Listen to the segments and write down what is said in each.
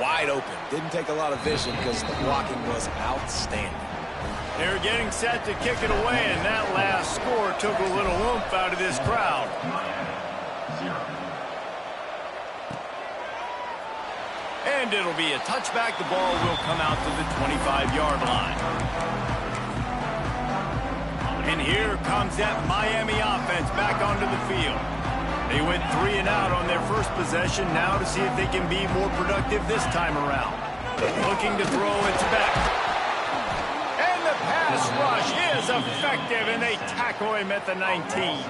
wide open. Didn't take a lot of vision because the blocking was outstanding. They're getting set to kick it away, and that last score took a little oomph out of this crowd. And it'll be a touchback. The ball will come out to the 25-yard line. And here comes that Miami offense back onto the field. They went 3 and out on their first possession. Now to see if they can be more productive this time around. Looking to throw, it's back. And the pass rush is effective, and they tackle him at the 19.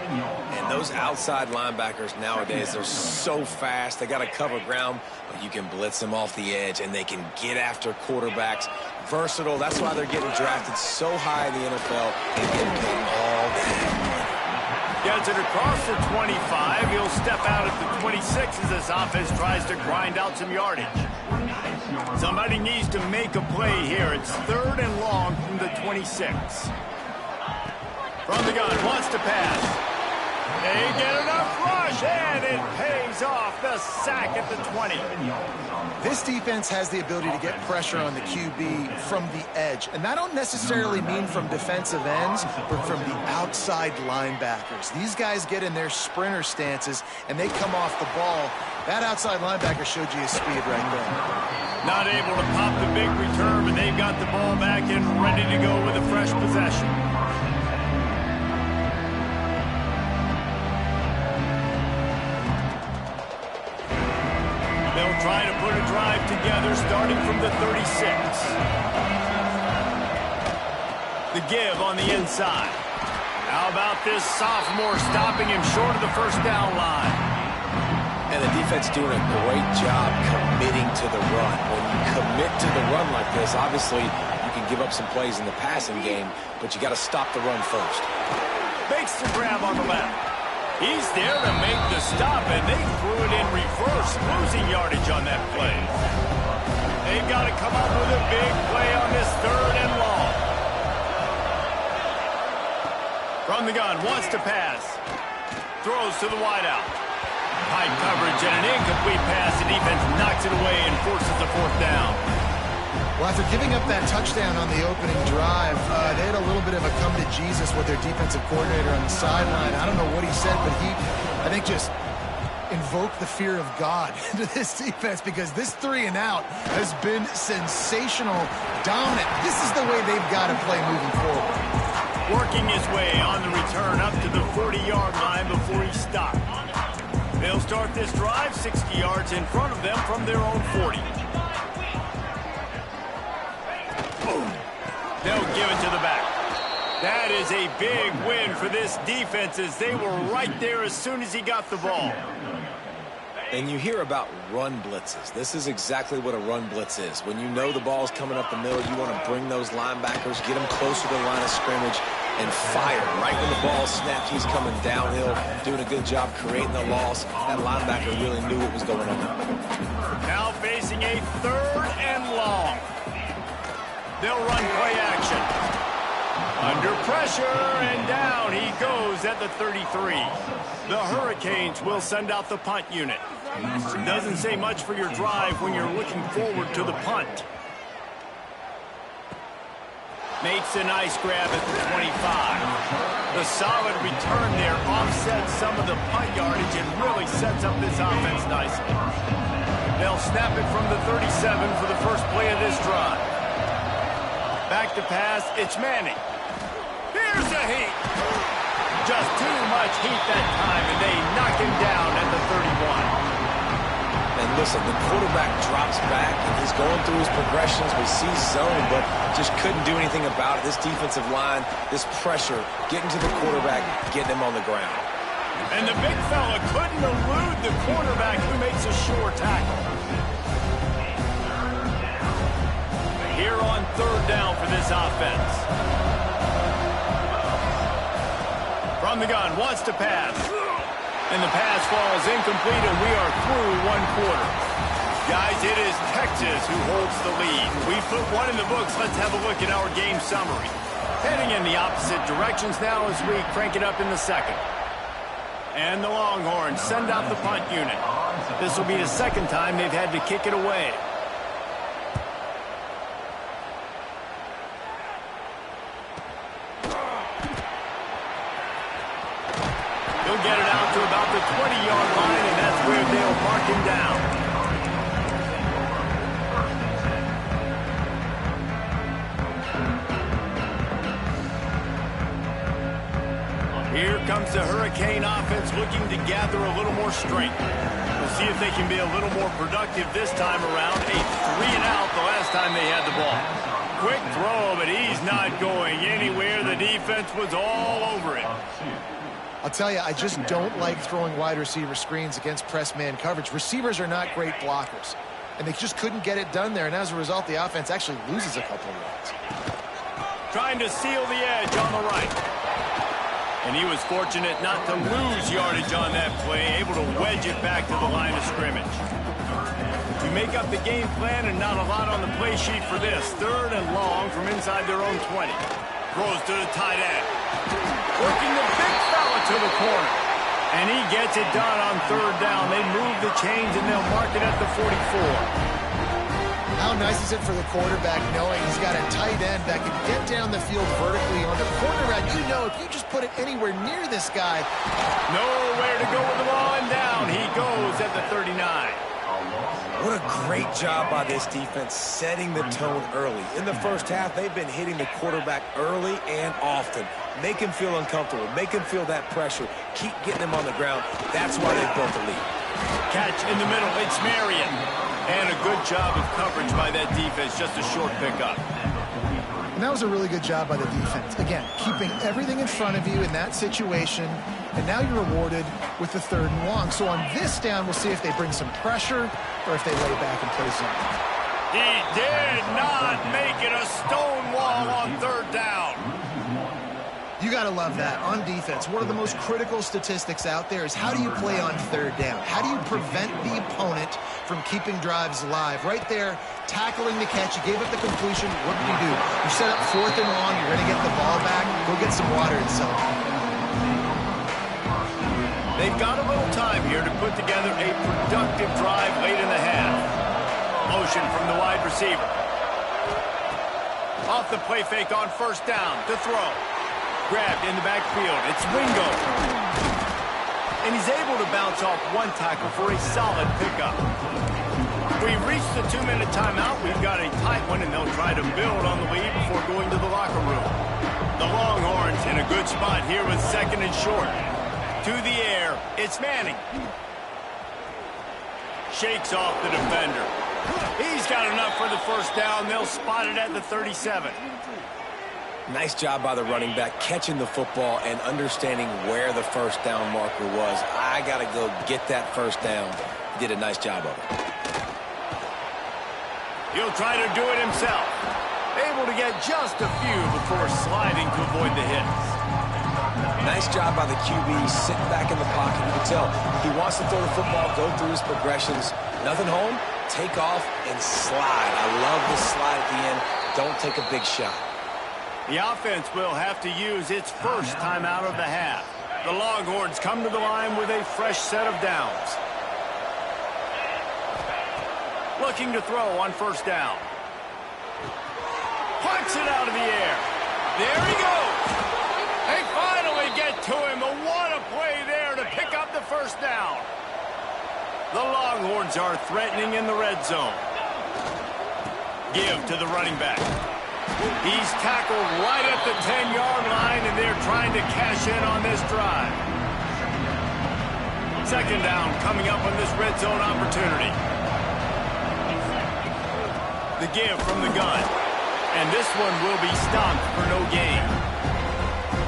And those outside linebackers nowadays, they're so fast. They got to cover ground, but you can blitz them off the edge, and they can get after quarterbacks. Versatile. That's why they're getting drafted so high in the NFL and getting paid all that money. Gets it across the 25. He'll step out at the 26 as this offense tries to grind out some yardage. Somebody needs to make a play here. It's 3rd and long from the 26. From the gun, wants to pass. They get enough rush, and it pays off. The sack at the 20. This defense has the ability to get pressure on the QB from the edge. And I don't necessarily mean from defensive ends, but from the outside linebackers. These guys get in their sprinter stances, and they come off the ball. That outside linebacker showed you his speed right there. Not able to pop the big return, but they've got the ball back and ready to go with a fresh possession. They'll try to put a drive together starting from the 36. The give on the inside. How about this sophomore stopping him short of the first down line? And the defense doing a great job committing to the run. When you commit to the run like this, obviously you can give up some plays in the passing game, but you got to stop the run first. Makes the grab on the left. He's there to make the stop, and they threw it in reverse, losing yardage on that play. They've got to come up with a big play on this 3rd and long. From the gun, wants to pass. Throws to the wideout. High coverage and an incomplete pass. The defense knocks it away and forces the 4th down. Well, after giving up that touchdown on the opening drive, they had a little bit of a come-to-Jesus with their defensive coordinator on the sideline. I don't know what he said, but he, I think, just invoked the fear of God into this defense because this 3 and out has been sensational, dominant. This is the way they've got to play moving forward. Working his way on the return up to the 40-yard line before he stopped. They'll start this drive 60 yards in front of them from their own 40. They'll give it to the back. That is a big win for this defense as they were right there as soon as he got the ball. And you hear about run blitzes. This is exactly what a run blitz is. When you know the ball's coming up the middle, you want to bring those linebackers, get them closer to the line of scrimmage, and fire. Right when the ball snapped, he's coming downhill, doing a good job creating the loss. That linebacker really knew what was going on. Now facing a 3rd and long. They'll run play action. Under pressure, and down he goes at the 33. The Hurricanes will send out the punt unit. Doesn't say much for your drive when you're looking forward to the punt. Makes a nice grab at the 25. The solid return there offsets some of the punt yardage and really sets up this offense nicely. They'll snap it from the 37 for the first play of this drive. Back to pass, it's Manning. Here's a heat. Just too much heat that time, and they knock him down at the 31. And listen, the quarterback drops back, and he's going through his progressions. We see zone, but just couldn't do anything about it. This defensive line, this pressure, getting to the quarterback, getting him on the ground. And the big fella couldn't elude the quarterback who makes a sure tackle. Here on 3rd down for this offense. From the gun, wants to pass. And the pass falls incomplete, and we are through 1 quarter. Guys, it is Texas who holds the lead. We put 1 in the books. Let's have a look at our game summary. Heading in the opposite directions now as we crank it up in the 2nd. And the Longhorns send out the punt unit. This will be the second time they've had to kick it away. He'll get it out to about the 20-yard line, and that's where they'll mark him down. Here comes the Hurricane offense looking to gather a little more strength. We'll see if they can be a little more productive this time around. A 3-and-out the last time they had the ball. Quick throw, but he's not going anywhere. The defense was all over it. I'll tell you, I just don't like throwing wide receiver screens against press man coverage. Receivers are not great blockers, and they just couldn't get it done there, and as a result, the offense actually loses a couple of yards. Trying to seal the edge on the right. And he was fortunate not to lose yardage on that play, able to wedge it back to the line of scrimmage. You make up the game plan and not a lot on the play sheet for this. 3rd and long from inside their own 20. Throws to the tight end. Working the big fella to the corner. And he gets it done on 3rd down. They move the chains and they'll mark it at the 44. How nice is it for the quarterback knowing he's got a tight end that can get down the field vertically on the corner route? You know, if you just put it anywhere near this guy. Nowhere to go with the ball, and down he goes at the 39. What a great job by this defense setting the tone early. In the first half, they've been hitting the quarterback early and often. Make him feel uncomfortable. Make him feel that pressure. Keep getting him on the ground. That's why they've built the lead. Catch in the middle. It's Marion. And a good job of coverage by that defense. Just a short pickup. And that was a really good job by the defense. Again, keeping everything in front of you in that situation. And now you're rewarded with the 3rd and long. So on this down, we'll see if they bring some pressure or if they lay back and play zone. He did not make it a stone wall on 3rd down. You got to love that. On defense, one of the most critical statistics out there is how do you play on 3rd down? How do you prevent the opponent from keeping drives alive? Right there, tackling the catch. You gave up the completion. What do? You set up 4th and long. You're going to get the ball back. Go get some water and celebrate. They've got a little time here to put together a productive drive late in the half. Motion from the wide receiver. Off the play fake on 1st down to throw. Grabbed in the backfield. It's Wingo. And he's able to bounce off one tackle for a solid pickup. We've reached the 2-minute timeout. We've got a tight one, and they'll try to build on the lead before going to the locker room. The Longhorns in a good spot here with 2nd and short. To the air. It's Manning. Shakes off the defender. He's got enough for the 1st down. They'll spot it at the 37. Nice job by the running back, catching the football and understanding where the 1st down marker was. I got to go get that 1st down. He did a nice job of it. He'll try to do it himself. Able to get just a few before sliding to avoid the hits. Nice job by the QB, sitting back in the pocket. You can tell he wants to throw the football, go through his progressions. Nothing home, take off and slide. I love the slide at the end. Don't take a big shot. The offense will have to use its first timeout of the half. The Longhorns come to the line with a fresh set of downs. Looking to throw on 1st down. Punts it out of the air. There he goes. They finally get to him. But what a play there to pick up the 1st down. The Longhorns are threatening in the red zone. Give to the running back. He's tackled right at the 10-yard line, and they're trying to cash in on this drive. 2nd down coming up on this red zone opportunity. The give from the gun. And this one will be stopped for no gain.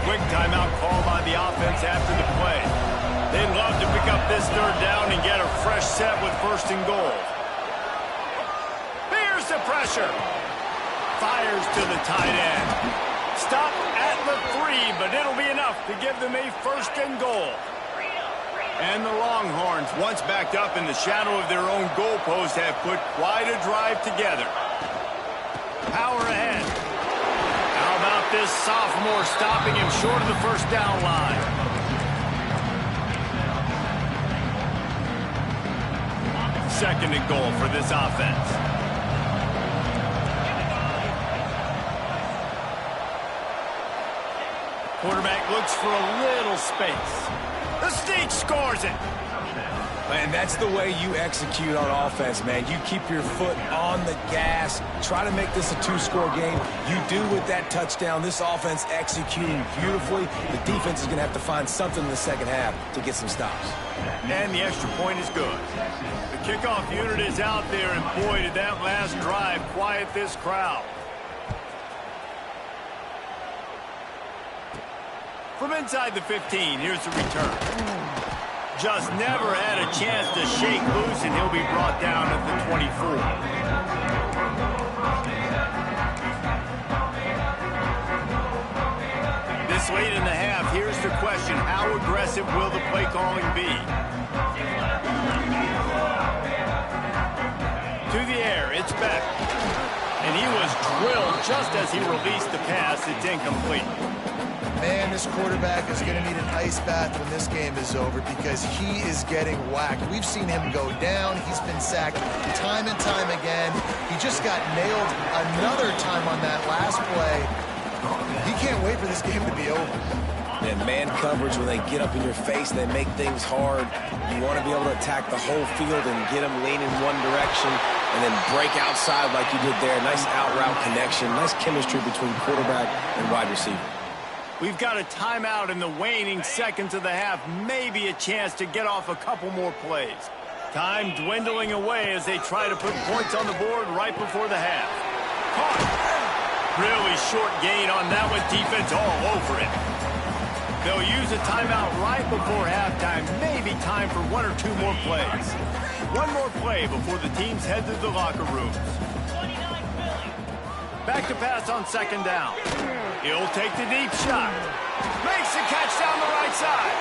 Quick timeout call by the offense after the play. They'd love to pick up this 3rd down and get a fresh set with 1st and goal. Here's the pressure. Fires to the tight end. Stop at the 3, but it'll be enough to give them a 1st and goal. And the Longhorns, once backed up in the shadow of their own goalpost, have put quite a drive together. Power ahead. How about this sophomore stopping him short of the 1st down line? second and goal for this offense. Quarterback looks for a little space. The sneak scores it. And that's the way you execute on offense, man. You keep your foot on the gas. Try to make this a two-score game. You do with that touchdown. This offense executing beautifully. The defense is going to have to find something in the second half to get some stops. And the extra point is good. The kickoff unit is out there, and boy, did that last drive quiet this crowd. From inside the 15, here's the return. Just never had a chance to shake loose, and he'll be brought down at the 24. This late in the half, here's the question: how aggressive will the play calling be? To the air, it's Beck. And he was drilled just as he released the pass. It's incomplete. Man, this quarterback is going to need an ice bath when this game is over because he is getting whacked. We've seen him go down. He's been sacked time and time again. He just got nailed another time on that last play. He can't wait for this game to be over. And man coverage, when they get up in your face, they make things hard. You want to be able to attack the whole field and get them leaning one direction and then break outside like you did there. Nice out-route connection. Nice chemistry between quarterback and wide receiver. We've got a timeout in the waning seconds of the half. Maybe a chance to get off a couple more plays. Time dwindling away as they try to put points on the board right before the half. Caught. Really short gain on that one. Defense all over it. They'll use a timeout right before halftime. Maybe time for one or two more plays. One more play before the teams head to the locker rooms. Back to pass on second down. He'll take the deep shot. Makes the catch down the right side.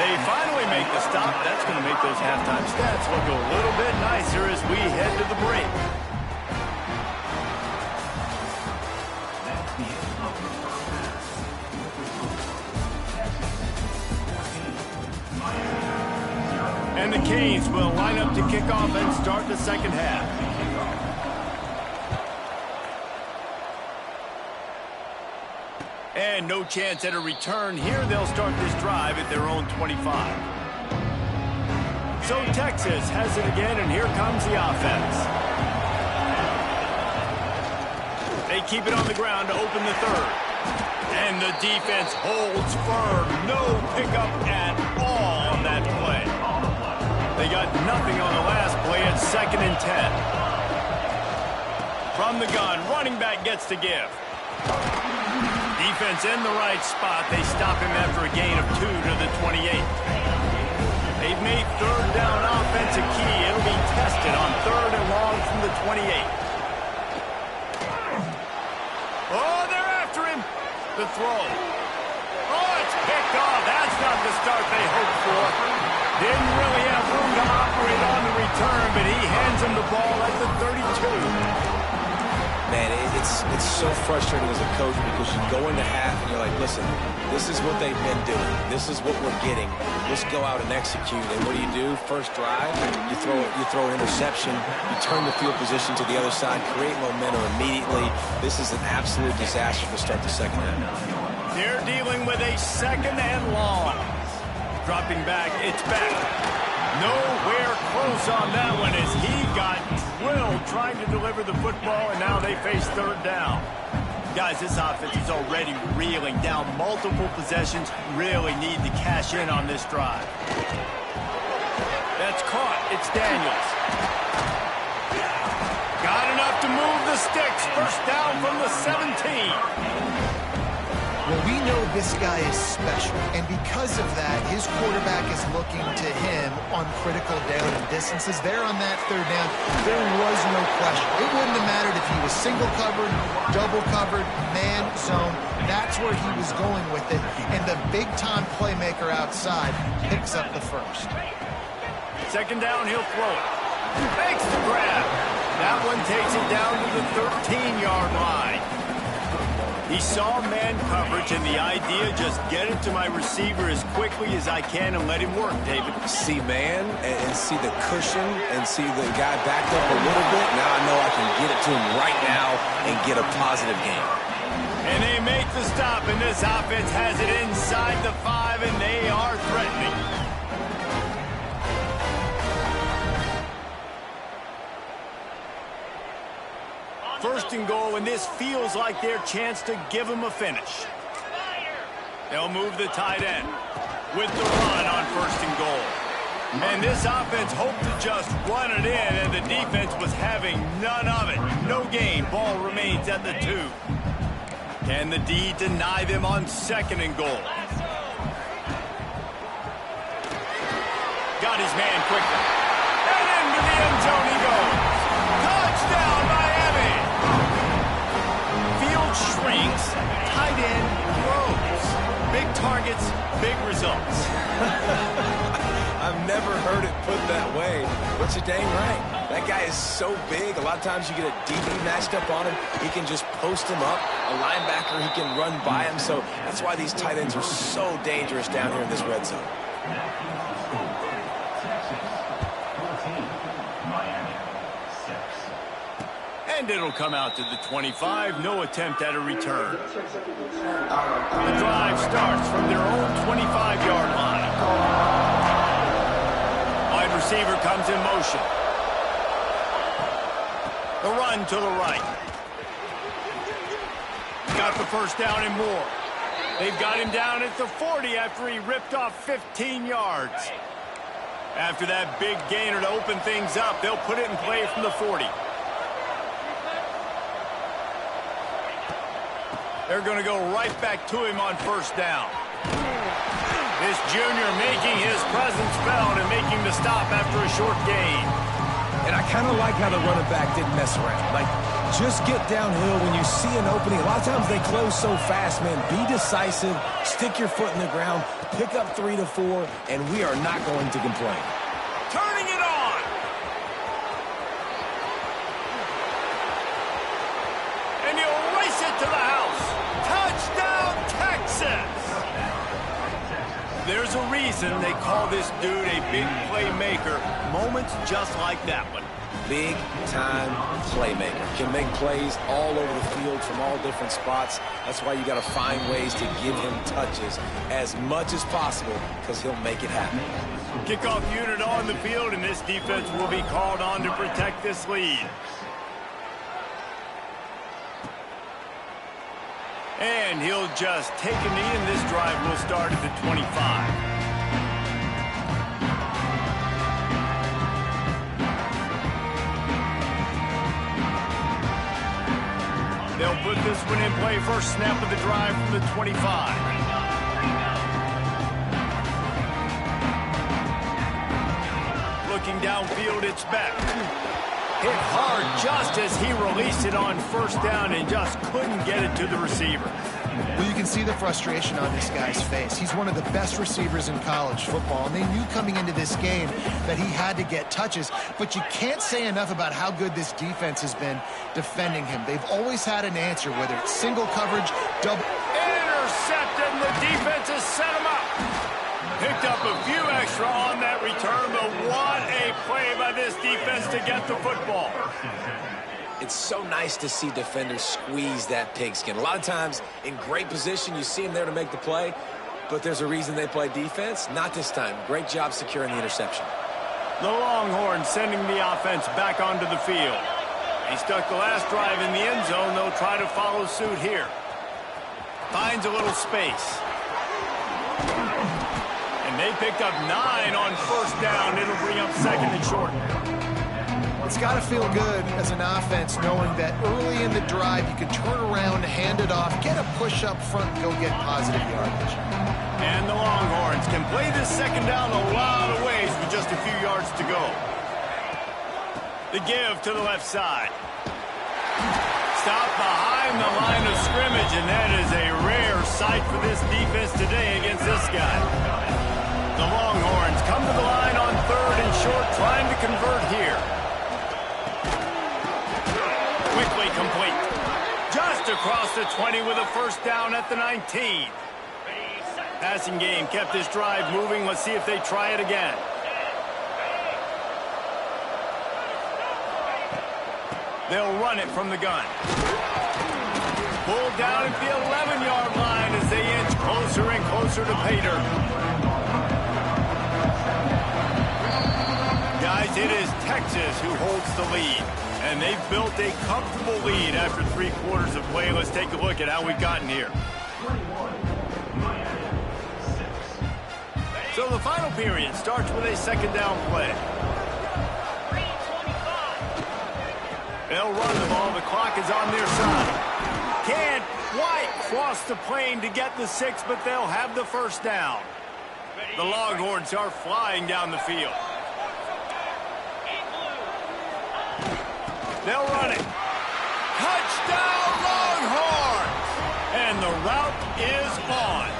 They finally make the stop. That's going to make those halftime stats look a little bit nicer as we head to the break. And the Canes will line up to kick off and start the second half. And no chance at a return here. They'll start this drive at their own 25. So Texas has it again, and here comes the offense. They keep it on the ground to open the third. And the defense holds firm. No pickup at all on that play. They got nothing on the last play at 2nd and 10. From the gun, running back gets to give. Defense in the right spot. They stop him after a gain of 2 to the 28. They've made third down offense a key. It'll be tested on 3rd and long from the 28. Oh, they're after him. The throw. Oh, it's picked off. That's not the start they hoped for. Didn't really have room to operate on the return, but he hands him the ball at the 32. Man, it's so frustrating as a coach because you go into half and you're like, listen, this is what they've been doing. This is what we're getting. Let's go out and execute. And what do? First drive, you throw an interception, you turn the field position to the other side, create momentum immediately. This is an absolute disaster to start the second half. They're dealing with a 2nd and long. Dropping back, it's back. Nowhere close on that one as he got drilled trying to deliver the football, and now they face 3rd down. Guys, this offense is already reeling down multiple possessions. Really need to cash in on this drive. That's caught. It's Daniels. Got enough to move the sticks. First down from the 17. Well, we know this guy is special, and because of that, his quarterback is looking to him on critical down and distances. There on that 3rd down, there was no question. It wouldn't have mattered if he was single covered, double covered, man, zone. That's where he was going with it, and the big-time playmaker outside picks up the first. 2nd down, he'll throw it. Makes the grab. That one takes it down to the 13-yard line. He saw man coverage, and the idea, just get it to my receiver as quickly as I can and let him work, David. See man and see the cushion and see the guy backed up a little bit. Now I know I can get it to him right now and get a positive gain. And they make the stop, and this offense has it inside the 5, and they are threatening. First and goal, and this feels like their chance to give them a finish. They'll move the tight end with the run on first and goal. And this offense hoped to just run it in, and the defense was having none of it. No gain. Ball remains at the 2. Can the D deny them on second and goal? Got his man quickly. And into the end zone he goes. Touchdown, Miami! Field shrinks, tight end grows. Big targets, big results. I've never heard it put that way, but you're dang right. That guy is so big. A lot of times you get a DB matched up on him. He can just post him up. A linebacker, he can run by him. So that's why these tight ends are so dangerous down here in this red zone. And it'll come out to the 25. No attempt at a return. The drive starts from their own 25-yard line. Wide receiver comes in motion. The run to the right. Got the first down and more. They've got him down at the 40 after he ripped off 15 yards. After that big gainer to open things up, they'll put it in play from the 40. They're going to go right back to him on first down. This junior making his presence felt and making the stop after a short gain. And I kind of like how the running back didn't mess around. Like, just get downhill when you see an opening. A lot of times they close so fast, man. Be decisive, stick your foot in the ground, pick up 3 to 4, and we are not going to complain. Turning it on. And he'll race it to the house. Touchdown, Texas! There's a reason they call this dude a big playmaker. Moments just like that one. Big-time playmaker. Can make plays all over the field from all different spots. That's why you got to find ways to give him touches as much as possible, because he'll make it happen. Kickoff unit on the field, and this defense will be called on to protect this lead. And he'll just take a knee, and this drive will start at the 25. They'll put this one in play. First snap of the drive from the 25. Looking downfield, it's back. Hit hard just as he released it on first down and just couldn't get it to the receiver. Well, you can see the frustration on this guy's face. He's one of the best receivers in college football, and they knew coming into this game that he had to get touches, but you can't say enough about how good this defense has been defending him. They've always had an answer, whether it's single coverage, double... Intercepted, and the defense has set him up. Picked up a few extra on that return, but what a play by this defense to get the football. It's so nice to see defenders squeeze that pigskin. A lot of times, in great position, you see them there to make the play, but there's a reason they play defense. Not this time. Great job securing the interception. The Longhorns sending the offense back onto the field. He stuck the last drive in the end zone. They'll try to follow suit here. Finds a little space. And they picked up 9 on first down. It'll bring up second and short. It's got to feel good as an offense knowing that early in the drive you can turn around, hand it off, get a push up front, and go get positive yardage. And the Longhorns can play this second down a lot of ways with just a few yards to go. The give to the left side. Stop behind the line of scrimmage, and that is a rare sight for this defense today against this guy. The Longhorns come to the line on third and short, trying to convert here. Quickly complete. Just Gets across the 20 with a first down at the 19. Passing game kept this drive moving. Let's see if they try it again. They'll run it from the gun. Pulled down at the 11-yard line as they inch closer and closer to Pater. Guys, it is Texas who holds the lead. And they've built a comfortable lead after 3 quarters of play. Let's take a look at how we've gotten here. So the final period starts with a second down play. They'll run the ball. The clock is on their side. Can't quite cross the plane to get the 6, but they'll have the first down. The Longhorns are flying down the field. They'll run it. Touchdown, Longhorns! And the route is on.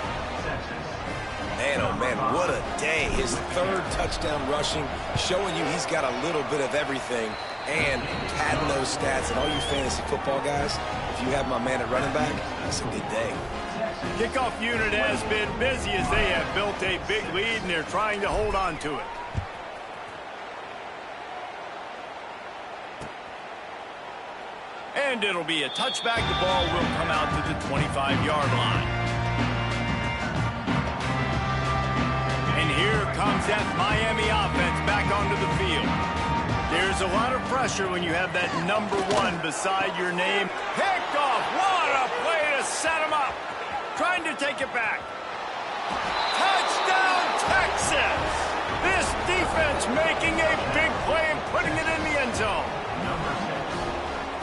Man, oh man, what a day. His 3rd touchdown rushing, showing you he's got a little bit of everything. And padding those stats, and all you fantasy football guys, if you have my man at running back, that's a good day. Kickoff unit has been busy as they have built a big lead, and they're trying to hold on to it. And it'll be a touchback. The ball will come out to the 25-yard line. And here comes that Miami offense back onto the field. There's a lot of pressure when you have that number 1 beside your name. Picked off. What a play to set him up. Trying to take it back. Touchdown, Texas. This defense making a big play and putting it in the end zone.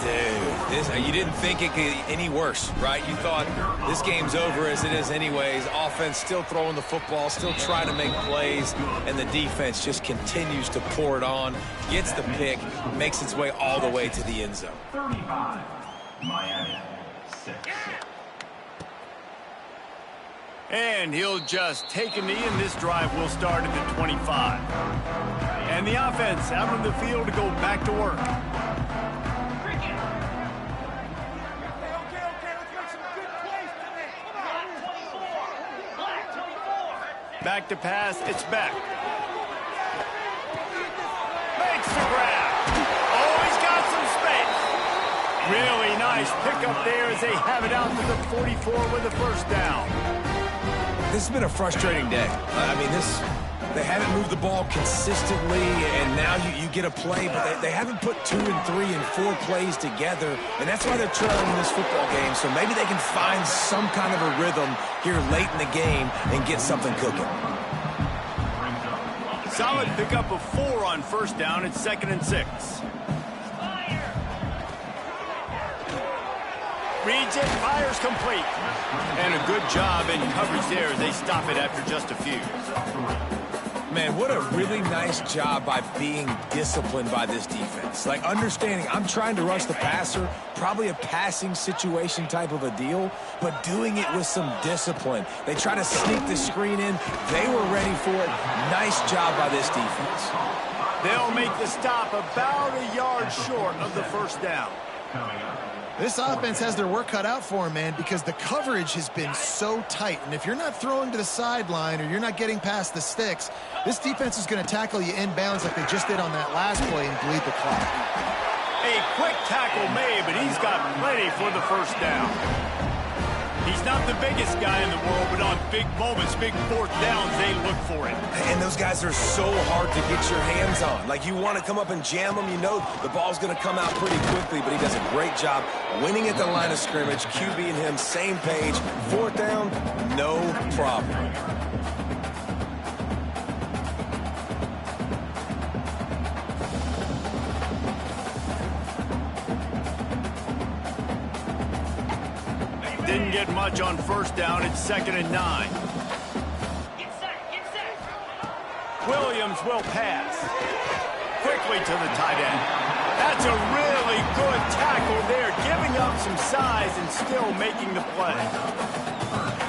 Dude, you didn't think it could get any worse, right? You thought this game's over as it is anyways. Offense still throwing the football, still trying to make plays, and the defense just continues to pour it on, gets the pick, makes its way all the way to the end zone. 35, Miami, 6. And he'll just take a knee, and this drive will start at the 25. And the offense out on the field to go back to work. Back to pass, it's back. Makes the grab. Oh, he's got some space. Really nice pickup there as they have it out to the 44 with the first down. This has been a frustrating day. I mean, they haven't moved the ball consistently, and now you get a play, but they haven't put 2 and 3 and 4 plays together, and that's why they're trailing in this football game. So maybe they can find some kind of a rhythm here late in the game and get something cooking. Solid pickup of 4 on first down. It's 2nd and 6. Reads it, fires complete. And a good job in coverage there as they stop it after just a few. Man, what a really nice job by being disciplined by this defense. Like, understanding I'm trying to rush the passer, probably a passing situation type of a deal, but doing it with some discipline. They try to sneak the screen in. They were ready for it. Nice job by this defense. They'll make the stop about a yard short of the first down. This offense has their work cut out for them, man, because the coverage has been so tight. And if you're not throwing to the sideline or you're not getting past the sticks, this defense is going to tackle you inbounds like they just did on that last play and bleed the clock. A quick tackle made, but he's got plenty for the first down. He's not the biggest guy in the world, but on big moments, big 4th downs, they look for it. And those guys are so hard to get your hands on. Like, you want to come up and jam them, you know the ball's going to come out pretty quickly, but he does a great job winning at the line of scrimmage. QB and him, same page. 4th down, no problem. Didn't get much on first down. It's 2nd and 9. Williams will pass. Quickly to the tight end. That's a really good tackle there, giving up some size and still making the play.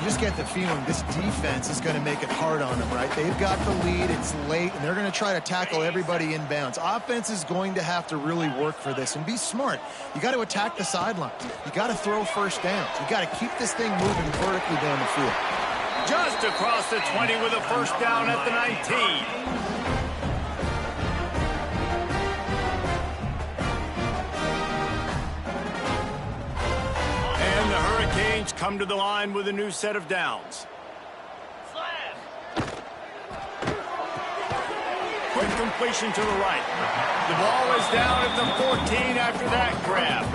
just get the feeling this defense is going to make it hard on them, right? They've got the lead, it's late, and they're going to try to tackle everybody inbounds. Offense is going to have to really work for this and be smart. You got to attack the sidelines. You got to throw first downs. You got to keep this thing moving vertically down the field. Just across the 20 with a first down at the 19. And the Hurricanes come to the line with a new set of downs. Quick completion to the right. The ball is down at the 14 after that grab.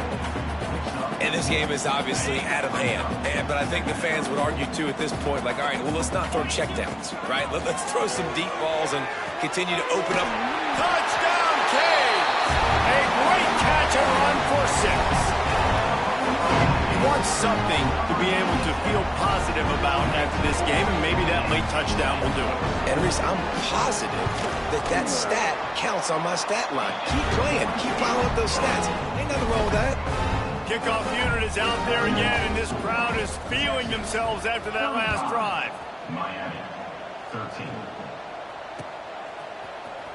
And this game is obviously out of hand. But I think the fans would argue, too, at this point, like, all right, well, let's not throw checkdowns, right? Let's throw some deep balls and continue to open up. Touchdown, Canes! A great catch and run for 6. He wants something to be able to feel positive about after this game, and maybe that late touchdown will do it. And Reese, I'm positive that stat counts on my stat line. Keep playing. Keep piling up those stats. Ain't nothing wrong with that. Kickoff unit is out there again, and this crowd is feeling themselves after that last drive. Miami, 13.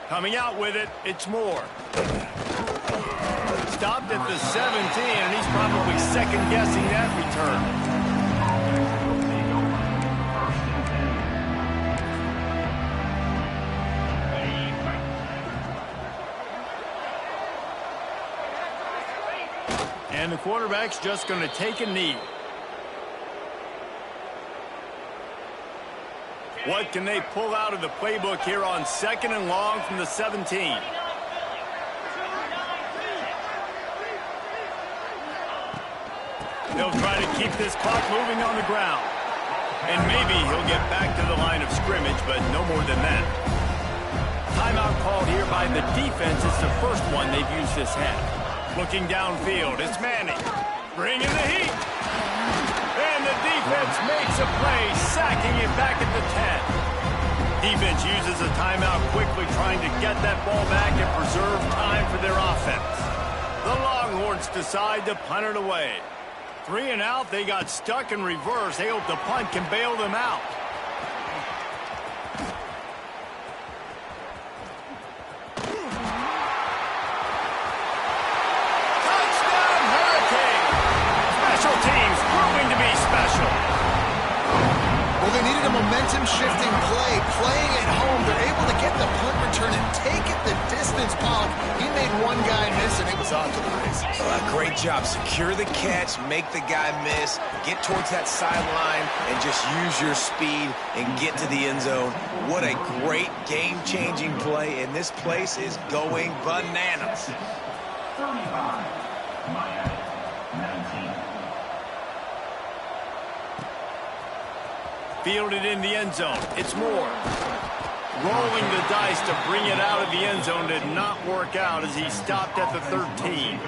Coming out with it, it's Moore. Stopped at the 17, and he's probably second-guessing that return. And the quarterback's just going to take a knee. What can they pull out of the playbook here on 2nd and long from the 17? They'll try to keep this clock moving on the ground. And maybe he'll get back to the line of scrimmage, but no more than that. Timeout called here by the defense. It's the first one they've used this half. Looking downfield, it's Manning. Bringing the heat. And the defense makes a play, sacking it back at the 10. Defense uses a timeout quickly, trying to get that ball back and preserve time for their offense. The Longhorns decide to punt it away. 3 and out, they got stuck in reverse. They hope the punt can bail them out. Momentum-shifting play, playing at home. They're able to get the punt return and take it the distance. Pollock, he made one guy miss, and it was off to the races. Great job. Secure the catch, make the guy miss, get towards that sideline, and just use your speed and get to the end zone. What a great game-changing play, and this place is going bananas. 35, Miami, 19. Fielded in the end zone. It's Moore. Rolling the dice to bring it out of the end zone did not work out as he stopped at the 13.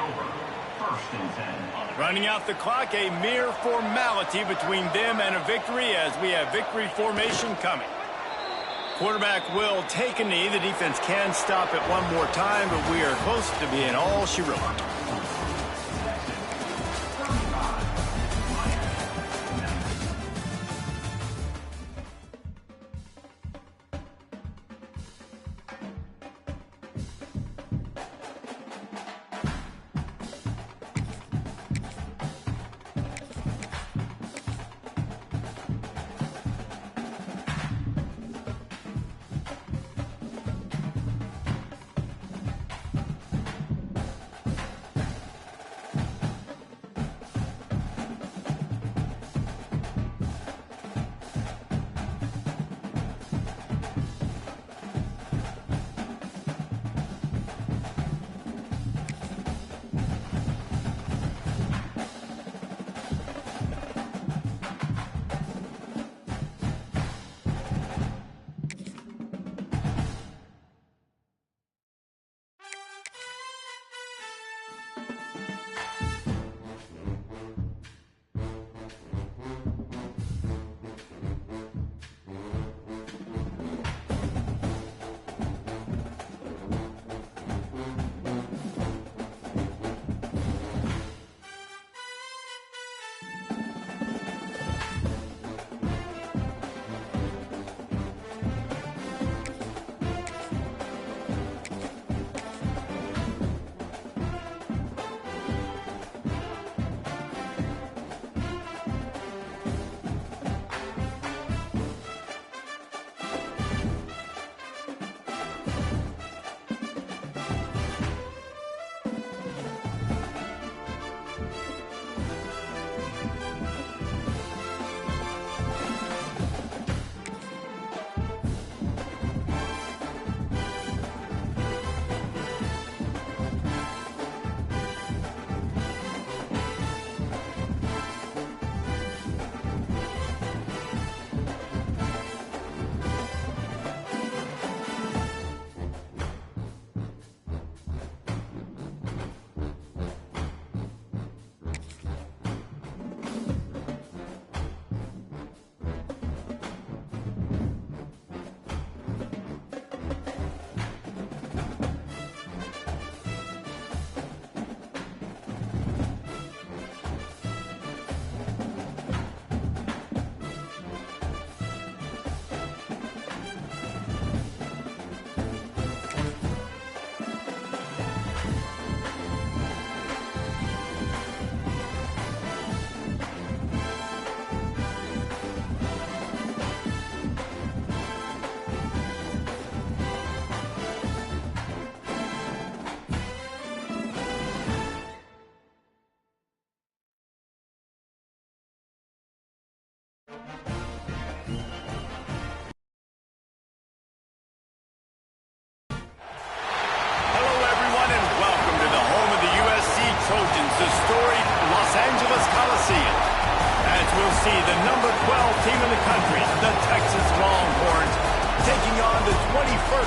Running out the clock, a mere formality between them and a victory as we have victory formation coming. Quarterback will take a knee. The defense can stop it one more time, but we are close to being all she wrote.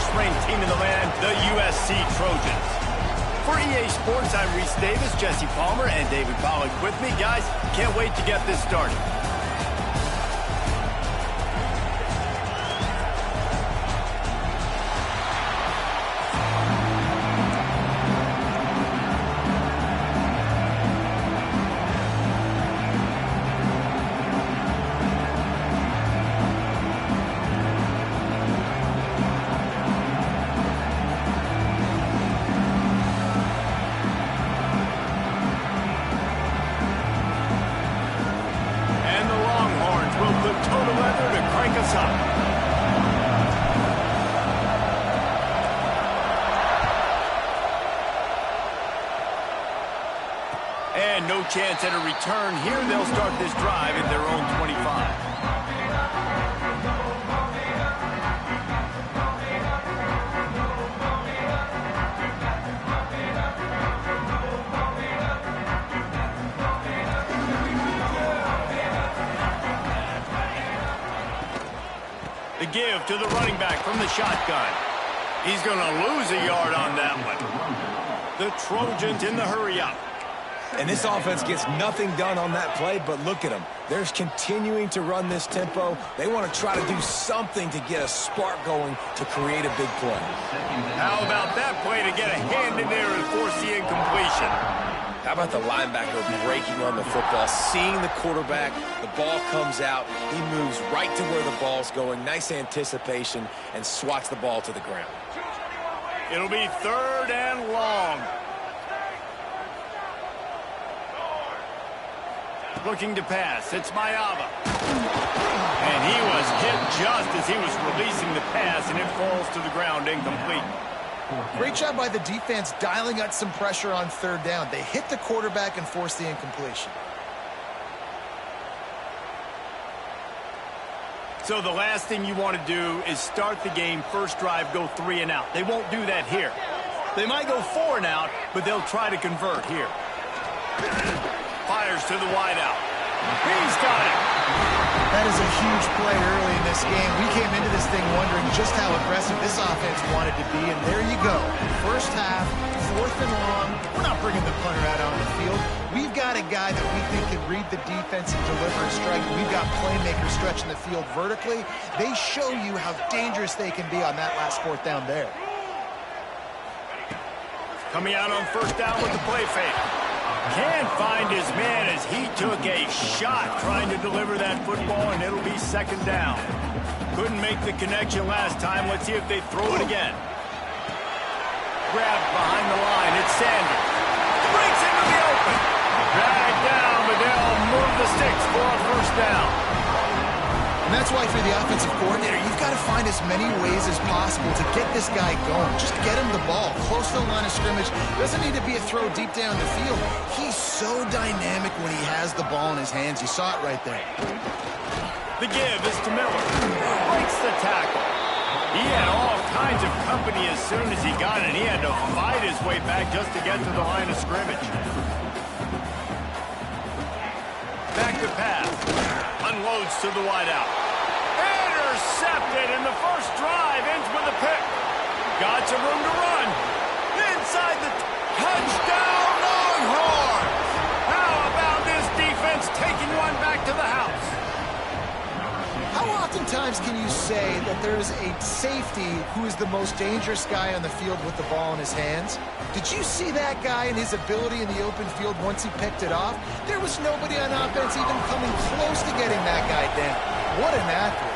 first-ranked team in the land, the USC Trojans. For EA Sports, I'm Reese Davis, Jesse Palmer, and David Pollack with me. Guys, can't wait to get this started. And no chance at a return here. They'll start this drive at their own 25. The give to the running back from the shotgun. He's going to lose a yard on that one. The Trojans in the hurry-up. And this offense gets nothing done on that play, but look at them. They're continuing to run this tempo. They want to try to do something to get a spark going to create a big play. How about that play to get a hand in there and force the incompletion? How about the linebacker breaking on the football, seeing the quarterback, the ball comes out, he moves right to where the ball's going, nice anticipation, and swats the ball to the ground. It'll be 3rd and long. Looking to pass. It's Ncaa. And he was hit just as he was releasing the pass, and it falls to the ground incomplete. Great job by the defense dialing out some pressure on 3rd down. They hit the quarterback and forced the incompletion. So the last thing you want to do is start the game, first drive, go 3 and out. They won't do that here. They might go 4 and out, but they'll try to convert here. Fires to the wideout. He's got it. That is a huge play early in this game. We came into this thing wondering just how aggressive this offense wanted to be, and there you go. First half, 4th and long. We're not bringing the punter out on the field. We've got a guy that we think can read the defense and deliver a strike. We've got playmakers stretching the field vertically. They show you how dangerous they can be on that last 4th down there. Coming out on 1st down with the play fake. Can't find his man as he took a shot trying to deliver that football, and it'll be 2nd down. Couldn't make the connection last time. Let's see if they throw it again. Grabbed behind the line. It's Sanders. Breaks into the open. Dragged down, but they'll move the sticks for a 1st down. And that's why for the offensive coordinator, you've got to find as many ways as possible to get this guy going. Just get him the ball close to the line of scrimmage. Doesn't need to be a throw deep down the field. He's so dynamic when he has the ball in his hands. You saw it right there. The give is to Miller. Breaks the tackle. He had all kinds of company as soon as he got it. He had to fight his way back just to get to the line of scrimmage. Back to pass. Unloads to the wideout. Intercepted, and the first drive ends with a pick. Got some room to run. Inside the touchdown, Longhorns. How about this defense taking one back to the house? How oftentimes can you say that there's a safety who is the most dangerous guy on the field with the ball in his hands? Did you see that guy and his ability in the open field once he picked it off? There was nobody on offense even coming close to getting that guy down. What an athlete.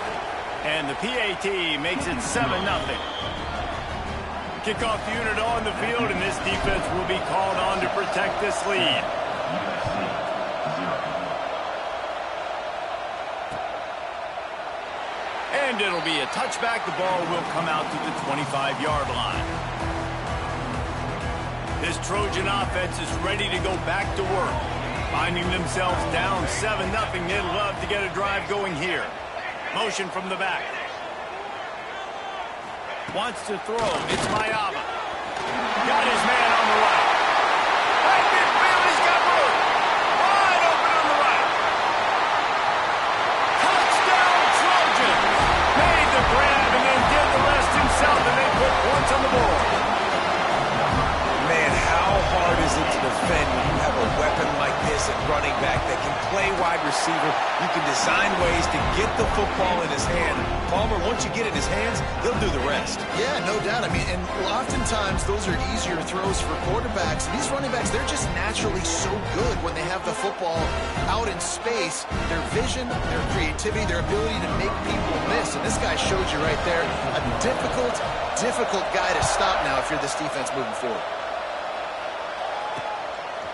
And the PAT makes it 7-0. Kickoff unit on the field, and this defense will be called on to protect this lead. And it'll be a touchback. The ball will come out to the 25-yard line. This Trojan offense is ready to go back to work. Finding themselves down 7-0, they'd love to get a drive going here. Motion from the back. Wants to throw. It's Ncaa. Got his man on the right. Right midfield, he's got room. Wide open on the right. Touchdown, Trojan. Made the grab and then did the rest himself, and they put wide receiver, you can design ways to get the football in his hand. Palmer, once you get it in his hands, he'll do the rest. Yeah, no doubt. I mean, and oftentimes those are easier throws for quarterbacks. These running backs, they're just naturally so good when they have the football out in space. Their vision, their creativity, their ability to make people miss. And this guy showed you right there a difficult guy to stop now if you're this defense moving forward.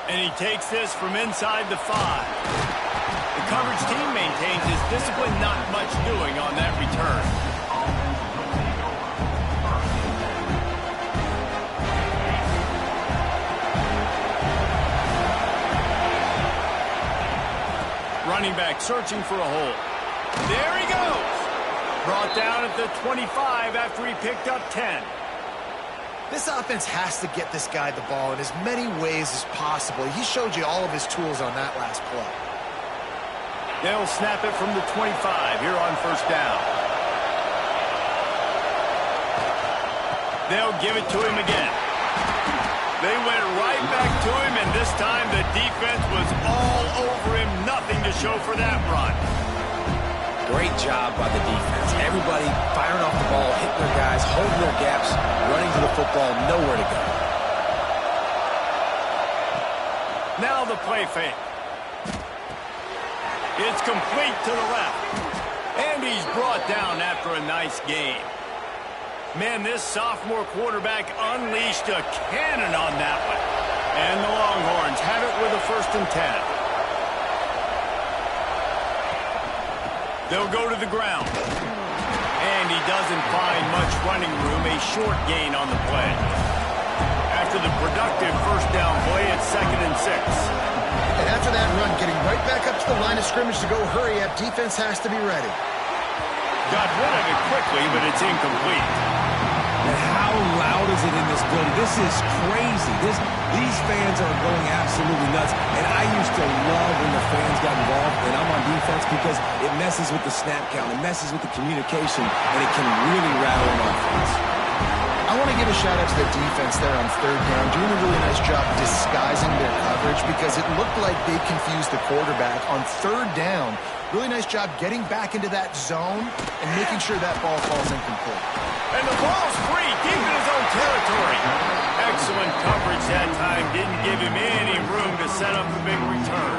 And he takes this from inside the 5. The coverage team maintains his discipline, not much doing on that return. Running back searching for a hole. There he goes. Brought down at the 25 after he picked up 10. This offense has to get this guy the ball in as many ways as possible. He showed you all of his tools on that last play. They'll snap it from the 25 here on first down. They'll give it to him again. They went right back to him, and this time the defense was all over him. Nothing to show for that run. Great job by the defense. Everybody firing off the ball, hitting their guys, holding their gaps, running to the football, nowhere to go. Now the play fake. It's complete to the left. And he's brought down after a nice game. Man, this sophomore quarterback unleashed a cannon on that one. And the Longhorns have it with a 1st and 10. They'll go to the ground. And he doesn't find much running room, a short gain on the play. After the productive first down play, it's 2nd and 6. And after that run, getting right back up to the line of scrimmage to go hurry up, defense has to be ready. Got rid of it quickly, but it's incomplete. And how loud is it in this building? This is crazy. These fans are going absolutely nuts. And I used to love when the fans got involved, and I'm on defense, because it messes with the snap count. It messes with the communication, and it can really rattle an offense. I want to give a shout-out to the defense there on 3rd down, doing a really nice job disguising their coverage, because it looked like they confused the quarterback on 3rd down. Really nice job getting back into that zone and making sure that ball falls incomplete. And the ball's free, deep in his own territory. Excellent coverage that time. Didn't give him any room to set up the big return.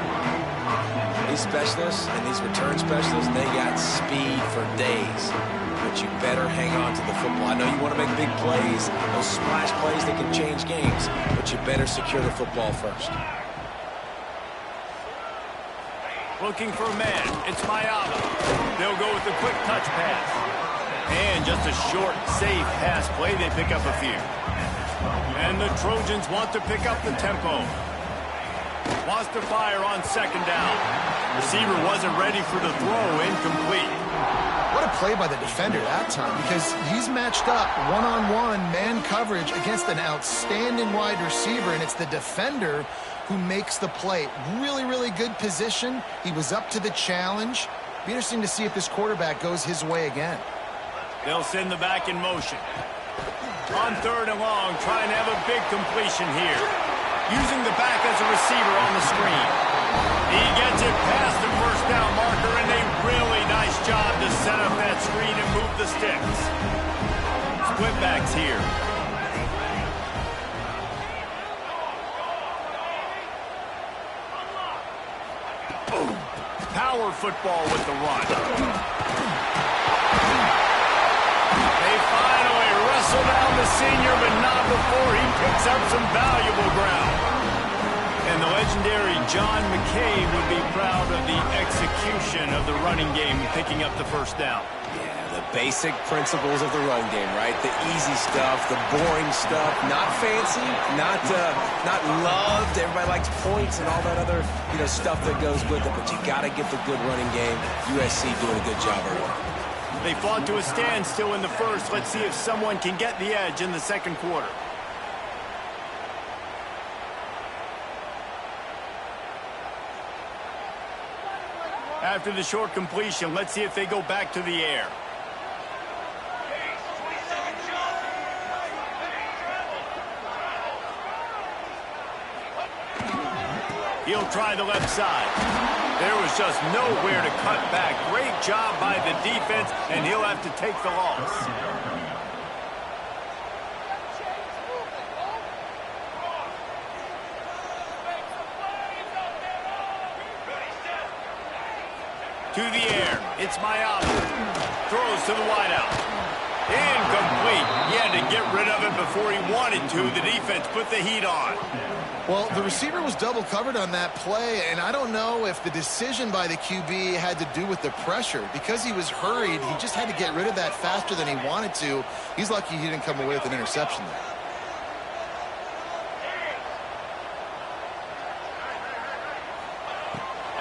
These specialists and these return specialists, they got speed for days. But you better hang on to the football. I know you want to make big plays, those splash plays that can change games, but you better secure the football first. Looking for a man. It's Ncaa. They'll go with the quick touch pass. And just a short, safe pass play. They pick up a few. And the Trojans want to pick up the tempo. Wants to fire on 2nd down. Receiver wasn't ready for the throw. Incomplete. What a play by the defender that time, because he's matched up one-on-one man coverage against an outstanding wide receiver, and it's the defender who makes the play. Really, really good position. He was up to the challenge. Be interesting to see if this quarterback goes his way again. They'll send the back in motion. On 3rd and long, trying to have a big completion here. Using the back as a receiver on the screen. He gets it past the first down marker, and a really nice job to set up that screen and move the sticks. Split backs here. Boom. Power football with the run. They finally wrestle down the senior, but not before he picks up some valuable ground. And the legendary John McCabe would be proud of the execution of the running game, picking up the first down. Yeah, the basic principles of the run game, right? The easy stuff, the boring stuff, not fancy, not loved. Everybody likes points and all that other stuff that goes with it, but you got to get the good running game. USC doing a good job early. They fought to a standstill in the first. Let's see if someone can get the edge in the 2nd quarter. After the short completion, let's see if they go back to the air. He'll try the left side. There was just nowhere to cut back. Great job by the defense, and he'll have to take the loss. To the air. It's Ncaa. Throws to the wideout. Incomplete. He had to get rid of it before he wanted to. The defense put the heat on. Well, the receiver was double covered on that play, and I don't know if the decision by the QB had to do with the pressure. Because he was hurried, he just had to get rid of that faster than he wanted to. He's lucky he didn't come away with an interception there.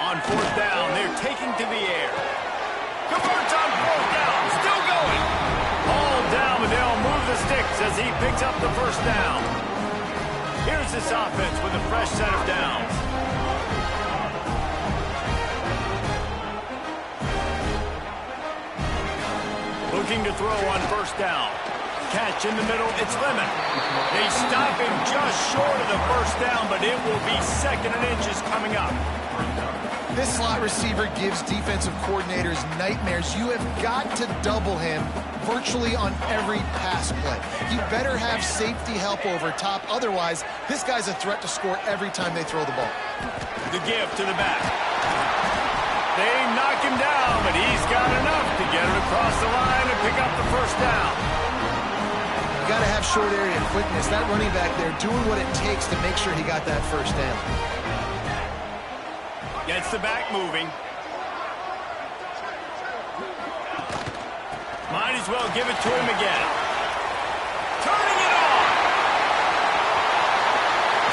On fourth down, they're taking to the air. Converts on fourth down. Still going. All down, but they'll move the sticks as he picks up the first down. Here's this offense with a fresh set of downs. Looking to throw on first down. Catch in the middle, it's Lemon. They stop him just short of the first down, but it will be second and inches coming up. This slot receiver gives defensive coordinators nightmares. You have got to double him virtually on every pass play. You better have safety help over top. Otherwise, this guy's a threat to score every time they throw the ball. The give to the back. They knock him down, but he's got enough to get it across the line and pick up the first down. You got to have short area quickness. That running back there doing what it takes to make sure he got that first down. Gets the back moving. Might as well give it to him again. Turning it on.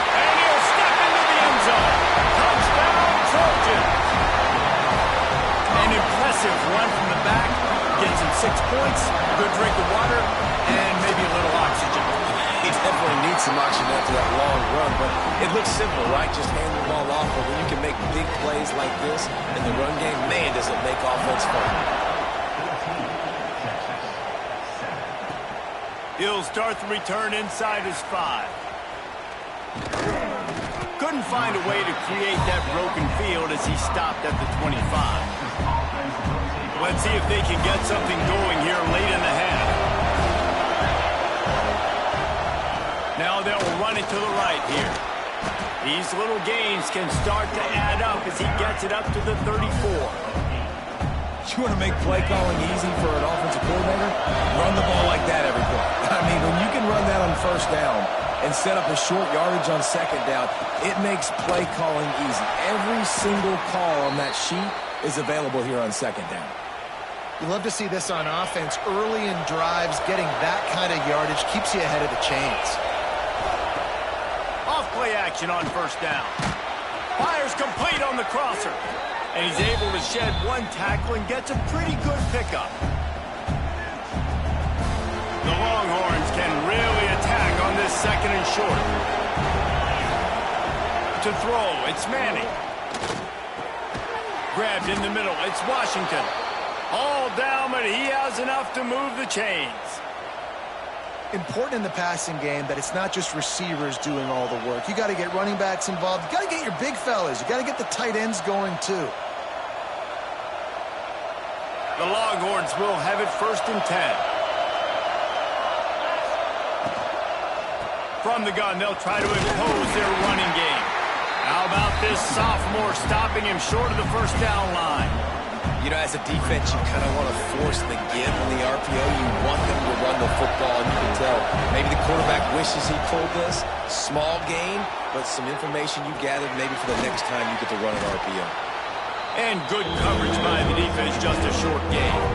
And he'll step into the end zone. Touchdown, Trojans. An impressive run from the back. Gets him 6 points, a good drink of water, and maybe a little oxygen. He definitely needs some oxygen after that long run, but it looks simple, right? Just hand the ball off, but when you can make big plays like this in the run game, man, does it make offense fun. He'll start the return inside his 5. Couldn't find a way to create that broken field as he stopped at the 25. Let's see if they can get something going here late in the half. Now they'll run it to the right here. These little gains can start to add up as he gets it up to the 34. You want to make play calling easy for an offensive coordinator? Run the ball like that every play. I mean, when you can run that on first down and set up a short yardage on second down, it makes play calling easy. Every single call on that sheet is available here on second down. You love to see this on offense. Early in drives, getting that kind of yardage keeps you ahead of the chains. Off-play action on first down. Fires complete on the crosser. And he's able to shed one tackle and gets a pretty good pickup. The Longhorns can really attack on this second and short. To throw, it's Manning. Grabbed in the middle, it's Washington. All down, but he has enough to move the chains. Important in the passing game that it's not just receivers doing all the work. You got to get running backs involved. You got to get your big fellas. You got to get the tight ends going too. The Longhorns will have it 1st and 10. From the gun, they'll try to impose their running game. How about this sophomore stopping him short of the first down line? You know, as a defense, you kind of want to force the give on the RPO. You want them to run the football, and you can tell maybe the quarterback wishes he pulled this. Small gain, but some information you gathered maybe for the next time you get to run an RPO. And good coverage by the defense, just a short game.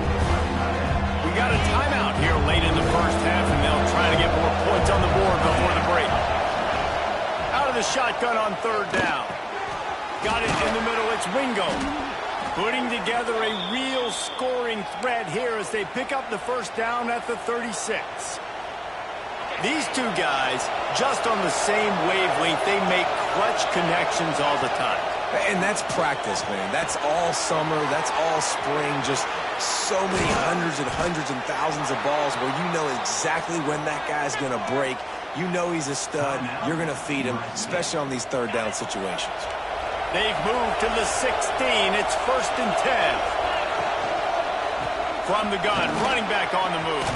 We got a timeout here late in the first half, and they'll try to get more points on the board before the break. Out of the shotgun on third down. Got it in the middle, it's Wingo. Putting together a real scoring threat here as they pick up the first down at the 36. These two guys, just on the same wavelength, they make clutch connections all the time. And that's practice, man. That's all summer. That's all spring. Just so many hundreds and thousands of balls where you know exactly when that guy's going to break. You know he's a stud. You're going to feed him, especially on these third down situations. They've moved to the 16. It's 1st and 10. From the gun, running back on the move.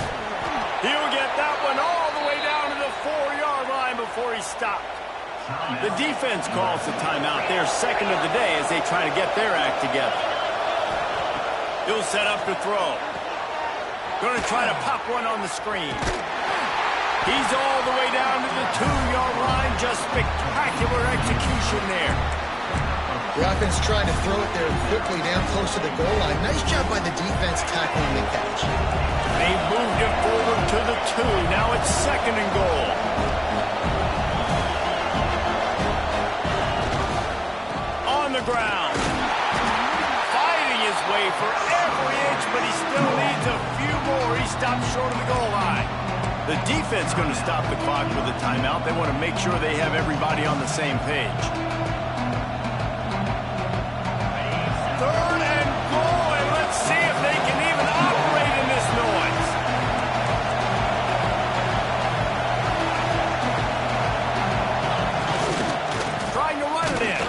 He'll get that one all the way down to the 4-yard line before he stopped. The defense calls the timeout. Their second of the day as they try to get their act together. He'll set up to throw. Going to try to pop one on the screen. He's all the way down to the 2-yard line. Just spectacular execution there. The offense trying to throw it there quickly down close to the goal line. Nice job by the defense tackling the catch. They moved it forward to the 2. Now it's 2nd and goal. On the ground. Fighting his way for every inch, but he still needs a few more. He stopped short of the goal line. The defense going to stop the clock with a timeout. They want to make sure they have everybody on the same page. 3rd and goal, and let's see if they can even operate in this noise. Trying to run it in.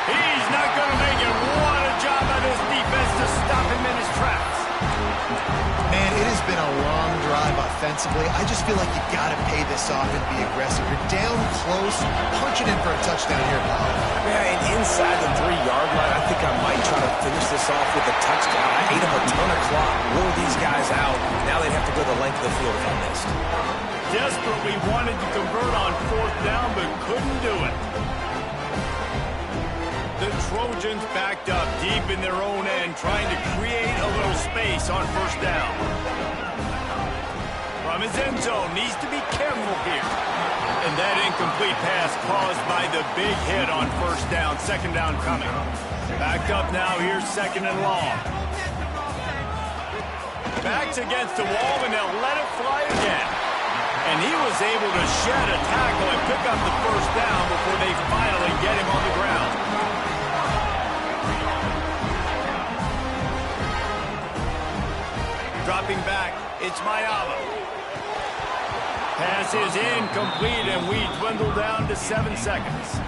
He's not going to make it. What a job by this defense to stop him in his tracks. Man, it has been a long drive offensively. I just feel like you got to pay this off and be aggressive. You're down close, punch it in for a touchdown here, Bob. Yeah, and inside the 3-yard line, I think I might try to finish this off with a touchdown. I ate up a ton of clock, wore these guys out. Now they'd have to go the length of the field if I missed. Desperately wanted to convert on 4th down, but couldn't do it. The Trojans backed up deep in their own end, trying to create a little space on 1st down. From his end zone, needs to be careful here. And that incomplete pass caused by the big hit on 1st down. 2nd down coming. Backed up now, here's 2nd and long. Backs against the wall, and they'll let it fly again. And he was able to shed a tackle and pick up the 1st down before they finally get him on the ground. Dropping back, it's Ncaa. Pass is incomplete, and we dwindle down to 7 seconds.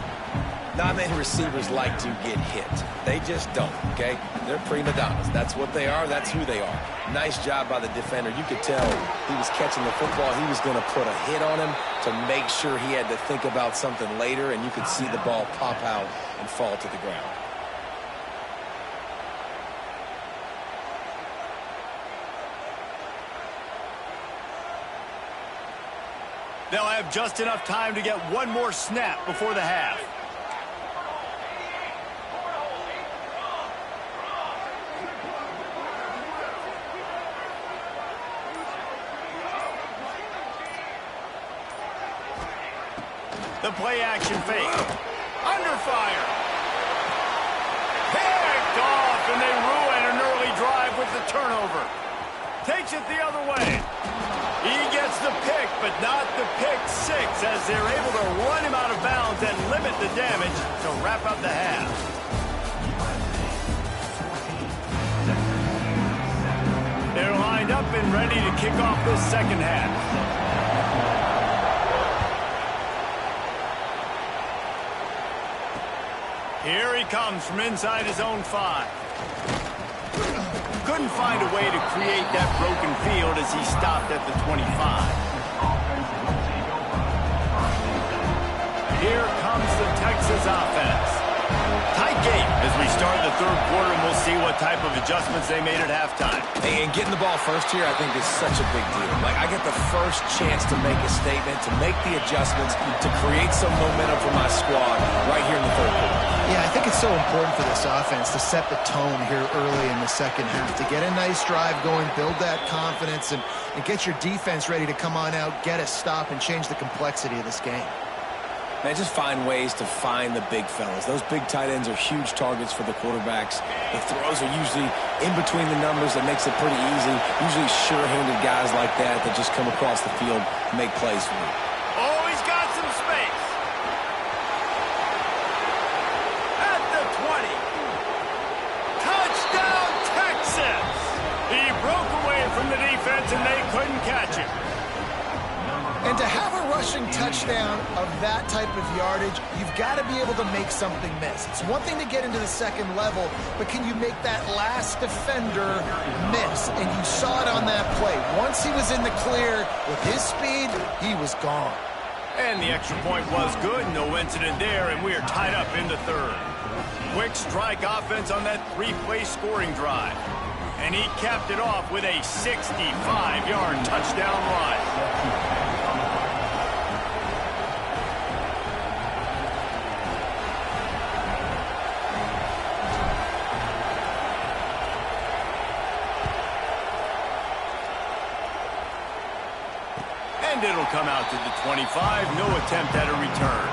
Not many receivers like to get hit. They just don't, okay? They're prima donnas. That's what they are. That's who they are. Nice job by the defender. You could tell he was catching the football. He was going to put a hit on him to make sure he had to think about something later, and you could see the ball pop out and fall to the ground. They'll have just enough time to get one more snap before the half. The play action fake. Under fire. Picked off, and they ruin an early drive with the turnover. Takes it the other way. He gets the pick, but not the pick 6, as they're able to run him out of bounds and limit the damage to wrap up the half. They're lined up and ready to kick off this 2nd half. Here he comes from inside his own 5. Couldn't find a way to create that broken field as he stopped at the 25. Here comes the Texas offense. Tight game as we start the 3rd quarter, and we'll see what type of adjustments they made at halftime. And getting the ball first here, I think, is such a big deal. Like, I get the first chance to make a statement, to make the adjustments, to create some momentum for my squad right here in the 3rd quarter. Yeah, I think it's so important for this offense to set the tone here early in the 2nd half, to get a nice drive going, build that confidence, and get your defense ready to come on out, get a stop, and change the complexity of this game. Man, just find ways to find the big fellas. Those big tight ends are huge targets for the quarterbacks. The throws are usually in between the numbers. That makes it pretty easy. Usually sure-handed guys like that just come across the field and make plays for you. Oh, he's got some space. At the 20. Touchdown, Texas! He broke away from the defense, and they couldn't catch him. And And to have a rushing touchdown of that type of yardage, you've got to be able to make something miss. It's one thing to get into the second level, but can you make that last defender miss? And you saw it on that play. Once he was in the clear with his speed, he was gone. And the extra point was good, no incident there, and we are tied up in the third. Quick strike offense on that three-play scoring drive. And he capped it off with a 65-yard touchdown run. And it'll come out to the 25. No attempt at a return.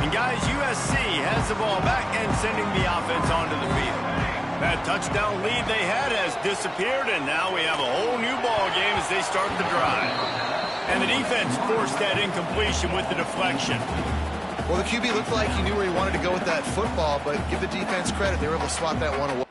And guys, USC has the ball back and sending the offense onto the field. That touchdown lead they had has disappeared, and now we have a whole new ball game as they start the drive. And the defense forced that incompletion with the deflection. Well, the QB looked like he knew where he wanted to go with that football, but give the defense credit. They were able to swat that one away.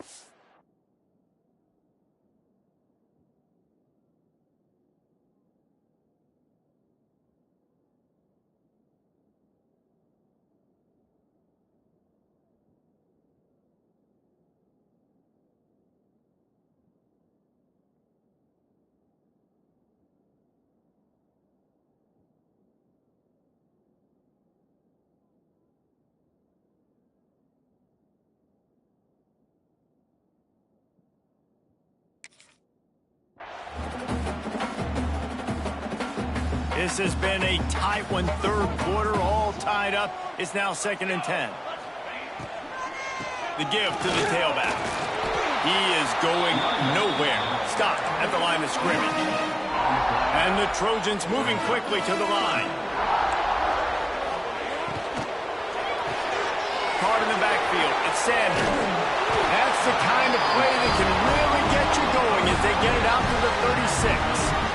This has been a tight one, third quarter, all tied up. It's now 2nd and 10. The give to the tailback. He is going nowhere. Stopped at the line of scrimmage. And the Trojans moving quickly to the line. Caught in the backfield. It's Sanders. That's the kind of play that can really get you going as they get it out to the 36.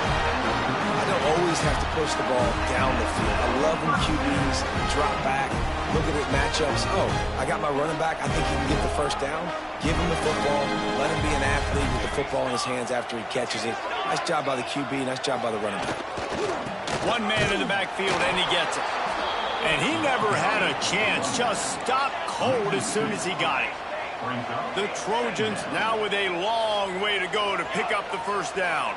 Always have to push the ball down the field. I love when QBs drop back, look at it matchups. Oh, I got my running back. I think he can get the first down. Give him the football. Let him be an athlete with the football in his hands after he catches it. Nice job by the QB. Nice job by the running back. One man in the backfield, and he gets it. And he never had a chance. Just stopped cold as soon as he got it. The Trojans now with a long way to go to pick up the first down.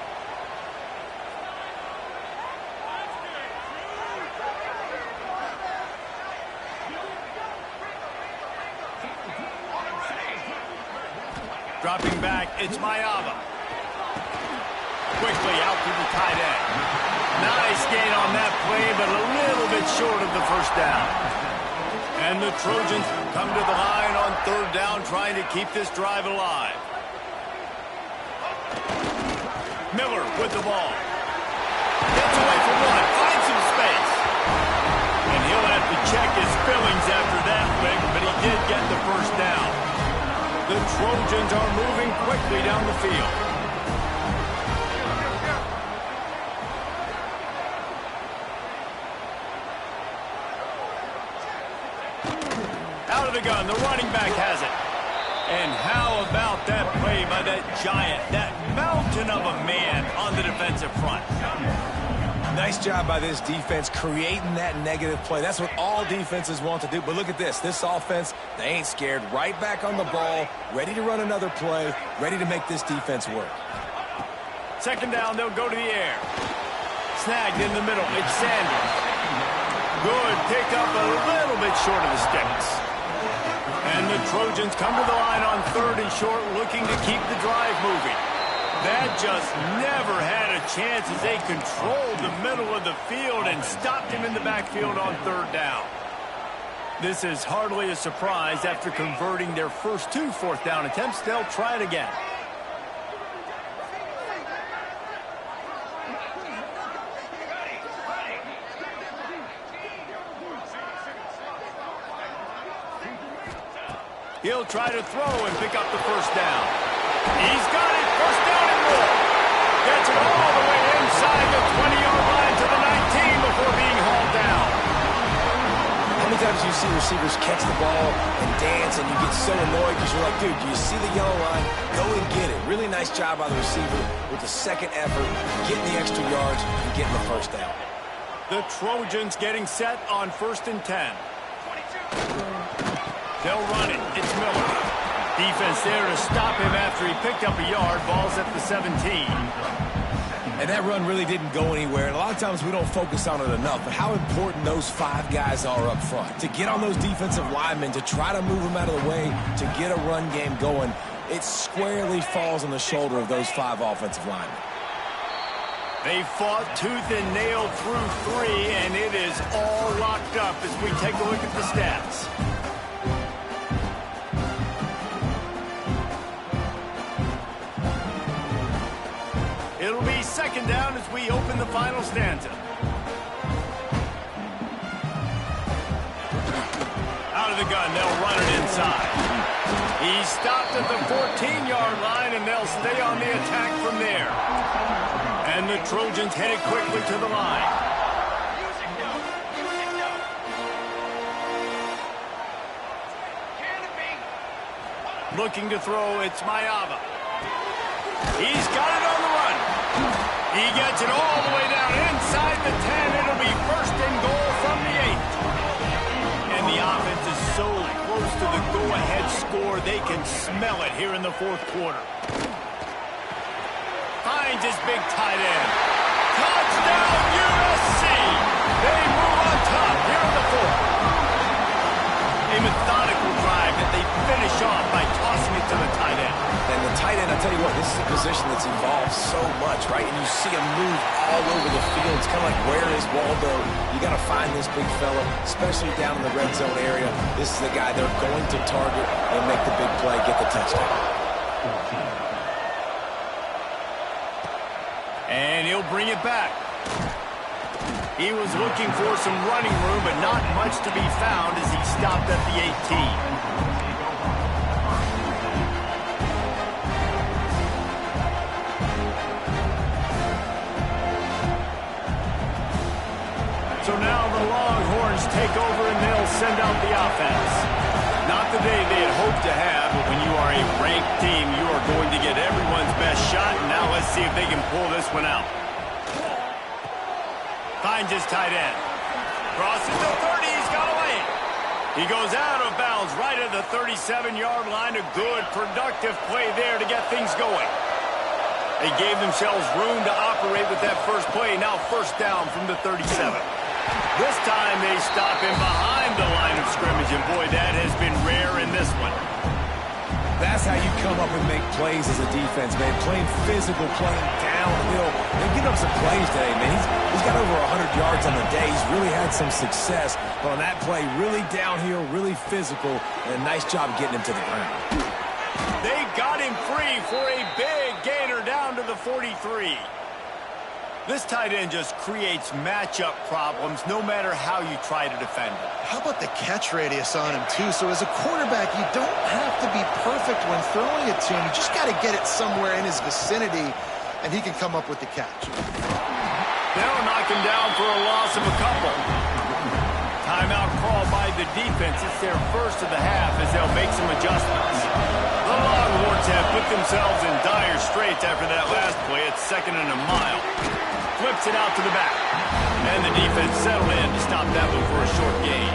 Dropping back, it's Ncaa. Quickly out to the tight end. Nice gain on that play, but a little bit short of the first down. And the Trojans come to the line on third down, trying to keep this drive alive. Miller with the ball. Gets away from one, finds some space. And he'll have to check his fillings after that pick, but he did get the first down. The Trojans are moving quickly down the field. Out of the gun, the running back has it. And how about that play by that giant, that mountain of a man on the defensive front? Nice job by this defense creating that negative play. That's what all defenses want to do. But look at this. This offense, they ain't scared. Right back on the ball, ready to run another play, ready to make this defense work. 2nd down, they'll go to the air. Snagged in the middle. It's Sanders. Good pickup, a little bit short of the sticks. And the Trojans come to the line on 3rd and short, looking to keep the drive moving. That just never had a chance as they controlled the middle of the field and stopped him in the backfield on 3rd down. This is hardly a surprise. After converting their first 2 4th down attempts, they'll try it again. He'll try to throw and pick up the first down. He's got it. First down and more. Gets it all the way inside the 20-yard line to the 19 before being hauled down. How many times have you see receivers catch the ball and dance, and you get so annoyed because you're like, dude, do you see the yellow line? Go and get it. Really nice job by the receiver with the second effort, getting the extra yards and getting the first down. The Trojans getting set on 1st and 10. They'll run it. It's Miller. Defense there to stop him after he picked up a yard. Ball's at the 17. And that run really didn't go anywhere. And a lot of times we don't focus on it enough, but how important those 5 guys are up front. To get on those defensive linemen, to try to move them out of the way, to get a run game going, it squarely falls on the shoulder of those 5 offensive linemen. They fought tooth and nail through 3, and it is all locked up as we take a look at the stats. It'll be 2nd down as we open the final stanza. Out of the gun, they'll run it inside. He stopped at the 14-yard line, and they'll stay on the attack from there. And the Trojans headed quickly to the line. Looking to throw, it's Ncaa. He's got it on the run. He gets it all the way down inside the 10. It'll be 1st and goal from the 8. And the offense is so close to the go-ahead score, they can smell it here in the 4th quarter. Finds his big tight end. Touchdown, USC! They move on top here in the 4th. A methodical drive that they finish off by tossing it to the tight end. And the tight end, I'll tell you what, this is a position that's evolved so much, right? And you see him move all over the field. It's kind of like, where is Waldo? You got to find this big fella, especially down in the red zone area. This is the guy they're going to target and make the big play, get the touchdown. And he'll bring it back. He was looking for some running room, but not much to be found as he stopped at the 18. So now the Longhorns take over and they'll send out the offense. Not the day they had hoped to have, but when you are a ranked team, you are going to get everyone's best shot. And now let's see if they can pull this one out. Finds his tight end. Crosses the 30. He's got away. He goes out of bounds right at the 37-yard line. A good, productive play there to get things going. They gave themselves room to operate with that first play. Now 1st down from the 37. This time they stop him behind the line of scrimmage. And boy, that has been rare in this one. That's how you come up and make plays as a defense, man. Playing physical, playing downhill. They get up some plays today, man. He's got over 100 yards on the day. He's really had some success. But on that play, really downhill, really physical, and a nice job getting him to the ground. They got him free for a big gainer down to the 43. This tight end just creates matchup problems no matter how you try to defend it. How about the catch radius on him, too? So as a quarterback, you don't have to be perfect when throwing it to him. You just got to get it somewhere in his vicinity, and he can come up with the catch. They'll knock him down for a loss of a couple. Timeout called by the defense. It's their first of the half as they'll make some adjustments. The Longhorns have put themselves in dire straits after that last play. It's 2nd and a mile. Flips it out to the back. And the defense settled in to stop that one for a short gain.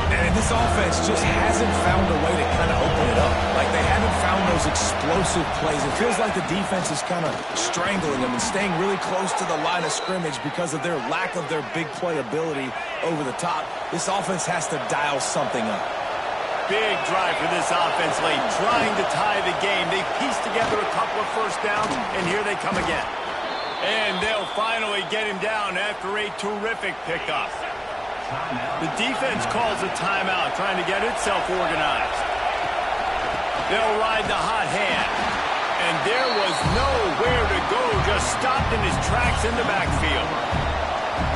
And this offense just hasn't found a way to kind of open it up. Like, they haven't found those explosive plays. It feels like the defense is kind of strangling them and staying really close to the line of scrimmage because of their lack of their big play ability over the top. This offense has to dial something up. Big drive for this offense late, trying to tie the game. They pieced together a couple of 1st downs, and here they come again. And they'll finally get him down after a terrific pickup. The defense calls a timeout, trying to get itself organized. They'll ride the hot hand. And there was nowhere to go, just stopped in his tracks in the backfield.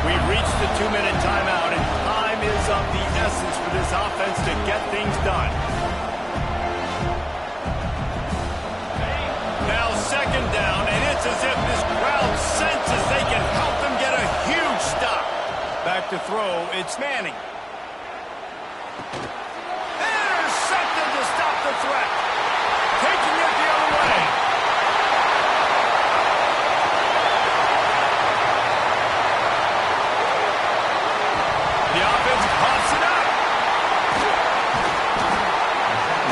We've reached the 2-minute timeout, and time is of the essence for this offense to get things done. Now 2nd down, and it's as if this crowd senses they can help them get a huge stop. Back to throw, it's Manning. Intercepted to stop the threat. Taking it the other way. The offense pops it up.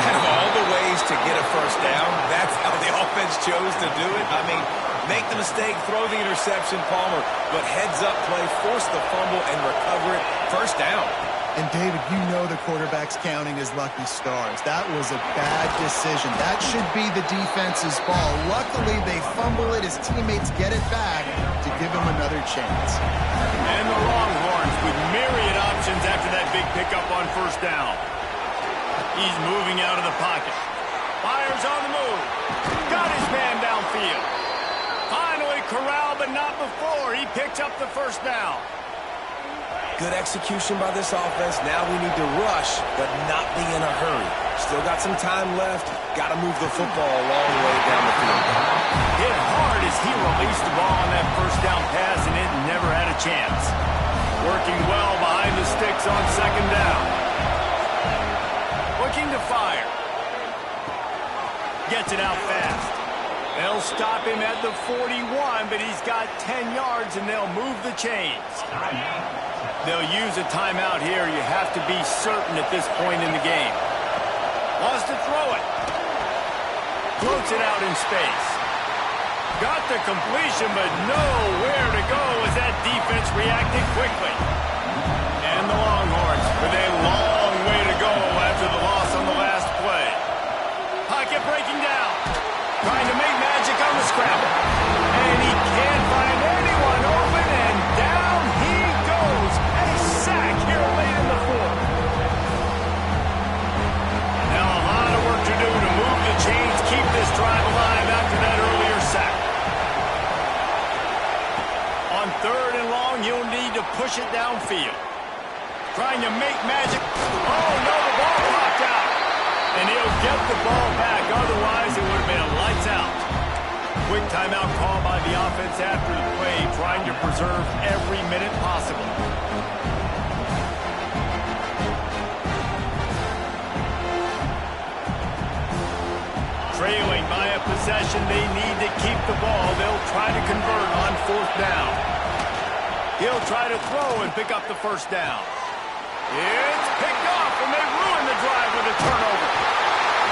Out of all the ways to get a first down, that's how the offense chose to do it. I mean, make the mistake, throw the interception, Palmer, but heads-up play, force the fumble, and recover it. First down. And, David, you know the quarterback's counting his lucky stars. That was a bad decision. That should be the defense's ball. Luckily, they fumble it. His teammates get it back to give him another chance. And the Longhorns with myriad options after that big pickup on first down. He's moving out of the pocket. Fires on the move. Got his man downfield. Finally corralled, but not before. He picks up the first down. Good execution by this offense. Now we need to rush, but not be in a hurry. Still got some time left. Got to move the football a long way down the field. Hit hard as he released the ball on that first down pass, and it never had a chance. Working well behind the sticks on second down. Looking to fire. Gets it out fast. They'll stop him at the 41, but he's got 10 yards, and they'll move the chains. They'll use a timeout here. You have to be certain at this point in the game. Wants to throw it. Floats it out in space. Got the completion, but nowhere to go as that defense reacted quickly. And the Longhorns with a long way to go after the loss on the last play. Pocket breaking down. Trying to make magic on the scramble. And he can't find anyone open, and down he goes. A sack here late in the fourth. Now a lot of work to do to move the chains, keep this drive alive after that earlier sack. On third and long, you'll need to push it downfield. Trying to make magic. Oh, no, the ball popped out. And he'll get the ball back. Otherwise, it would have been lights out. Quick timeout call by the offense after the play, trying to preserve every minute possible. Trailing by a possession, they need to keep the ball. They'll try to convert on fourth down. He'll try to throw and pick up the first down. It's picked off, and they ruin the drive with a turnover.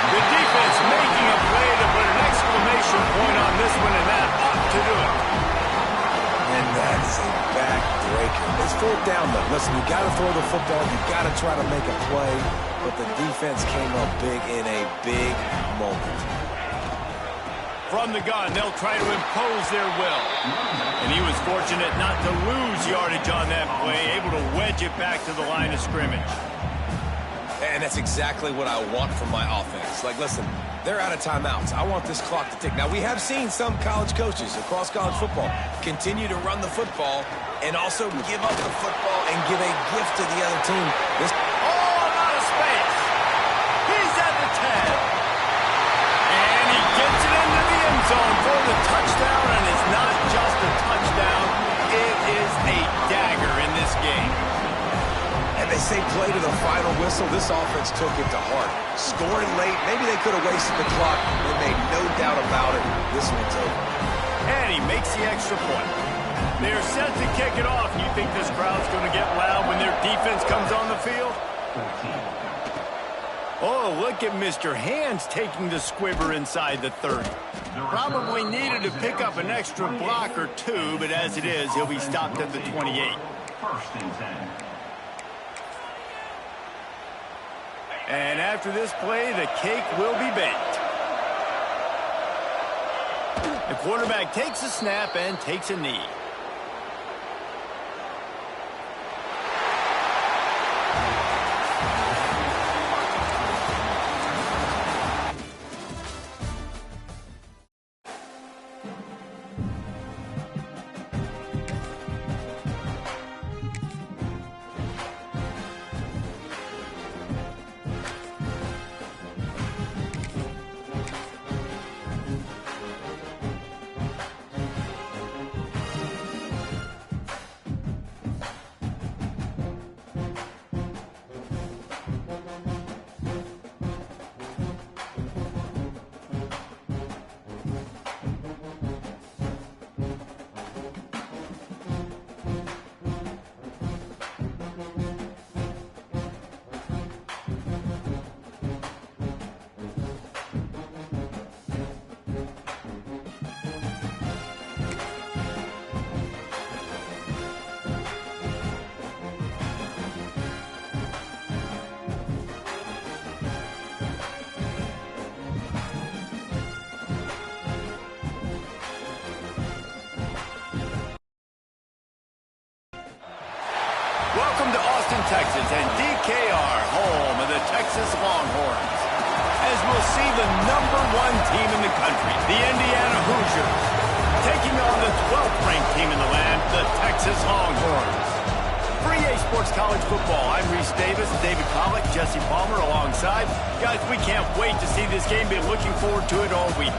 The defense making a play to put an exclamation point on this one, and that ought to do it. And that's a backbreaker. It's fourth down, though. Listen, you got to throw the football. You got to try to make a play, but the defense came up big in a big moment. From the gun, they'll try to impose their will. And he was fortunate not to lose yardage on that play, able to wedge it back to the line of scrimmage. And that's exactly what I want from my offense. Like, listen, they're out of timeouts. I want this clock to tick. Now, we have seen some college coaches across college football continue to run the football and also give up the football and give a gift to the other team. Oh, a lot of space. He's at the 10. And he gets it into the end zone for the touchdown, and it's not just a touchdown. It is a dagger in this game. And they say play to the final whistle. This offense took it to heart. Scoring late, maybe they could have wasted the clock. They made no doubt about it. This one's over. And he makes the extra point. They're set to kick it off. You think this crowd's going to get loud when their defense comes on the field? Oh, look at Mr. Hands taking the squibber inside the 30. Probably needed to pick up an extra block or two, but as it is, he'll be stopped at the 28. First and 10. And after this play, the cake will be baked. The quarterback takes a snap and takes a knee. Texas, and DKR, home of the Texas Longhorns. As we'll see the #1 team in the country, the Indiana Hoosiers, taking on the 12th-ranked team in the land, the Texas Longhorns. For EA Sports College Football, I'm Reese Davis, David Pollock, Jesse Palmer alongside. Guys, we can't wait to see this game. Been looking forward to it all week.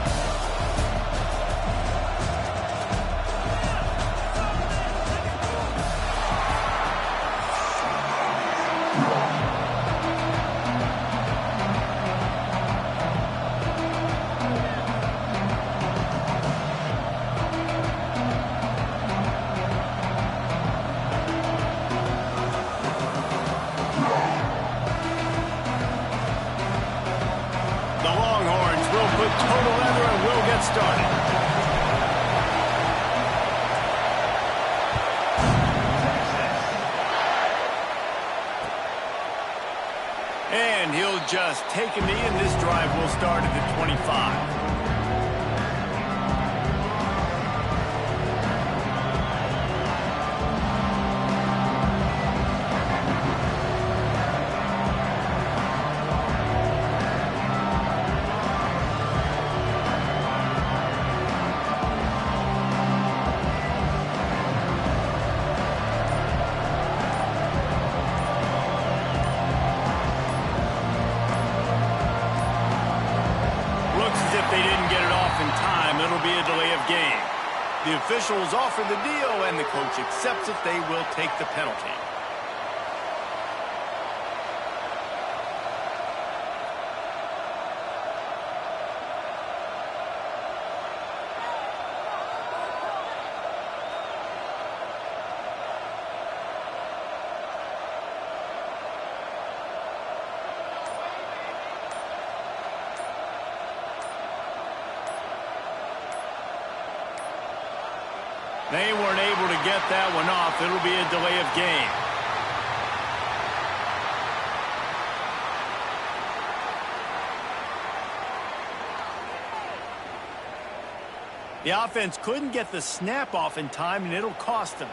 Total leather, and we'll get started. And he'll just take a knee, and this drive will start at the 25. They didn't get it off in time. It'll be a delay of game. The officials offer the deal, and the coach accepts it. They will take the penalty. They weren't able to get that one off. It'll be a delay of game. The offense couldn't get the snap off in time, and it'll cost them.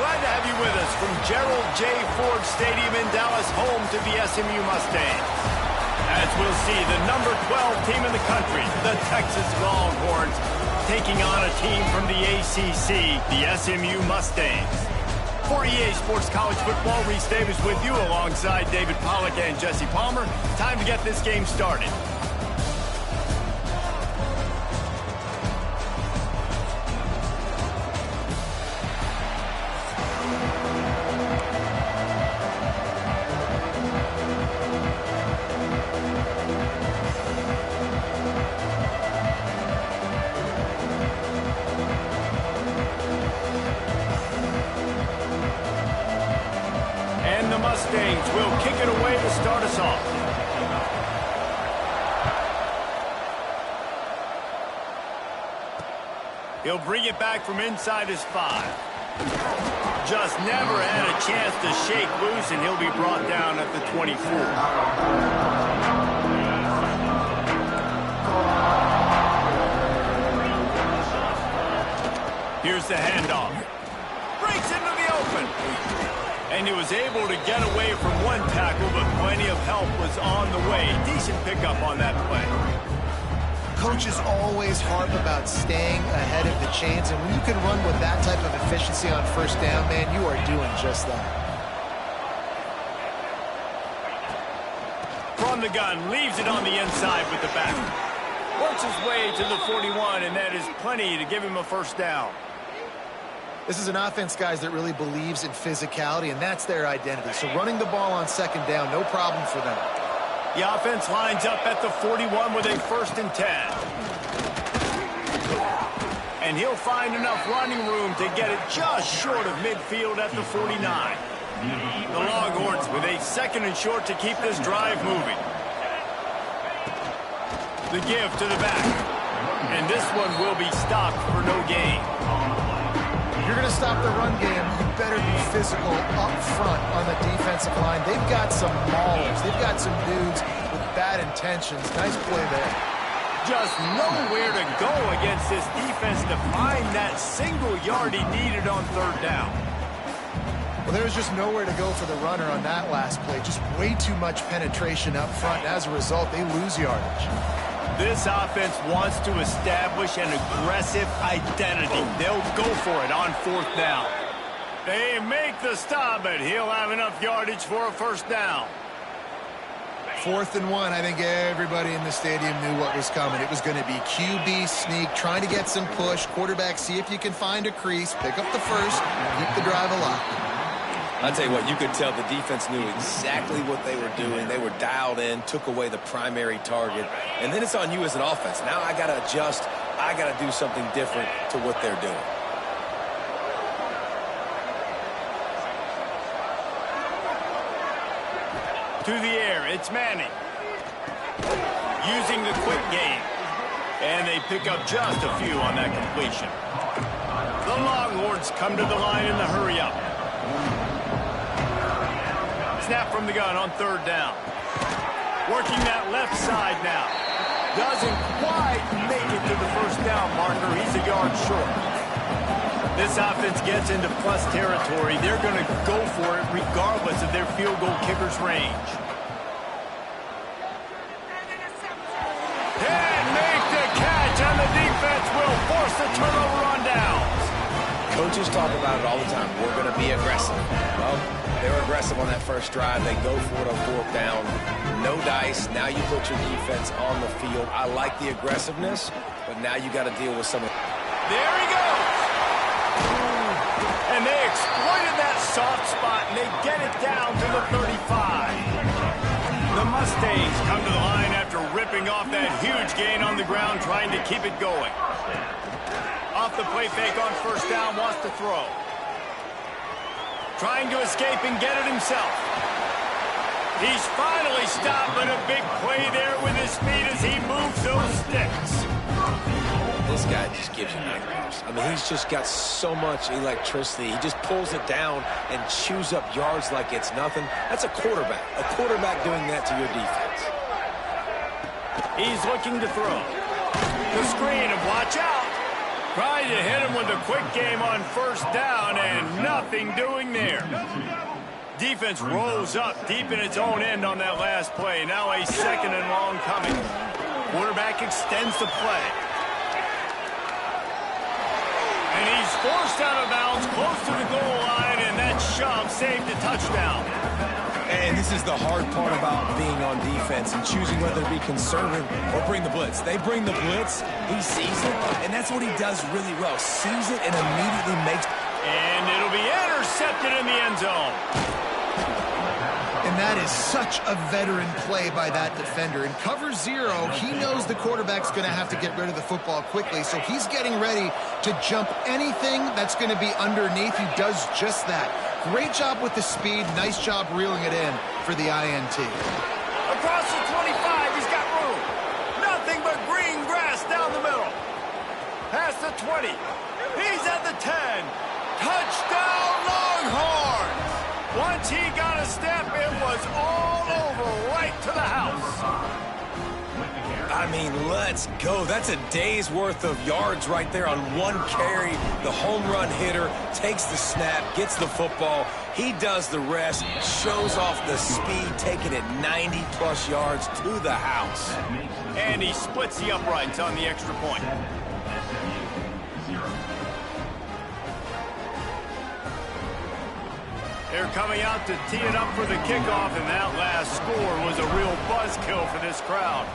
Glad to have you with us from Gerald J. Ford Stadium in Dallas, home to the SMU Mustangs. As we'll see, the number 12 team in the country, the Texas Longhorns, taking on a team from the ACC, the SMU Mustangs. For EA Sports College Football, Reese Davis with you alongside David Pollock and Jesse Palmer. Time to get this game started. Mustangs will kick it away to start us off. He'll bring it back from inside his 5. Just never had a chance to shake loose, and he'll be brought down at the 24. Here's the handoff. Breaks into the open. And he was able to get away from one tackle, but plenty of help was on the way. Decent pickup on that play. Coaches always harp about staying ahead of the chains, and when you can run with that type of efficiency on first down, man, you are doing just that. From the gun, leaves it on the inside with the back. Works his way to the 41, and that is plenty to give him a first down. This is an offense, guys, that really believes in physicality, and that's their identity. So running the ball on second down, no problem for them. The offense lines up at the 41 with a 1st and 10. And he'll find enough running room to get it just short of midfield at the 49. The Longhorns with a 2nd and short to keep this drive moving. The give to the back. And this one will be stopped for no gain. If you're going to stop the run game, you better be physical up front on the defensive line. They've got some maulers. They've got some dudes with bad intentions. Nice play there. Just nowhere to go against this defense to find that single yard he needed on 3rd down. Well, there's just nowhere to go for the runner on that last play. Just way too much penetration up front. As a result, they lose yardage. This offense wants to establish an aggressive identity. They'll go for it on 4th down. They make the stop, but he'll have enough yardage for a first down. 4th and 1. I think everybody in the stadium knew what was coming. It was going to be QB sneak, trying to get some push. Quarterback, see if you can find a crease, pick up the first, keep the drive alive. I'll tell you what, you could tell the defense knew exactly what they were doing. They were dialed in, took away the primary target, and then it's on you as an offense. Now I got to adjust. I got to do something different to what they're doing. To the air, it's Manning. Using the quick game. And they pick up just a few on that completion. The Longhorns come to the line in the hurry-up. Snap from the gun on 3rd down. Working that left side now. Doesn't quite make it to the first down marker. He's a yard short. This offense gets into plus territory. They're going to go for it regardless of their field goal kicker's range. And make the catch, and the defense will force the turnover on downs. Coaches talk about it all the time. We're going to be aggressive. Well, they're aggressive on that first drive. They go for it on 4th down. No dice. Now you put your defense on the field. I like the aggressiveness, but now you got to deal with some of... There he goes. And they exploited that soft spot, and they get it down to the 35. The Mustangs come to the line after ripping off that huge gain on the ground, trying to keep it going. Off the play fake on 1st down, wants to throw. Trying to escape and get it himself. He's finally stopped, but a big play there with his feet as he moves those sticks. This guy just gives you nightmares. I mean, he's just got so much electricity. He just pulls it down and chews up yards like it's nothing. That's a quarterback. A quarterback doing that to your defense. He's looking to throw. The screen, and watch out. Trying to hit him with a quick game on 1st down, and nothing doing there. Defense rolls up deep in its own end on that last play. Now a 2nd and long coming. Quarterback extends the play. And he's forced out of bounds close to the goal line, and that shove saved a touchdown. And this is the hard part about being on defense and choosing whether to be conservative or bring the blitz. They bring the blitz, he sees it, and that's what he does really well. Sees it and immediately makes... And it'll be intercepted in the end zone. And that is such a veteran play by that defender. In cover 0, he knows the quarterback's going to have to get rid of the football quickly, so he's getting ready to jump anything that's going to be underneath. He does just that. Great job with the speed. Nice job reeling it in for the INT. Across the 25, he's got room. Nothing but green grass down the middle. Past the 20. He's at the 10. Touchdown, Longhorns! Once he got a step, it was all over right to the house. I mean, let's go. That's a day's worth of yards right there on one carry. The home run hitter takes the snap, gets the football. He does the rest, shows off the speed, taking it 90-plus yards to the house. And he splits the uprights on the extra point. They're coming out to tee it up for the kickoff, and that last score was a real buzzkill for this crowd.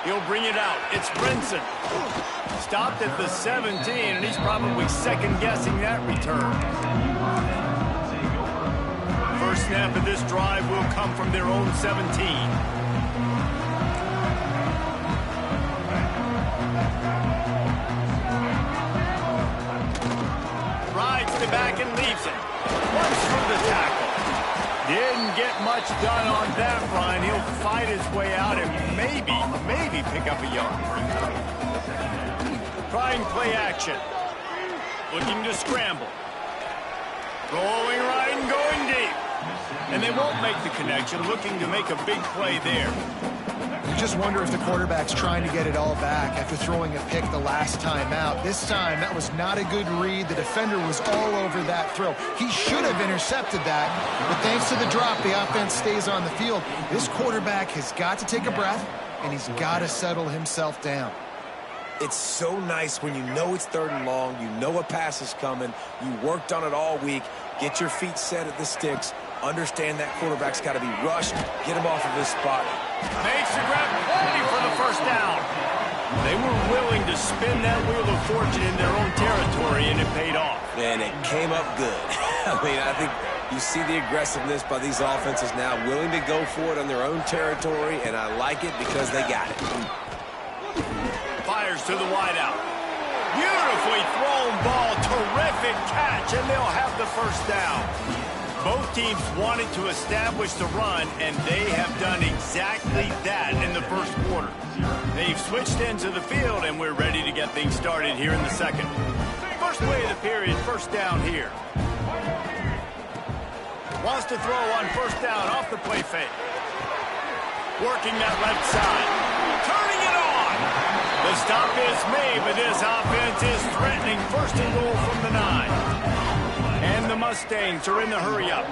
He'll bring it out. It's Brinson. Stopped at the 17, and he's probably second-guessing that return. First snap of this drive will come from their own 17. Rides the back and leaves it. Runs through the tackle. Didn't get much done on that run. He'll fight his way out and maybe pick up a yard. Trying play action. Looking to scramble. Rolling right and going deep. And they won't make the connection. Looking to make a big play there. You just wonder if the quarterback's trying to get it all back after throwing a pick the last time out. This time, that was not a good read. The defender was all over that throw. He should have intercepted that, but thanks to the drop, the offense stays on the field. This quarterback has got to take a breath, and he's got to settle himself down. It's so nice when you know it's 3rd and long, you know a pass is coming, you worked on it all week, get your feet set at the sticks, understand that quarterback's got to be rushed, get him off of his spot. Makes the grab plenty for the first down. They were willing to spin that wheel of fortune in their own territory, and it paid off. And it came up good. I mean, I think you see the aggressiveness by these offenses now, willing to go for it on their own territory, and I like it because they got it. Fires to the wideout. Beautifully thrown ball. Terrific catch, and they'll have the first down. Both teams wanted to establish the run, and they have done exactly that in the first quarter. They've switched into the field, and we're ready to get things started here in the second. First play of the period, first down here. Wants to throw on first down off the play fake. Working that left side. Turning it on. The stop is made, but this offense is threatening first and goal from the 9. And the Mustangs are in the hurry-up.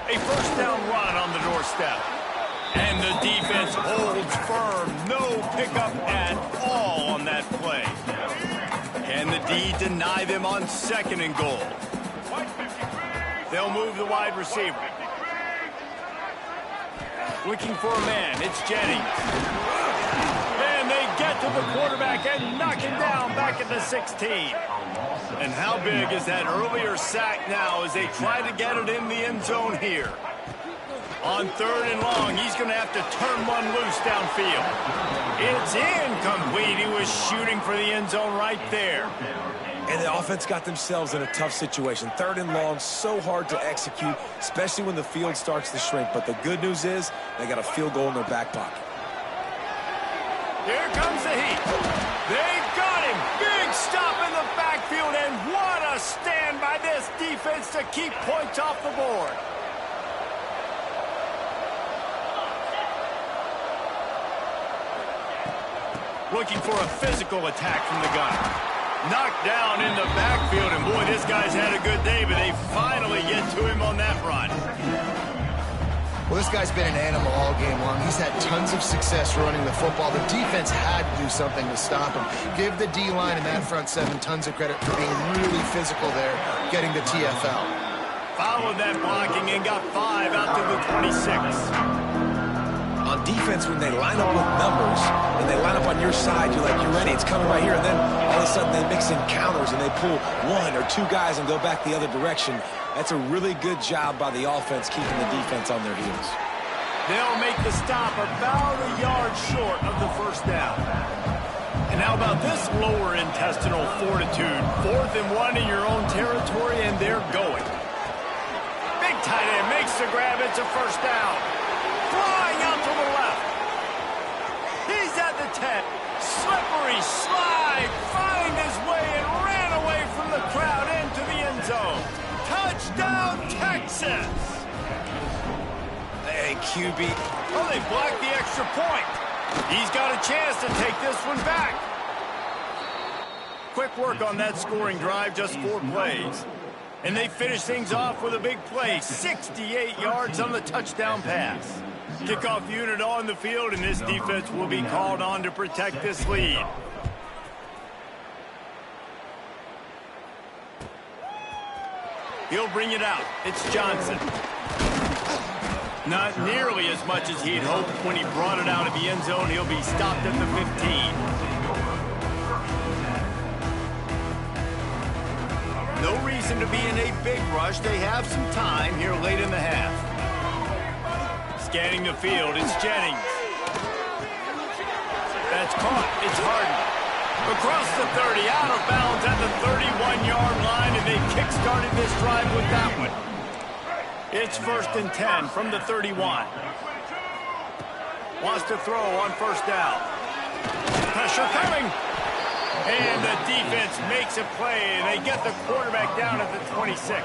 A first down run on the doorstep. And the defense holds firm. No pickup at all on that play. Can the D deny them on 2nd and goal? They'll move the wide receiver. Looking for a man. It's Jennings. And they get to the quarterback and knock him down back at the 16. And how big is that earlier sack now as they try to get it in the end zone here? On 3rd and long, he's going to have to turn one loose downfield. It's incomplete. He was shooting for the end zone right there. And the offense got themselves in a tough situation. 3rd and long, so hard to execute, especially when the field starts to shrink. But the good news is they got a field goal in their back pocket. Here comes the heat. They've got him. Big stop in the backfield, and what a stand by this defense to keep points off the board. Looking for a physical attack from the gun. Knocked down in the backfield, and boy, this guy's had a good day, but they finally get to him on that run. Well, this guy's been an animal all game long. He's had tons of success running the football. The defense had to do something to stop him. Give the D-line and that front 7 tons of credit for being really physical there, getting the TFL. Followed that blocking and got 5 out to the 26. On defense, when they line up with numbers and they line up on your side, you're like, you're ready, it's coming right here. And then all of a sudden they mix in counters and they pull 1 or 2 guys and go back the other direction. That's a really good job by the offense keeping the defense on their heels. They'll make the stop about a yard short of the first down. And how about this lower intestinal fortitude? 4th and 1 in your own territory, and they're going. Big tight end makes the grab. It's a first down. Flying out to the left. He's at the 10. Slippery slide. Found his way and ran away from the crowd into the end zone. Touchdown, Texas. Hey, QB. Oh, they blocked the extra point. He's got a chance to take this one back. Quick work on that scoring drive, just 4 plays. And they finish things off with a big play, 68 yards on the touchdown pass. Kickoff unit on the field, and this defense will be called on to protect this lead. He'll bring it out. It's Johnson. Not nearly as much as he'd hoped when he brought it out of the end zone. He'll be stopped at the 15. No reason to be in a big rush. They have some time here late in the half. Scanning the field, it's Jennings. That's caught. It's Harden. Across the 30, out of bounds at the 31-yard line, and they kick-started this drive with that one. It's 1st and 10 from the 31. Wants to throw on first down. Pressure coming. And the defense makes a play, and they get the quarterback down at the 26.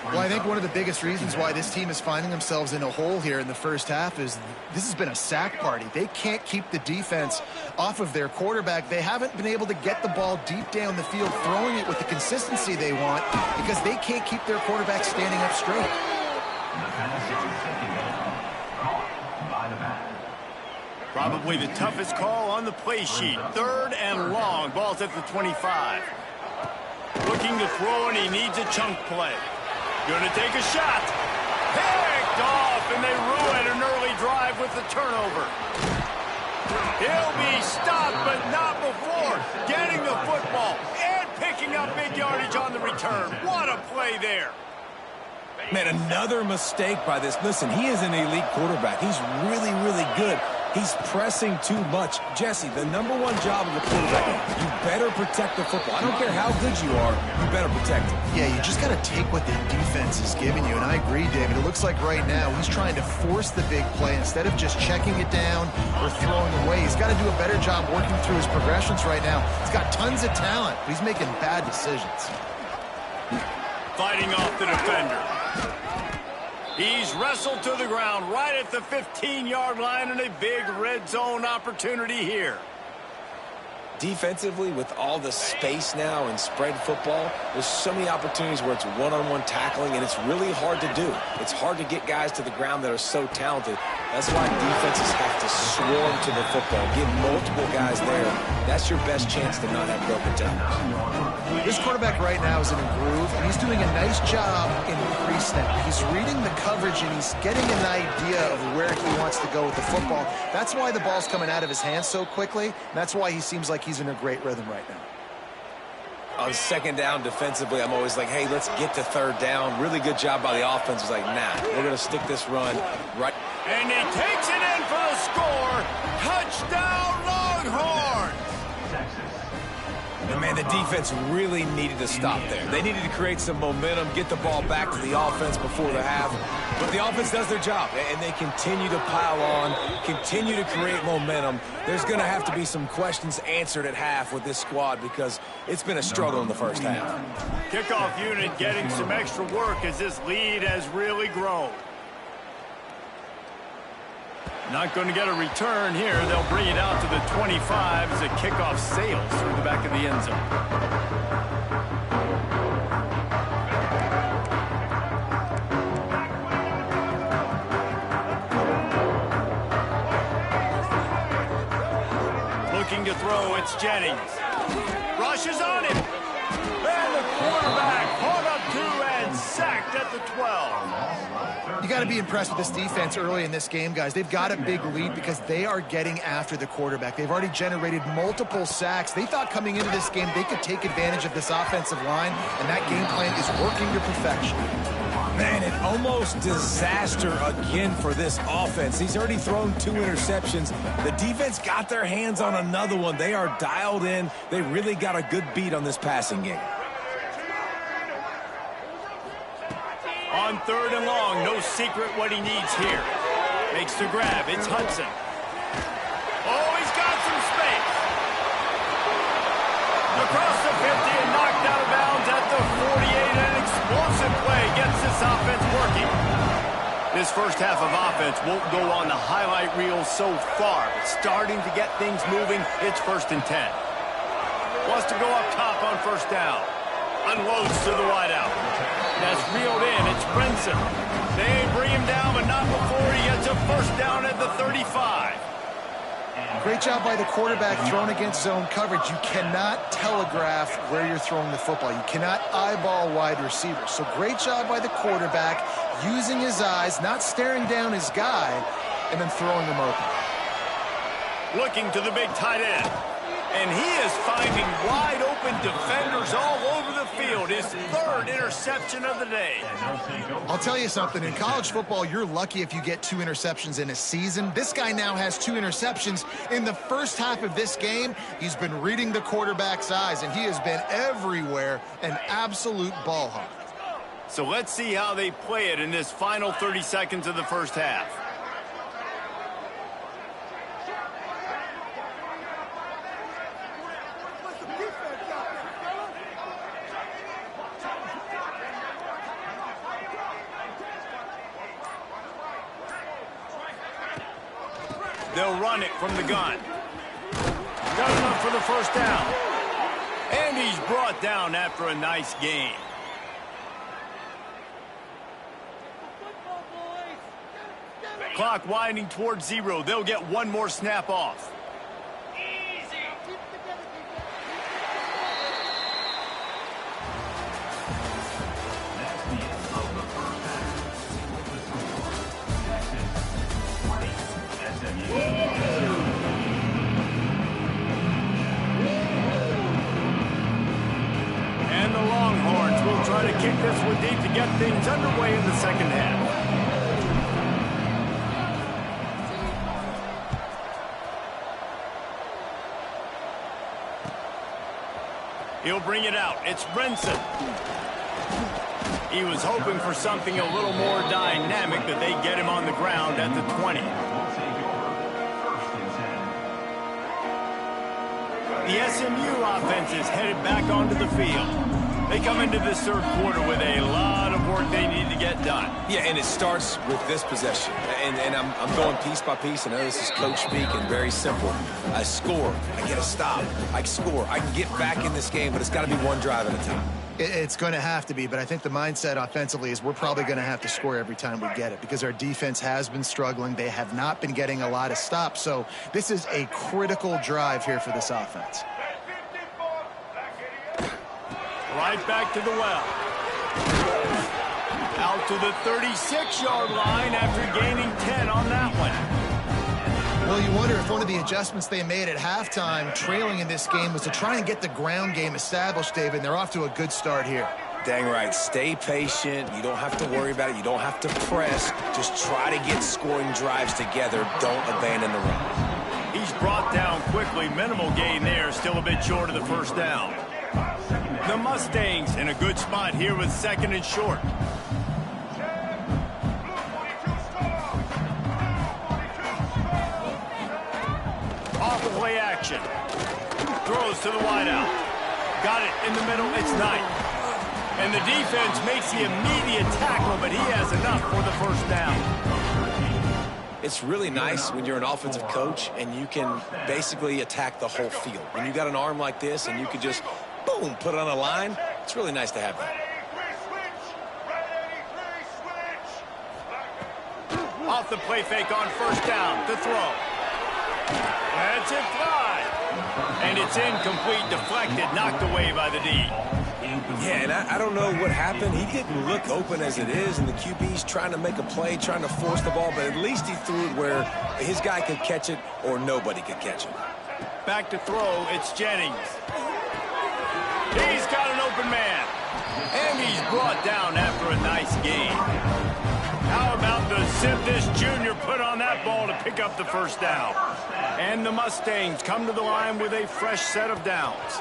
Well, I think one of the biggest reasons why this team is finding themselves in a hole here in the first half is this has been a sack party. They can't keep the defense off of their quarterback. They haven't been able to get the ball deep down the field, throwing it with the consistency they want because they can't keep their quarterback standing up straight. Probably the toughest call on the play sheet. 3rd and long. Ball's at the 25. Looking to throw, and he needs a chunk play. Going to take a shot. Picked off, and they ruin an early drive with the turnover. He'll be stopped, but not before getting the football and picking up big yardage on the return. What a play there. Man, another mistake by this. Listen, he is an elite quarterback. He's really, really good. He's pressing too much. Jesse, the #1 job of the quarterback, you better protect the football. I don't care how good you are, you better protect it. Yeah, you just got to take what the defense is giving you, and I agree, David. It looks like right now he's trying to force the big play instead of just checking it down or throwing away. He's got to do a better job working through his progressions right now. He's got tons of talent, but he's making bad decisions. Fighting off the defender. He's wrestled to the ground right at the 15-yard line, and a big red zone opportunity here. Defensively, with all the space now and spread football, there's so many opportunities where it's one-on-one tackling, and it's really hard to do. It's hard to get guys to the ground that are so talented. That's why defenses have to swarm to the football, get multiple guys there. That's your best chance to not have broken tackles. This quarterback right now is in a groove, and he's doing a nice job in pre-snap. He's reading the coverage, and he's getting an idea of where he wants to go with the football. That's why the ball's coming out of his hands so quickly. And that's why he seems like he's in a great rhythm right now. On 2nd down defensively, I'm always like, hey, let's get to 3rd down. Really good job by the offense. It's like, nah, we're going to stick this run right. And he takes it in for the score. Touchdown, Longhorns! And, man, the defense really needed to stop there. They needed to create some momentum, get the ball back to the offense before the half. But the offense does their job, and they continue to pile on, continue to create momentum. There's going to have to be some questions answered at half with this squad because it's been a struggle in the first half. Kickoff unit getting some extra work as this lead has really grown. Not going to get a return here. They'll bring it out to the 25 as a kickoff sails through the back of the end zone. Looking to throw, it's Jennings. Rushes on him. And the quarterback caught up to and sacked at the 12. You got to be impressed with this defense early in this game, guys. They've got a big lead because they are getting after the quarterback. They've already generated multiple sacks. They thought coming into this game they could take advantage of this offensive line, and that game plan is working to perfection. Man, an almost disaster again for this offense. He's already thrown 2 interceptions. The defense got their hands on another one. They are dialed in. They really got a good beat on this passing game. On 3rd and long, no secret what he needs here. Makes the grab. It's Hudson. Oh, he's got some space. Across the 50 and knocked out of bounds at the 48. An explosive play gets this offense working. This first half of offense won't go on the highlight reel so far, but starting to get things moving. It's 1st and 10. Wants to go up top on 1st down. Unloads to the wideout. That's reeled in. It's Brinson. They bring him down, but not before he gets a 1st down at the 35. Great job by the quarterback thrown against zone coverage. You cannot telegraph where you're throwing the football. You cannot eyeball wide receivers. So great job by the quarterback using his eyes, not staring down his guy, and then throwing him open. Looking to the big tight end. And he is finding wide open defenders all over the field. His 3rd interception of the day. I'll tell you something. In college football, you're lucky if you get 2 interceptions in a season. This guy now has 2 interceptions. In the first half of this game, he's been reading the quarterback's eyes, and he has been everywhere, an absolute ball hawk. So let's see how they play it in this final 30 seconds of the first half. They'll run it from the gun. Got enough for the 1st down. And he's brought down after a nice gain. Clock winding towards 0. They'll get 1 more snap off. And the Longhorns will try to kick this one deep to get things underway in the 2nd half. He'll bring it out. It's Brinson. He was hoping for something a little more dynamic, but they get him on the ground at the 20. The SMU offense is headed back onto the field. They come into this 3rd quarter with a lot of work they need to get done. Yeah, and it starts with this possession. And I'm going piece by piece. I know this is coach speak and very simple. I score. I get a stop. I score. I can get back in this game, but it's got to be 1 drive at a time. It's going to have to be, but I think the mindset offensively is we're probably going to have to score every time we get it because our defense has been struggling. They have not been getting a lot of stops. So this is a critical drive here for this offense. Right back to the well. Out to the 36-yard line after gaining 10 on that one. Well, you wonder if one of the adjustments they made at halftime, trailing in this game, was to try and get the ground game established, David, and they're off to a good start here. Dang right. Stay patient. You don't have to worry about it. You don't have to press. Just try to get scoring drives together. Don't abandon the run. He's brought down quickly. Minimal gain there. Still a bit short of the 1st down. The Mustangs in a good spot here with 2nd and short. Off the play action. Throws to the wideout. Got it in the middle. It's Knight. And the defense makes the immediate tackle, but he has enough for the 1st down. It's really nice when you're an offensive coach and you can basically attack the whole field. When you got an arm like this and you can just, boom, put it on a line, it's really nice to have that. Off the play fake on 1st down to throw. That's it fly. And it's incomplete, deflected, knocked away by the D. Yeah, and I don't know what happened. He didn't look open as it is, and the QB's trying to make a play, trying to force the ball, but at least he threw it where his guy could catch it or nobody could catch it. Back to throw, it's Jennings. He's got an open man. And he's brought down after a nice gain. How about the zip this junior put on that ball to pick up the first down? And the Mustangs come to the line with a fresh set of downs.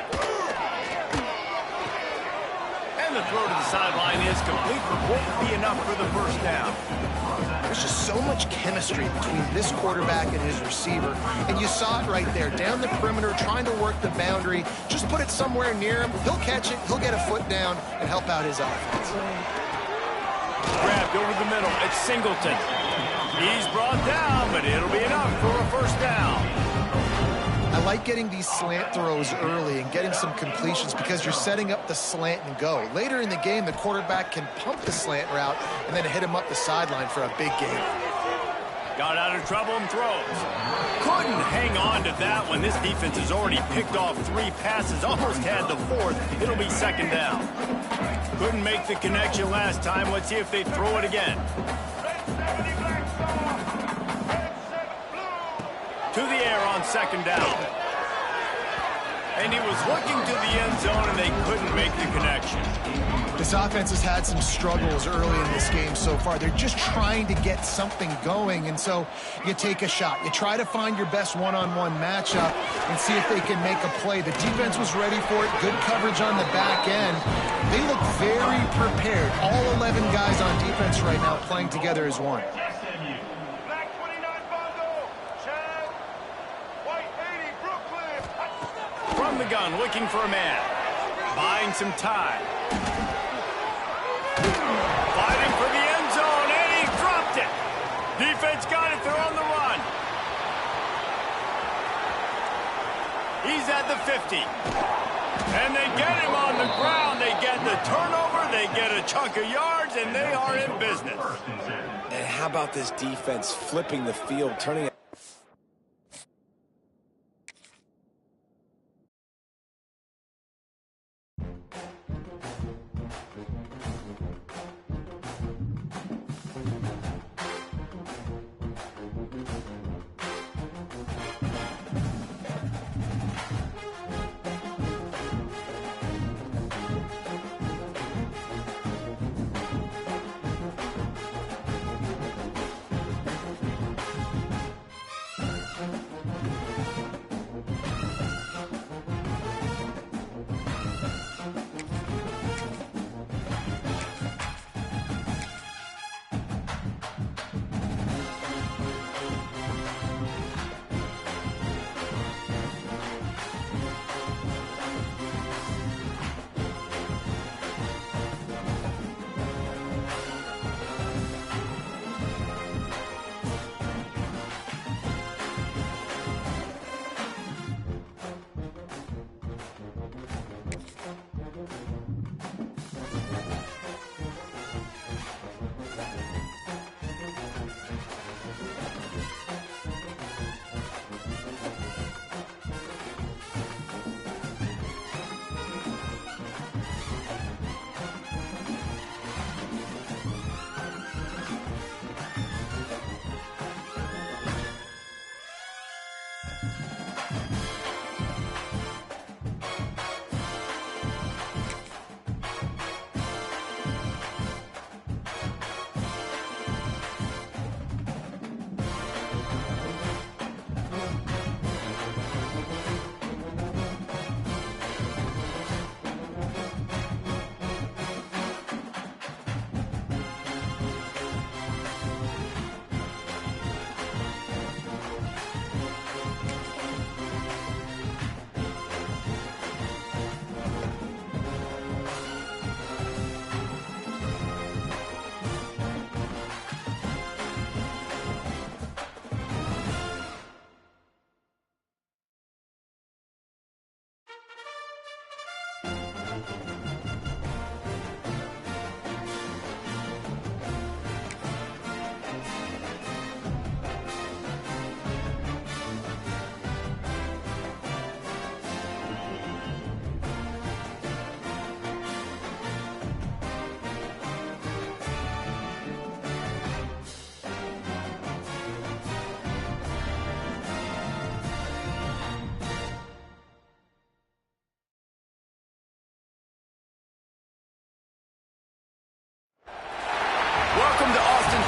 And the throw to the sideline is complete, but won't be enough for the first down. There's just so much chemistry between this quarterback and his receiver, and you saw it right there, down the perimeter, trying to work the boundary. Just put it somewhere near him. He'll catch it, he'll get a foot down, and help out his offense. Grabbed over the middle. It's Singleton. He's brought down, but it'll be enough for a first down. I like getting these slant throws early and getting some completions because you're setting up the slant and go. Later in the game, the quarterback can pump the slant route and then hit him up the sideline for a big gain. Got out of trouble and throws. Couldn't hang on to that one. This defense has already picked off 3 passes, almost had the 4th. It'll be second down. Couldn't make the connection last time. Let's see if they throw it again. To the air on second down. And he was looking to the end zone, and they couldn't make the connection. This offense has had some struggles early in this game so far. They're just trying to get something going, and so you take a shot. You try to find your best one-on-one matchup and see if they can make a play. The defense was ready for it. Good coverage on the back end. They look very prepared. All 11 guys on defense right now playing together as one. From the gun, looking for a man. Buying some time. Fighting for the end zone, and he dropped it. Defense got it. They're on the run. He's at the 50. And they get him on the ground. They get the turnover. They get a chunk of yards, and they are in business. And how about this defense flipping the field, turning it?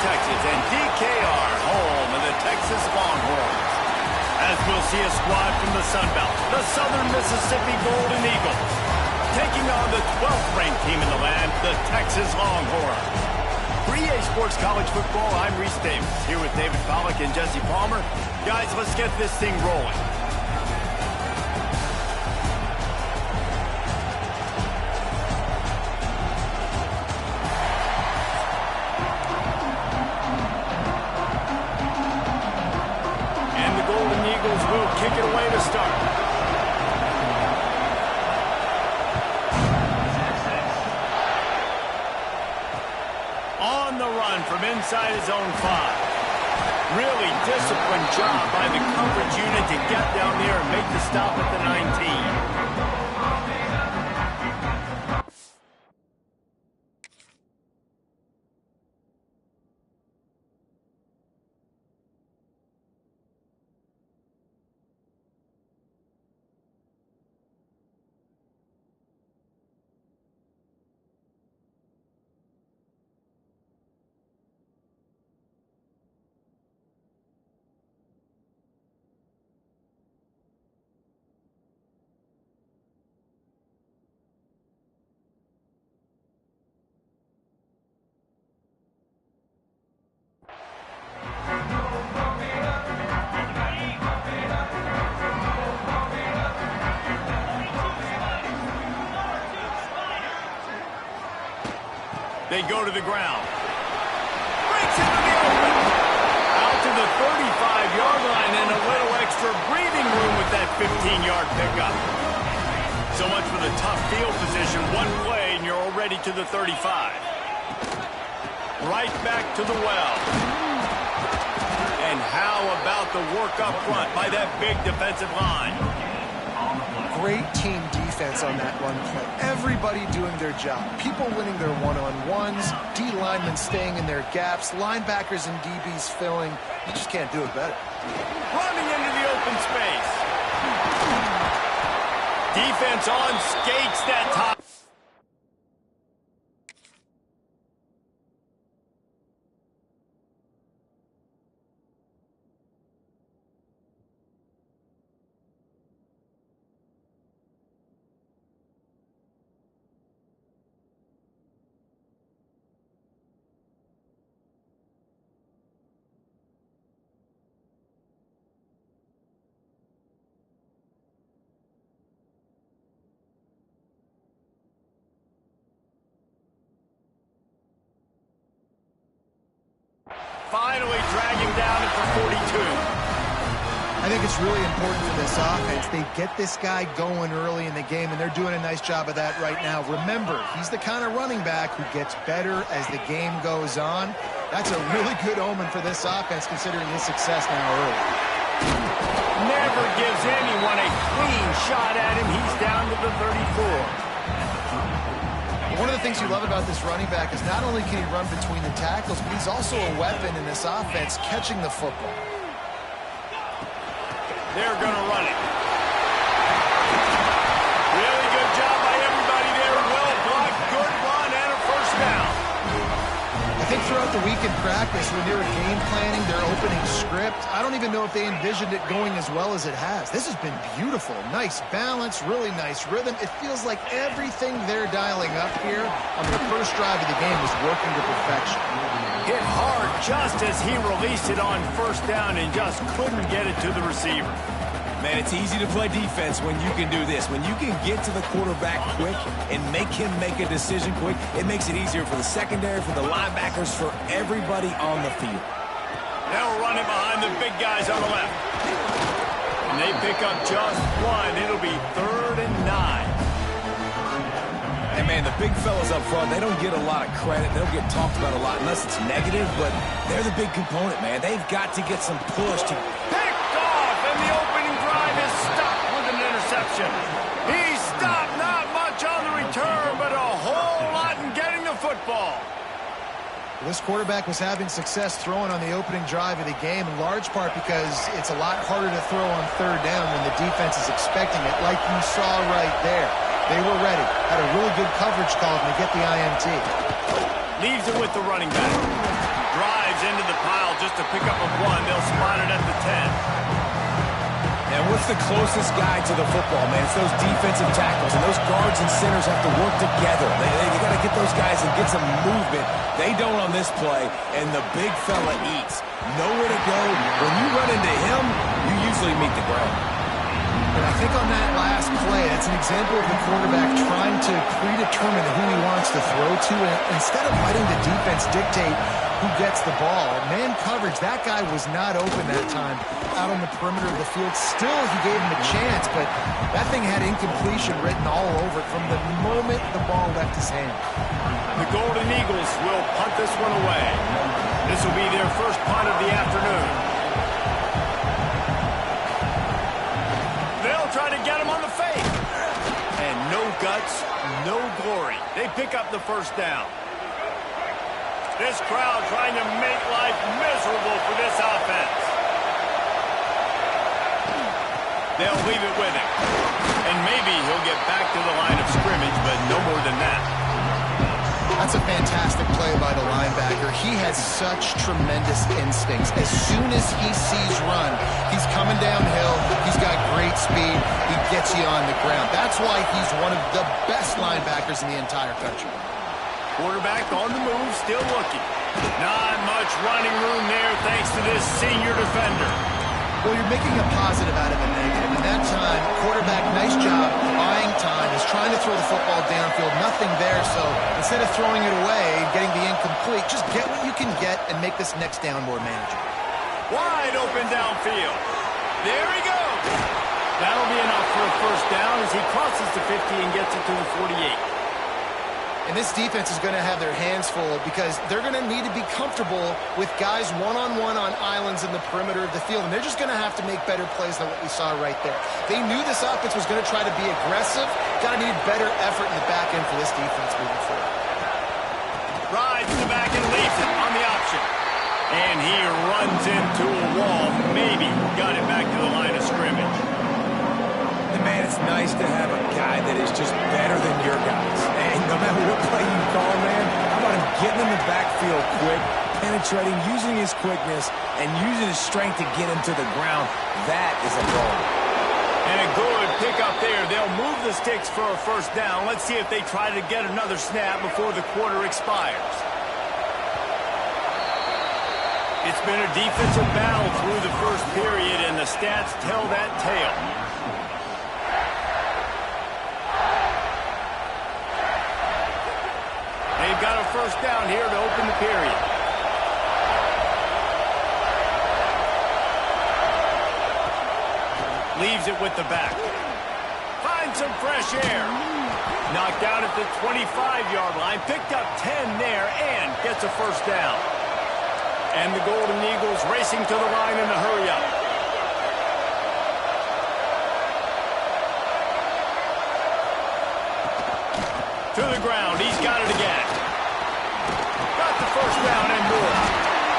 Texas, and DKR, home of the Texas Longhorns. As we'll see a squad from the Sun Belt, the Southern Mississippi Golden Eagles, taking on the 12th ranked team in the land, the Texas Longhorns. For EA Sports College Football, I'm Reese Davis, here with David Pollack and Jesse Palmer. Guys, let's get this thing rolling. And the Golden Eagles will kick it away to start. On the run from inside his own 5. Really disciplined job by the coverage unit to get down there and make the stop at the 19. They go to the ground. Breaks into the open. Out to the 35-yard line and a little extra breathing room with that 15-yard pickup. So much for the tough field position. One play and you're already to the 35. Right back to the well. And how about the work up front by that big defensive line? Great team defense on that run play. Everybody doing their job. People winning their one-on-ones, D linemen staying in their gaps, linebackers and DBs filling. You just can't do it better. Running into the open space. Defense on skates that time. Finally drag him down at the 42. I think it's really important for this offense. They get this guy going early in the game, and they're doing a nice job of that right now. Remember, he's the kind of running back who gets better as the game goes on. That's a really good omen for this offense, considering his success now early. Never gives anyone a clean shot at him. He's down to the 34. One of the things you love about this running back is not only can he run between the tackles, but he's also a weapon in this offense catching the football. They're going to run it. Really good job by everybody there. Well blocked, good run, and a first down. I think throughout the week in practice, when they were game planning their opening script, I don't even know if they envisioned it going as well as it has. This has been beautiful. Nice balance, really nice rhythm. It feels like everything they're dialing up here on the first drive of the game is working to perfection. Hit hard just as he released it on first down and just couldn't get it to the receiver. Man, it's easy to play defense when you can do this. When you can get to the quarterback quick and make him make a decision quick, it makes it easier for the secondary, for the linebackers, for everybody on the field. They'll run it behind the big guys on the left. And they pick up just one. It'll be 3rd and 9. And, man, the big fellas up front, they don't get a lot of credit. They don't get talked about a lot unless it's negative, but they're the big component, man. They've got to get some push to Picked off, and the opening drive is stopped with an interception. He stopped not much on the return, but a whole lot in getting the football. This quarterback was having success throwing on the opening drive of the game, in large part because it's a lot harder to throw on 3rd down when the defense is expecting it, like you saw right there. They were ready. Had a really good coverage call to get the INT. Leaves it with the running back. Drives into the pile just to pick up a 1. They'll spot it at the 10. And what's the closest guy to the football, man? It's those defensive tackles, and those guards and centers have to work together. They got to get those guys and get some movement. They don't on this play, and the big fella eats. Nowhere to go. When you run into him, you usually meet the ground. And I think on that last play, that's an example of the quarterback trying to predetermine who he wants to throw to, and instead of letting the defense dictate who gets the ball. Man coverage, that guy was not open that time out on the perimeter of the field. Still, he gave him a chance, but that thing had incompletion written all over it from the moment the ball left his hand. The Golden Eagles will punt this one away. This will be their first punt of the afternoon. They'll try to get him on the fake. And no guts, no glory. They pick up the first down. This crowd trying to make life miserable for this offense. They'll leave it with him. And maybe he'll get back to the line of scrimmage, but no more than that. That's a fantastic play by the linebacker. He has such tremendous instincts. As soon as he sees run, he's coming downhill. He's got great speed. He gets you on the ground. That's why he's one of the best linebackers in the entire country. Quarterback on the move, still looking. Not much running room there thanks to this senior defender. Well, you're making a positive out of a negative. And that time, quarterback, nice job, buying time, is trying to throw the football downfield. Nothing there, so instead of throwing it away and getting the incomplete, just get what you can get and make this next down more manageable. Wide open downfield. There he goes. That'll be enough for a first down as he crosses the 50 and gets it to the 48. And this defense is going to have their hands full because they're going to need to be comfortable with guys one-on-one on islands in the perimeter of the field. And they're just going to have to make better plays than what we saw right there. They knew this offense was going to try to be aggressive. Got to need better effort in the back end for this defense moving forward. Rides in the back and leaves it on the option. And he runs into a wall. Maybe got it back to the line of scrimmage. Man, it's nice to have a guy that is just better than your guys. And no matter what play you call, man, how about him getting in the backfield quick, penetrating, using his quickness, and using his strength to get him to the ground. That is a goal. And a good pickup there. They'll move the sticks for a first down. Let's see if they try to get another snap before the quarter expires. It's been a defensive battle through the first period, and the stats tell that tale. They've got a first down here to open the period. Leaves it with the back. Finds some fresh air. Knocked out at the 25-yard line. Picked up 10 there and gets a first down. And the Golden Eagles racing to the line in a hurry-up. To the ground. He's got it again. Got the first down and more.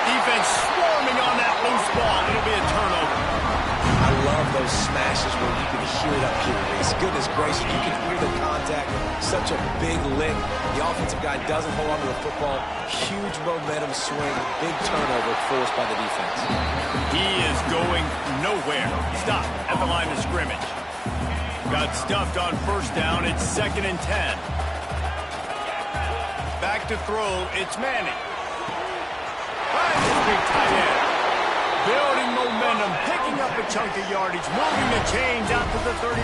Defense swarming on that loose ball. It'll be a turnover. I love those smashes where you can hear it up here, Reese. Goodness gracious, you can hear the contact. Such a big lick. The offensive guy doesn't hold on to the football. Huge momentum swing. Big turnover forced by the defense. He is going nowhere. Stop at the line of scrimmage. Got stuffed on first down. It's 2nd and 10. Back to throw, it's Manning. Finds his big tight end. Building momentum, picking up a chunk of yardage, moving the chains out to the 34.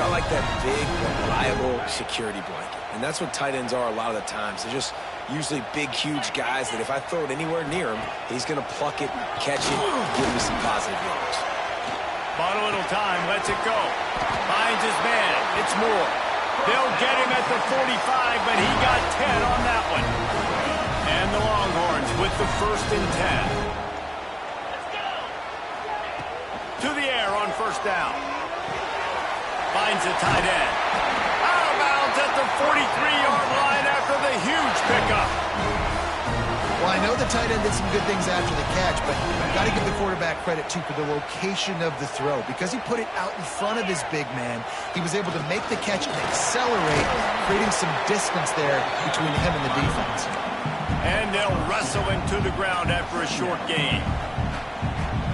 I like that big, reliable security blanket. And that's what tight ends are a lot of the times. They're just usually big, huge guys that if I throw it anywhere near him, he's going to pluck it, catch it, give me some positive yards. Bought a little time, lets it go. Finds his man, it's Moore. They'll get him at the 45, but he got 10 on that one. And the Longhorns with the 1st and 10. To the air on first down. Finds a tight end. Out of bounds at the 43-yard line after the huge pickup. Well, I know the tight end did some good things after the catch, but you've got to give the quarterback credit, too, for the location of the throw. Because he put it out in front of his big man, he was able to make the catch and accelerate, creating some distance there between him and the defense. And they'll wrestle him to the ground after a short gain.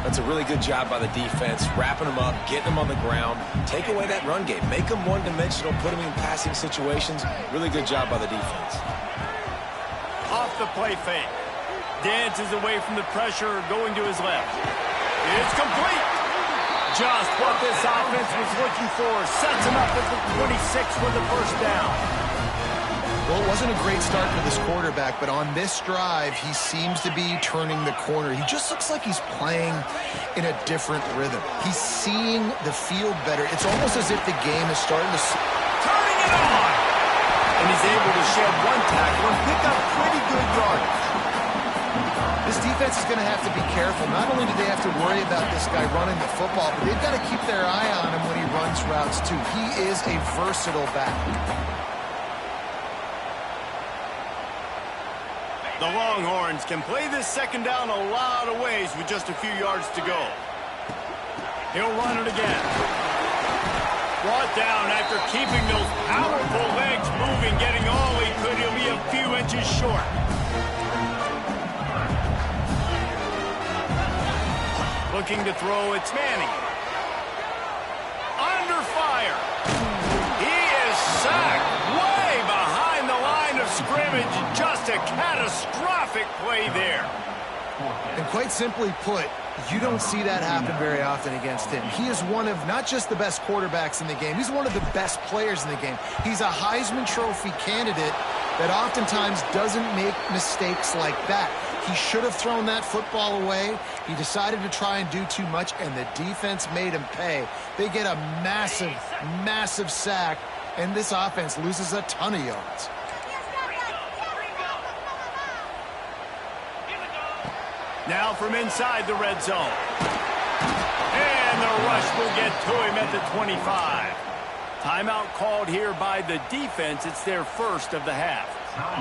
That's a really good job by the defense, wrapping them up, getting them on the ground. Take away that run game. Make them one-dimensional, put them in passing situations. Really good job by the defense. Off the play fake. Dances away from the pressure, going to his left. It's complete. Just what this offense was looking for. Sets him up at the 26 for the first down. Well, it wasn't a great start for this quarterback, but on this drive, he seems to be turning the corner. He just looks like he's playing in a different rhythm. He's seeing the field better. It's almost as if the game is starting to... Turning it on! And he's able to shed one tackle and pick up pretty good yardage. This defense is going to have to be careful. Not only do they have to worry about this guy running the football, but they've got to keep their eye on him when he runs routes, too. He is a versatile back. The Longhorns can play this second down a lot of ways with just a few yards to go. He'll run it again. Brought down after keeping those powerful legs moving, getting all he could. He'll be a few inches short. Looking to throw, it's Manning. Under fire. He is sacked way behind the line of scrimmage. Just a catastrophic play there. And quite simply put, you don't see that happen very often against him. He is one of not just the best quarterbacks in the game, he's one of the best players in the game. He's a Heisman Trophy candidate that oftentimes doesn't make mistakes like that. He should have thrown that football away. He decided to try and do too much, and the defense made him pay. They get a massive, massive sack, and this offense loses a ton of yards. Now from inside the red zone. And the rush will get to him at the 25. Timeout called here by the defense. It's their first of the half.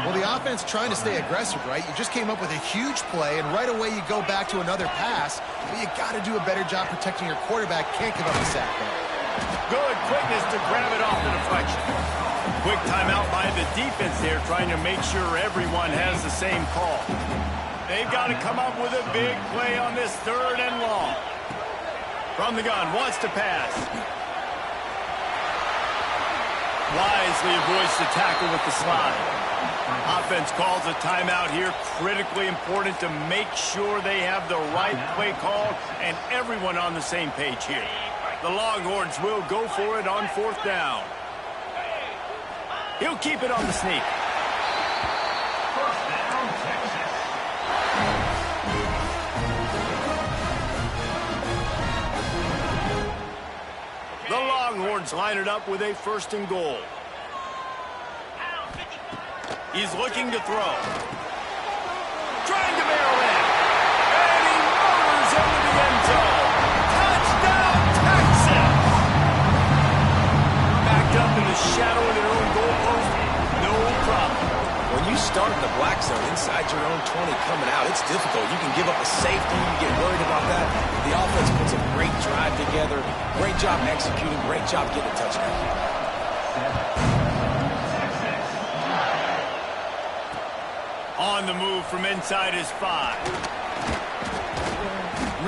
Well, the offense trying to stay aggressive, right? You just came up with a huge play, and right away you go back to another pass. But you got to do a better job protecting your quarterback. Can't give up a sack there. Good quickness to grab it off the deflection. Quick timeout by the defense there, trying to make sure everyone has the same call. They've got to come up with a big play on this third and long. From the gun, wants to pass. Wisely avoids the tackle with the slide. Offense calls a timeout here. Critically important to make sure they have the right play call and everyone on the same page here. The Longhorns will go for it on fourth down. He'll keep it on the sneak. The Longhorns line it up with a first and goal. He's looking to throw. Trying to barrel in. And he motors into the end zone. Touchdown, Texas! Backed up in the shadow of their own goalpost. No problem. When you start in the black zone inside your own 20 coming out, it's difficult. You can give up a safety. You get worried about that. The offense puts a great drive together. Great job executing. Great job getting a touchdown. On the move from inside his 5.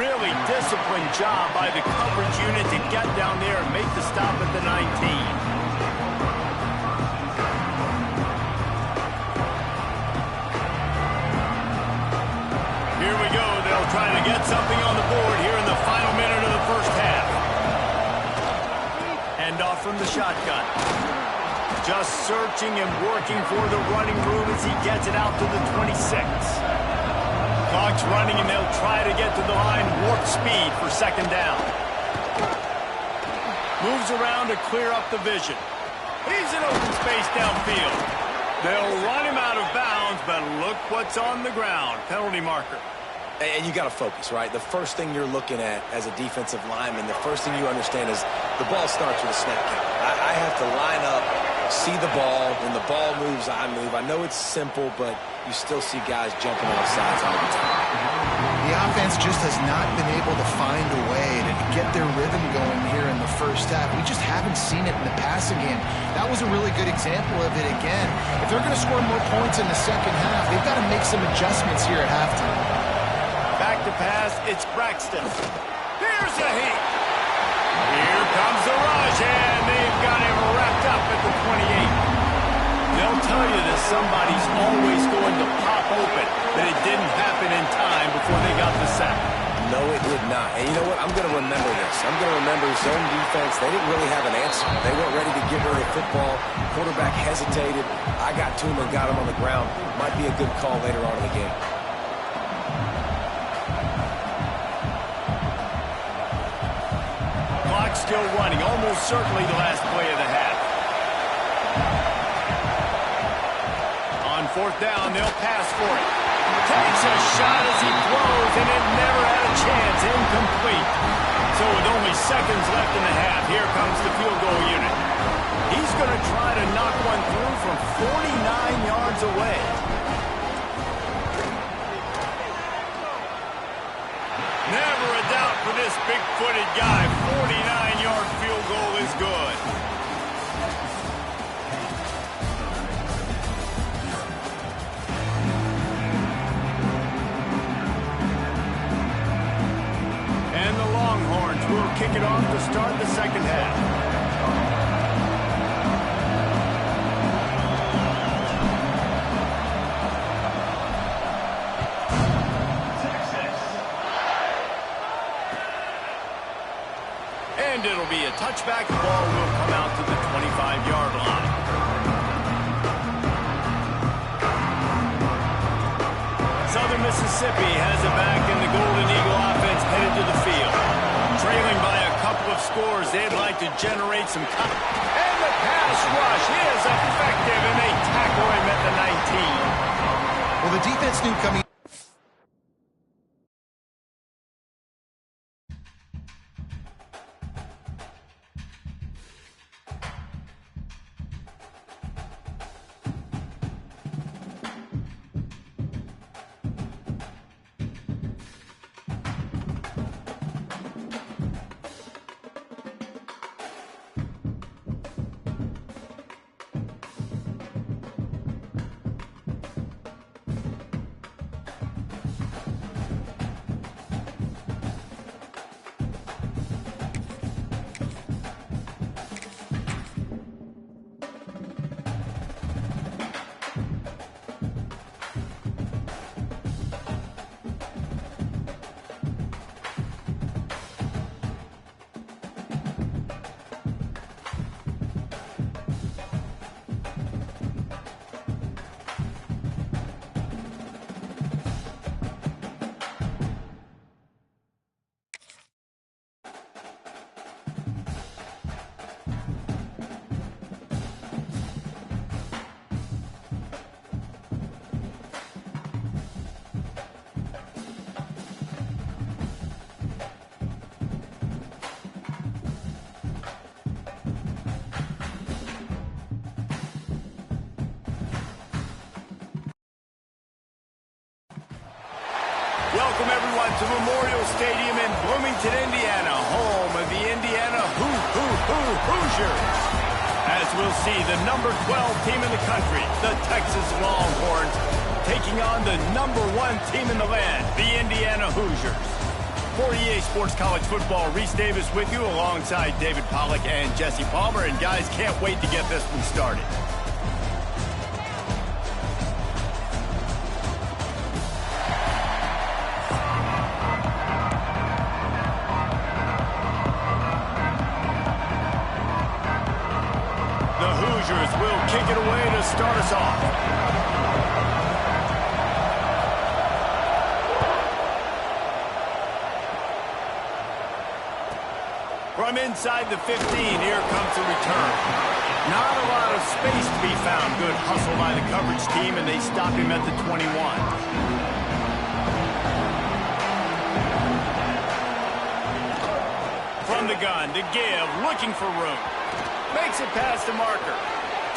Really disciplined job by the coverage unit to get down there and make the stop at the 19. Here we go. They'll try to get something on the board here in the final minute of the first half. Hand off from the shotgun. Just searching and working for the running room as he gets it out to the 26. Clock's running and they'll try to get to the line. Warp speed for second down. Moves around to clear up the vision. He's in open space downfield. They'll run him out of bounds, but look what's on the ground. Penalty marker. And you got to focus, right? The first thing you're looking at as a defensive lineman, the first thing you understand is the ball starts with a snap count. I have to line up, see the ball. When the ball moves, I move. I know it's simple, but you still see guys jumping off sides all the time. The offense just has not been able to find a way to get their rhythm going here in the first half. We just haven't seen it in the passing game. That was a really good example of it again. If they're going to score more points in the second half, they've got to make some adjustments here at halftime. Back to pass, it's Braxton. Here's a heat. Here comes the rush, and they've got him wrapped up at the 28. They'll tell you that somebody's always going to pop open, but it didn't happen in time before they got the sack. No, it did not. And you know what? I'm going to remember this. I'm going to remember zone defense. They didn't really have an answer. They weren't ready to get rid of the football. Quarterback hesitated. I got to him and got him on the ground. Might be a good call later on in the game. Clock still running. Almost certainly the last play of the half. On fourth down, they'll pass for it. Takes a shot as he throws, and it never had a chance. Incomplete. So with only seconds left in the half, here comes the field goal unit. He's going to try to knock one through from 49 yards away. Never a doubt for this big-footed guy. 49-yard field goal is good. Will kick it off to start the second half. And it'll be a touchback. The ball will come out to the 25-yard line. Southern Mississippi has it back, and the Golden Eagle offense headed to the field. Trailing by a couple of scores, they'd like to generate some... And the pass rush is effective, and they tackle him at the 19. Well, the defense knew coming... Welcome, everyone, to Memorial Stadium in Bloomington, Indiana, home of the Indiana Hoosiers. As we'll see, the number 12 team in the country, the Texas Longhorns, taking on the number 1 team in the land, the Indiana Hoosiers. For EA Sports College Football, Reese Davis with you alongside David Pollack and Jesse Palmer. And guys, can't wait to get this one started. Will kick it away to start us off. From inside the 15, here comes the return. Not a lot of space to be found. Good hustle by the coverage team, and they stop him at the 21. From the gun to give, looking for room. Makes it past the marker.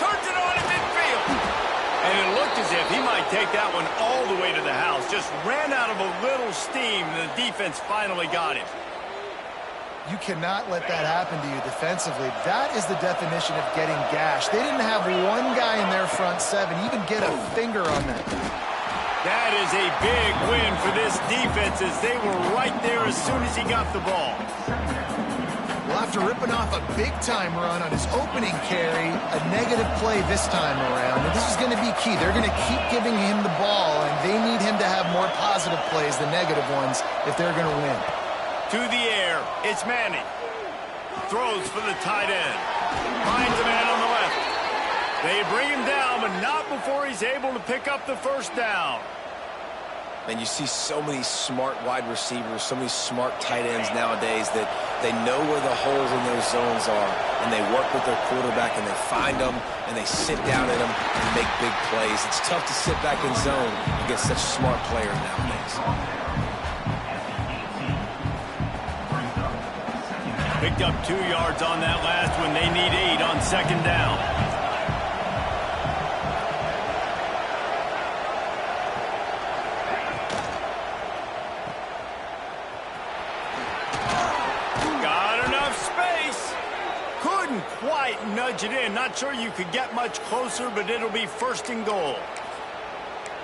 Turns it on in midfield. And it looked as if he might take that one all the way to the house. Just ran out of a little steam, and the defense finally got him. You cannot let that happen to you defensively. That is the definition of getting gashed. They didn't have one guy in their front seven even get a finger on that. That is a big win for this defense as they were right there as soon as he got the ball. Well, after ripping off a big-time run on his opening carry, a negative play this time around. And this is going to be key. They're going to keep giving him the ball, and they need him to have more positive plays than negative ones if they're going to win. To the air, it's Manning. Throws for the tight end. Finds a man on the left. They bring him down, but not before he's able to pick up the first down. And you see so many smart wide receivers, so many smart tight ends nowadays that they know where the holes in those zones are, and they work with their quarterback, and they find them, and they sit down at them and make big plays. It's tough to sit back in zone against such smart players nowadays. Picked up 2 yards on that last one. They need 8 on second down. Quite nudge it in. Not sure you could get much closer, but it'll be first and goal.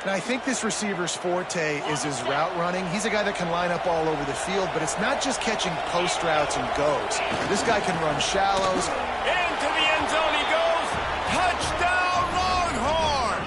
And I think this receiver's forte is his route running. He's a guy that can line up all over the field, but it's not just catching post routes and goes. This guy can run shallows. Into the end zone he goes. Touchdown, Longhorn!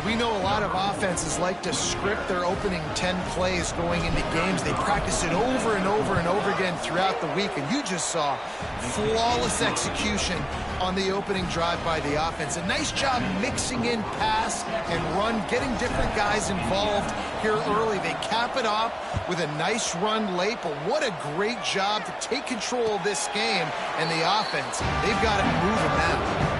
We know a lot of offenses like to script their opening 10 plays going into games. They practice it over and over and over again throughout the week, and you just saw flawless execution on the opening drive by the offense. A nice job mixing in pass and run, getting different guys involved here early. They cap it off with a nice run late, but what a great job to take control of this game and the offense. They've got it moving now.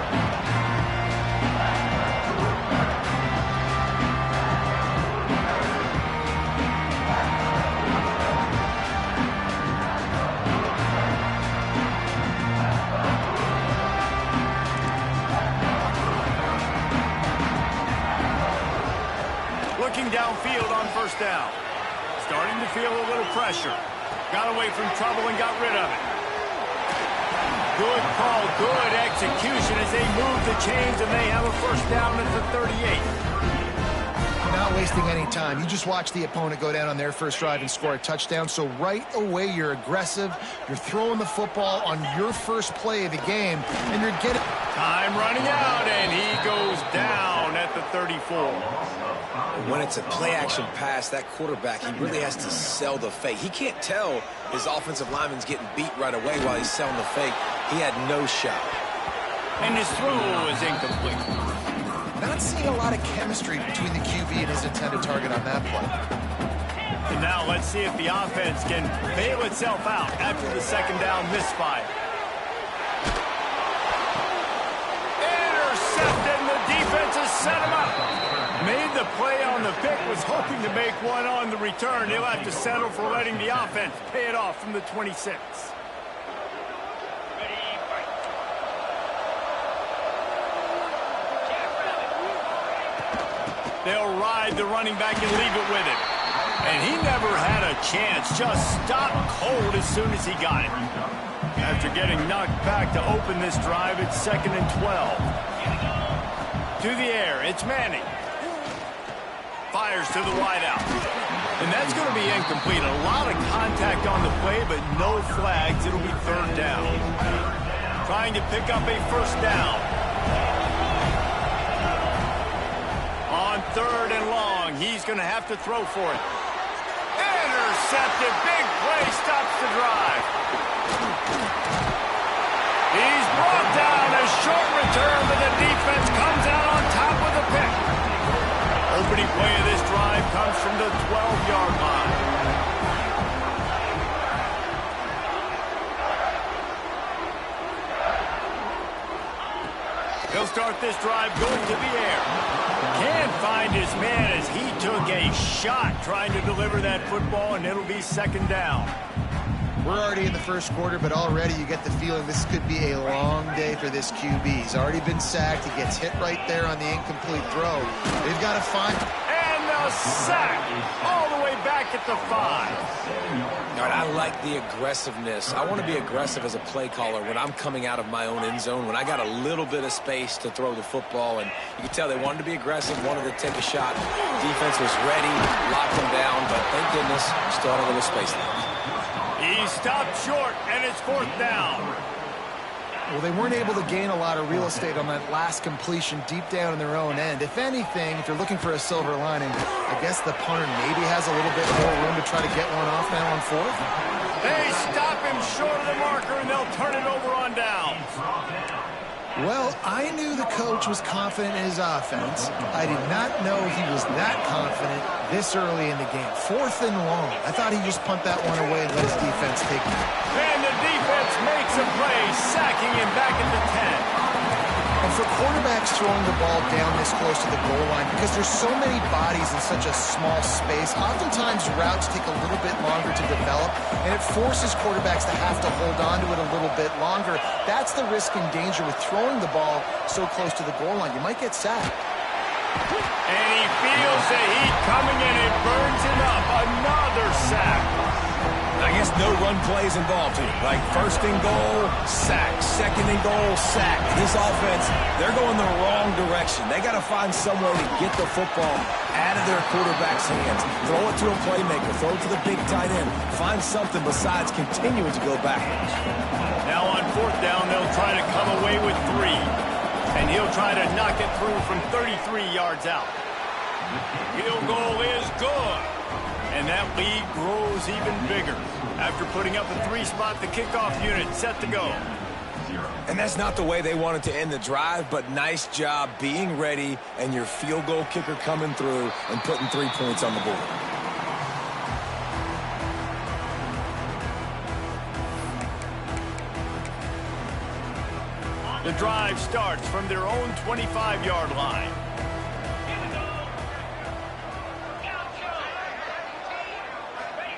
Downfield on first down. Starting to feel a little pressure. Got away from trouble and got rid of it. Good call, good execution as they move the chains and they have a first down at the 38. Not wasting any time. You just watch the opponent go down on their first drive and score a touchdown. So right away you're aggressive. You're throwing the football on your first play of the game and you're getting... Time running out and he goes down at the 34. When it's a play-action pass, that quarterback, he really has to sell the fake. He can't tell his offensive lineman's getting beat right away while he's selling the fake. He had no shot. And his throw was incomplete. Not seeing a lot of chemistry between the QB and his intended target on that play. And now let's see if the offense can bail itself out after the second down misfire. Intercepted, and the defense has set him up. Made the play on the pick, was hoping to make one on the return. He'll have to settle for letting the offense pay it off from the 26. They'll ride the running back and leave it with him. And he never had a chance, just stopped cold as soon as he got it. After getting knocked back to open this drive, it's 2nd and 12. To the air, it's Manning. Fires to the wideout. And that's going to be incomplete. A lot of contact on the play, but no flags. It'll be third down. Trying to pick up a first down. On 3rd and long, he's going to have to throw for it. Intercepted. Big play stops the drive. He's brought down. A short return, but the defense comes out on top with a pick. Opening play of this drive comes from the 12-yard line. He'll start this drive going to the air. Can't find his man as he took a shot trying to deliver that football, and it'll be second down. We're already in the first quarter, but already you get the feeling this could be a long day for this QB. He's already been sacked. He gets hit right there on the incomplete throw. They've got to find... And the sack all the way back back at the 5. All right, I like the aggressiveness. I want to be aggressive as a play caller when I'm coming out of my own end zone, when I got a little bit of space to throw the football, and you can tell they wanted to be aggressive, wanted to take a shot. Defense was ready, locked them down, but thank goodness we still had a little space left. He stopped short, and it's 4th down. Well, they weren't able to gain a lot of real estate on that last completion deep down in their own end. If anything, if you're looking for a silver lining, I guess the punter maybe has a little bit more room to try to get one off now on 4th. They stop him short of the marker, and they'll turn it over on down. Well, I knew the coach was confident in his offense. I did not know he was that confident this early in the game. 4th and long. I thought he'd just punt that one away and let his defense take it. And the defense makes a play, sacking him back at the 10. And for quarterbacks throwing the ball down this close to the goal line, because there's so many bodies in such a small space, oftentimes routes take a little bit longer to develop, and it forces quarterbacks to have to hold on to it a little bit longer. That's the risk and danger with throwing the ball so close to the goal line. You might get sacked. And he feels the heat coming, and it burns him up. Another sack. I guess no run plays involved here. Like 1st and goal, sack. 2nd and goal, sack. This offense, they're going the wrong direction. They got to find some way to get the football out of their quarterback's hands. Throw it to a playmaker. Throw it to the big tight end. Find something besides continuing to go backwards. Now on 4th down, they'll try to come away with 3. And he'll try to knock it through from 33 yards out. Field goal is good. And that lead grows even bigger. After putting up a 3-spot, the kickoff unit set to go. And that's not the way they wanted to end the drive, but nice job being ready and your field goal kicker coming through and putting 3 points on the board. The drive starts from their own 25-yard line.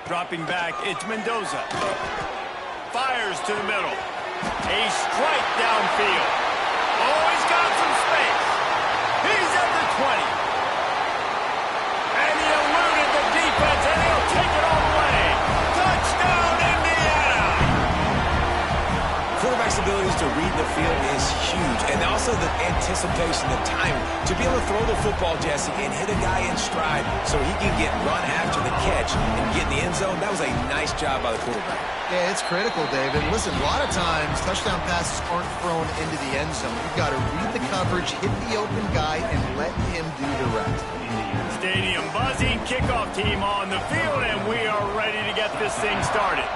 Dropping back, it's Mendoza. Fires to the middle. A strike downfield. Oh, he's got some space. He's at the 20. And he eluded the defense, and he'll take it all the way. Touchdown, Indiana! Quarterback's abilities to read the field is huge, and also the anticipation, the time to be able to throw the football, Jesse, and hit a guy in stride so he can get run after the catch and get in the end zone. That was a nice job by the quarterback. Yeah, it's critical, David. Listen, a lot of times touchdown passes aren't thrown into the end zone. You've got to read the coverage, hit the open guy, and let him do the rest. Stadium buzzing, kickoff team on the field, and we are ready to get this thing started.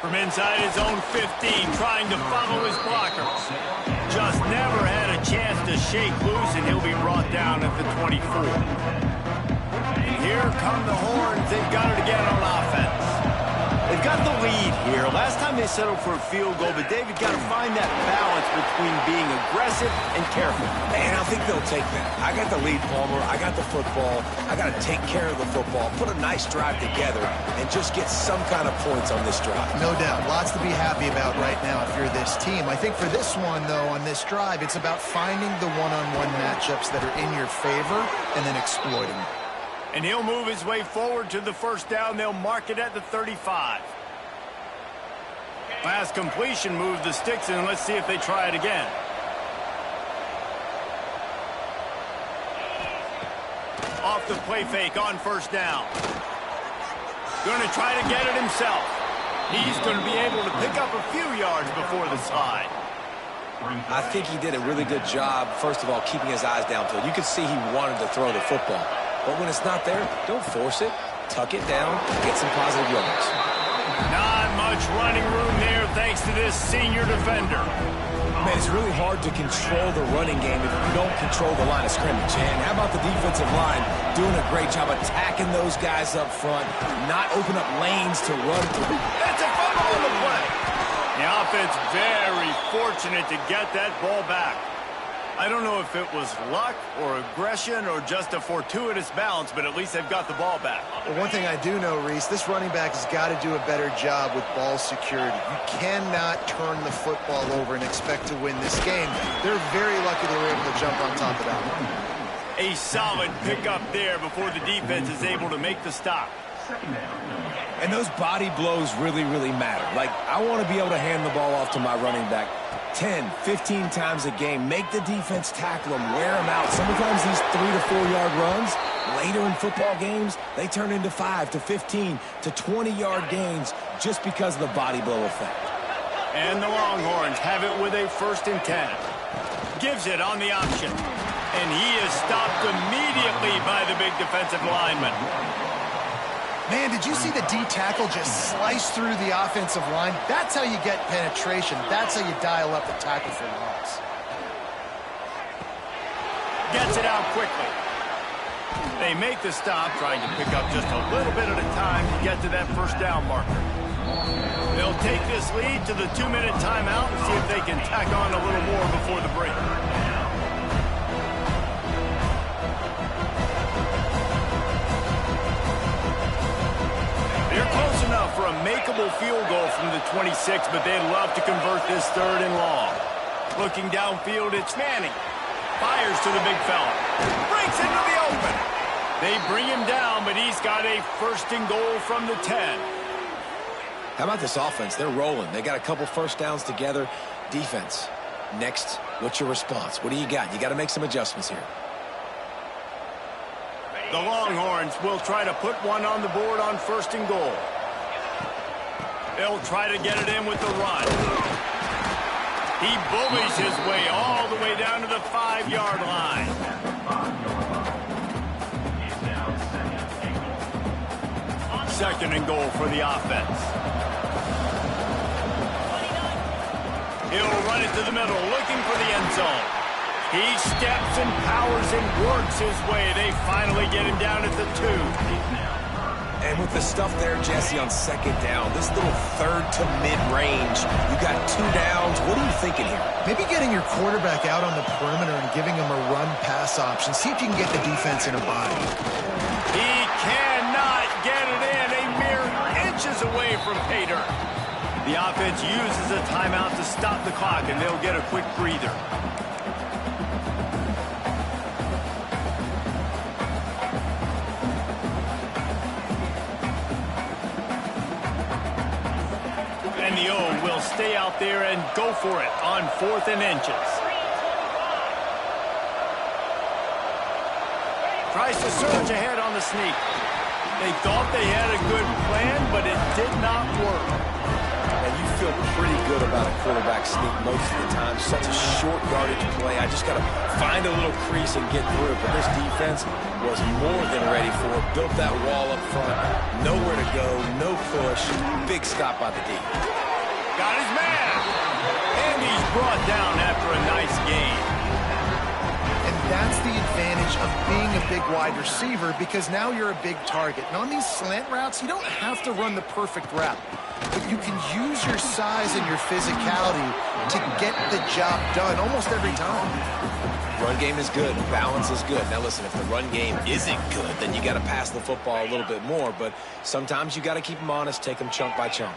From inside his own 15, trying to follow his blockers. Just never had a chance to shake loose, and he'll be brought down at the 24. And here come the horns. They've got it again on offense. They've got the lead here. Last time they settled for a field goal, but David got to find that balance between being aggressive and careful. And I think they'll take that. I got the lead, Palmer. I got the football. I got to take care of the football, put a nice drive together, and just get some kind of points on this drive. No doubt. Lots to be happy about right now if you're this team. I think for this one, though, on this drive, it's about finding the one-on-one matchups that are in your favor and then exploiting them. And he'll move his way forward to the 1st down. They'll mark it at the 35. Last completion moved the sticks, and let's see if they try it again. Off the play fake on 1st down. Going to try to get it himself. He's going to be able to pick up a few yards before the slide. I think he did a really good job, first of all, keeping his eyes downfield. You could see he wanted to throw the football. But when it's not there, don't force it. Tuck it down. Get some positive yards. Not much running room there thanks to this senior defender. Man, it's really hard to control the running game if you don't control the line of scrimmage. And how about the defensive line doing a great job attacking those guys up front, not open up lanes to run through. That's a fumble on the play. The offense very fortunate to get that ball back. I don't know if it was luck or aggression or just a fortuitous bounce, but at least they've got the ball back. Well, one thing I do know, Reese, this running back has got to do a better job with ball security. You cannot turn the football over and expect to win this game. They're very lucky they were able to jump on top of that one. A solid pickup there before the defense is able to make the stop. And those body blows really, really matter. Like, I want to be able to hand the ball off to my running back 10, 15 times a game. Make the defense tackle them, wear them out. Sometimes these 3 to 4 yard runs, later in football games, they turn into 5 to 15 to 20 yard gains just because of the body blow effect. And the Longhorns have it with a 1st and 10. Gives it on the option. And he is stopped immediately by the big defensive lineman. Man, did you see the D tackle just slice through the offensive line? That's how you get penetration. That's how you dial up the tackle for loss. Gets it out quickly. They make the stop, trying to pick up just a little bit at a time to get to that 1st down marker. They'll take this lead to the 2-minute timeout and see if they can tack on a little more before the break. They're close enough for a makeable field goal from the 26, but they'd love to convert this 3rd and long. Looking downfield, it's Manning. Fires to the big fella. Breaks into the open. They bring him down, but he's got a 1st and goal from the 10. How about this offense? They're rolling. They got a couple 1st downs together. Defense. Next, what's your response? What do you got? You got to make some adjustments here. The Longhorns will try to put one on the board on 1st and goal. They'll try to get it in with the run. He bullies his way all the way down to the 5-yard line. Second and goal for the offense. He'll run it to the middle, looking for the end zone. He steps and powers and works his way. They finally get him down at the 2. And with the stuff there, Jesse, on 2nd down, this little 3rd to mid-range, you got 2 downs. What are you thinking here? Maybe getting your quarterback out on the perimeter and giving him a run-pass option. See if you can get the defense in a bind. He cannot get it in. A mere inches away from pay dirt. The offense uses a timeout to stop the clock, and they'll get a quick breather. And the O will stay out there and go for it on 4th and inches. Tries to surge ahead on the sneak. They thought they had a good plan, but it did not work. And you feel pretty good about a quarterback sneak most of the time. Such a short yardage play. I just got to find a little crease and get through it. But this defense was more than ready for it. Built that wall up front. Nowhere to go. No push. Big stop by the D. Got his man. And he's brought down after a nice gain. And that's the advantage of being a big wide receiver, because now you're a big target. And on these slant routes, you don't have to run the perfect route, but you can use your size and your physicality to get the job done almost every time. Run game is good. Balance is good. Now listen, if the run game isn't good, then you got to pass the football a little bit more. But sometimes you got to keep them honest, take them chunk by chunk.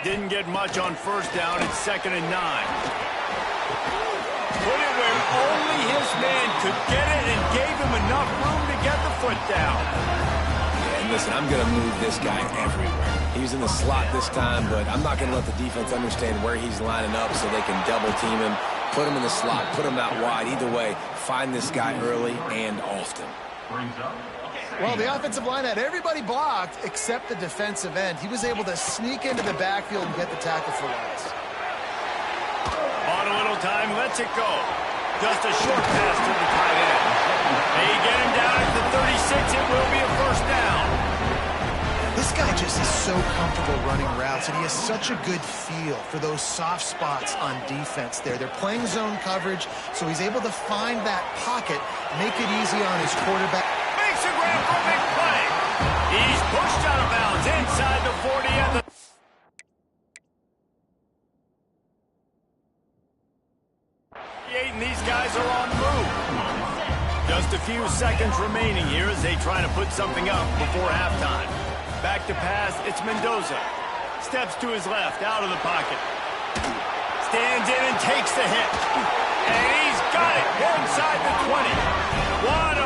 Didn't get much on 1st down. It's 2nd and 9. Put it where only his man could get it and gave him enough room to get the foot down. Yeah, and listen, I'm going to move this guy everywhere. He's in the slot this time, but I'm not going to let the defense understand where he's lining up so they can double team him, put him in the slot, put him out wide. Either way, find this guy early and often. Well, the offensive line had everybody blocked except the defensive end. He was able to sneak into the backfield and get the tackle for loss. On a little time, lets it go. Just a short pass to the tight end. They get him down at the 36. It will be a 1st down. This guy just is so comfortable running routes, and he has such a good feel for those soft spots on defense there. They're playing zone coverage, so he's able to find that pocket, make it easy on his quarterback. Makes a grab for a big play. He's pushed out of bounds inside the 40 and the... And these guys are on the move. Just a few seconds remaining here as they try to put something up before halftime. Back to pass, it's Mendoza. Steps to his left, out of the pocket. Stands in and takes the hit. And he's got it inside the 20. What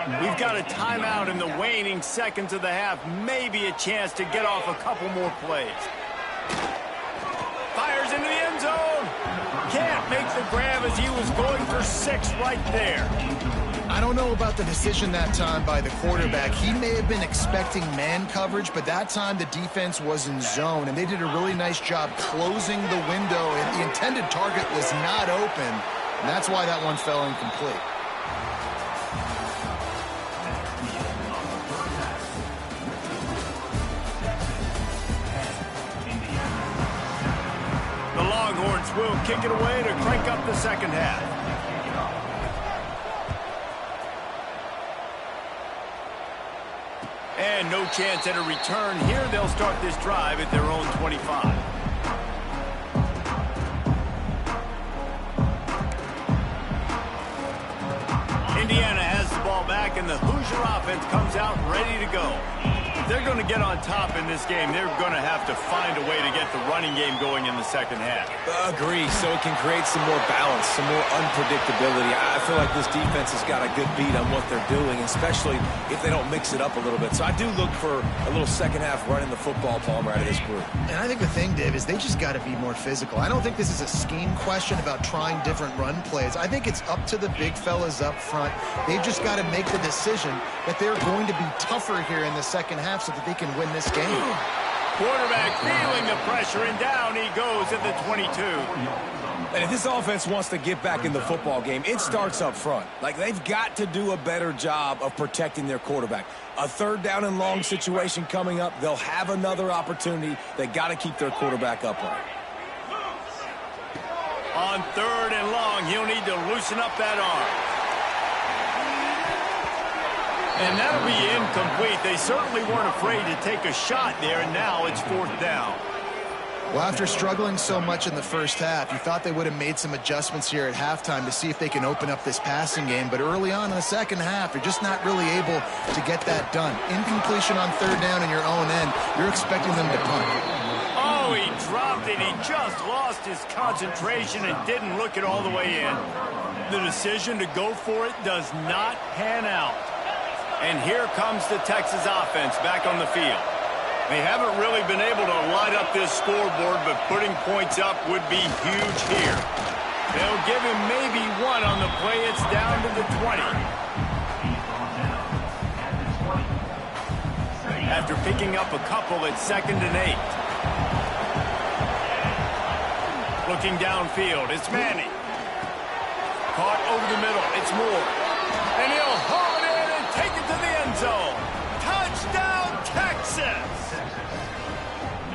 We've got a timeout in the waning seconds of the half. Maybe a chance to get off a couple more plays. Fires into the end zone. Can't make the grab as he was going for 6 right there. I don't know about the decision that time by the quarterback. He may have been expecting man coverage, but that time the defense was in zone, and they did a really nice job closing the window, and the intended target was not open, and that's why that one fell incomplete. The Longhorns will kick it away to crank up the second half. And no chance at a return here. They'll start this drive at their own 25. Indiana has the ball back, and the Hoosier offense comes out ready to go. If they're going to get on top in this game, they're going to have to find a way to get the running game going in the second half. Agree, so it can create some more balance, some more unpredictability. I feel like this defense has got a good beat on what they're doing, especially if they don't mix it up a little bit. So I do look for a little second half running the football, Palmer, out of this group. And I think the thing, Dave, is they just got to be more physical. I don't think this is a scheme question about trying different run plays. I think it's up to the big fellas up front. They've just got to make the decision that they're going to be tougher here in the second half so that they can win this game. Quarterback feeling the pressure, and down he goes at the 22. And if this offense wants to get back in the football game, it starts up front. Like, they've got to do a better job of protecting their quarterback. A third down and long situation coming up. They'll have another opportunity. They got to keep their quarterback upright. On 3rd and long, he'll need to loosen up that arm. And that'll be incomplete. They certainly weren't afraid to take a shot there, and now it's 4th down. Well, after struggling so much in the first half, you thought they would have made some adjustments here at halftime to see if they can open up this passing game. But early on in the second half, you're just not really able to get that done. Incompletion on 3rd down in your own end, you're expecting them to punt. Oh, he dropped it. He just lost his concentration and didn't look it all the way in. The decision to go for it does not pan out. And here comes the Texas offense back on the field. They haven't really been able to light up this scoreboard, but putting points up would be huge here. They'll give him maybe one on the play. It's down to the 20. After picking up a couple, it's 2nd and 8. Looking downfield, it's Manning. Caught over the middle, it's Moore. And he'll haul it in and take it to the end zone. Touchdown, Texas!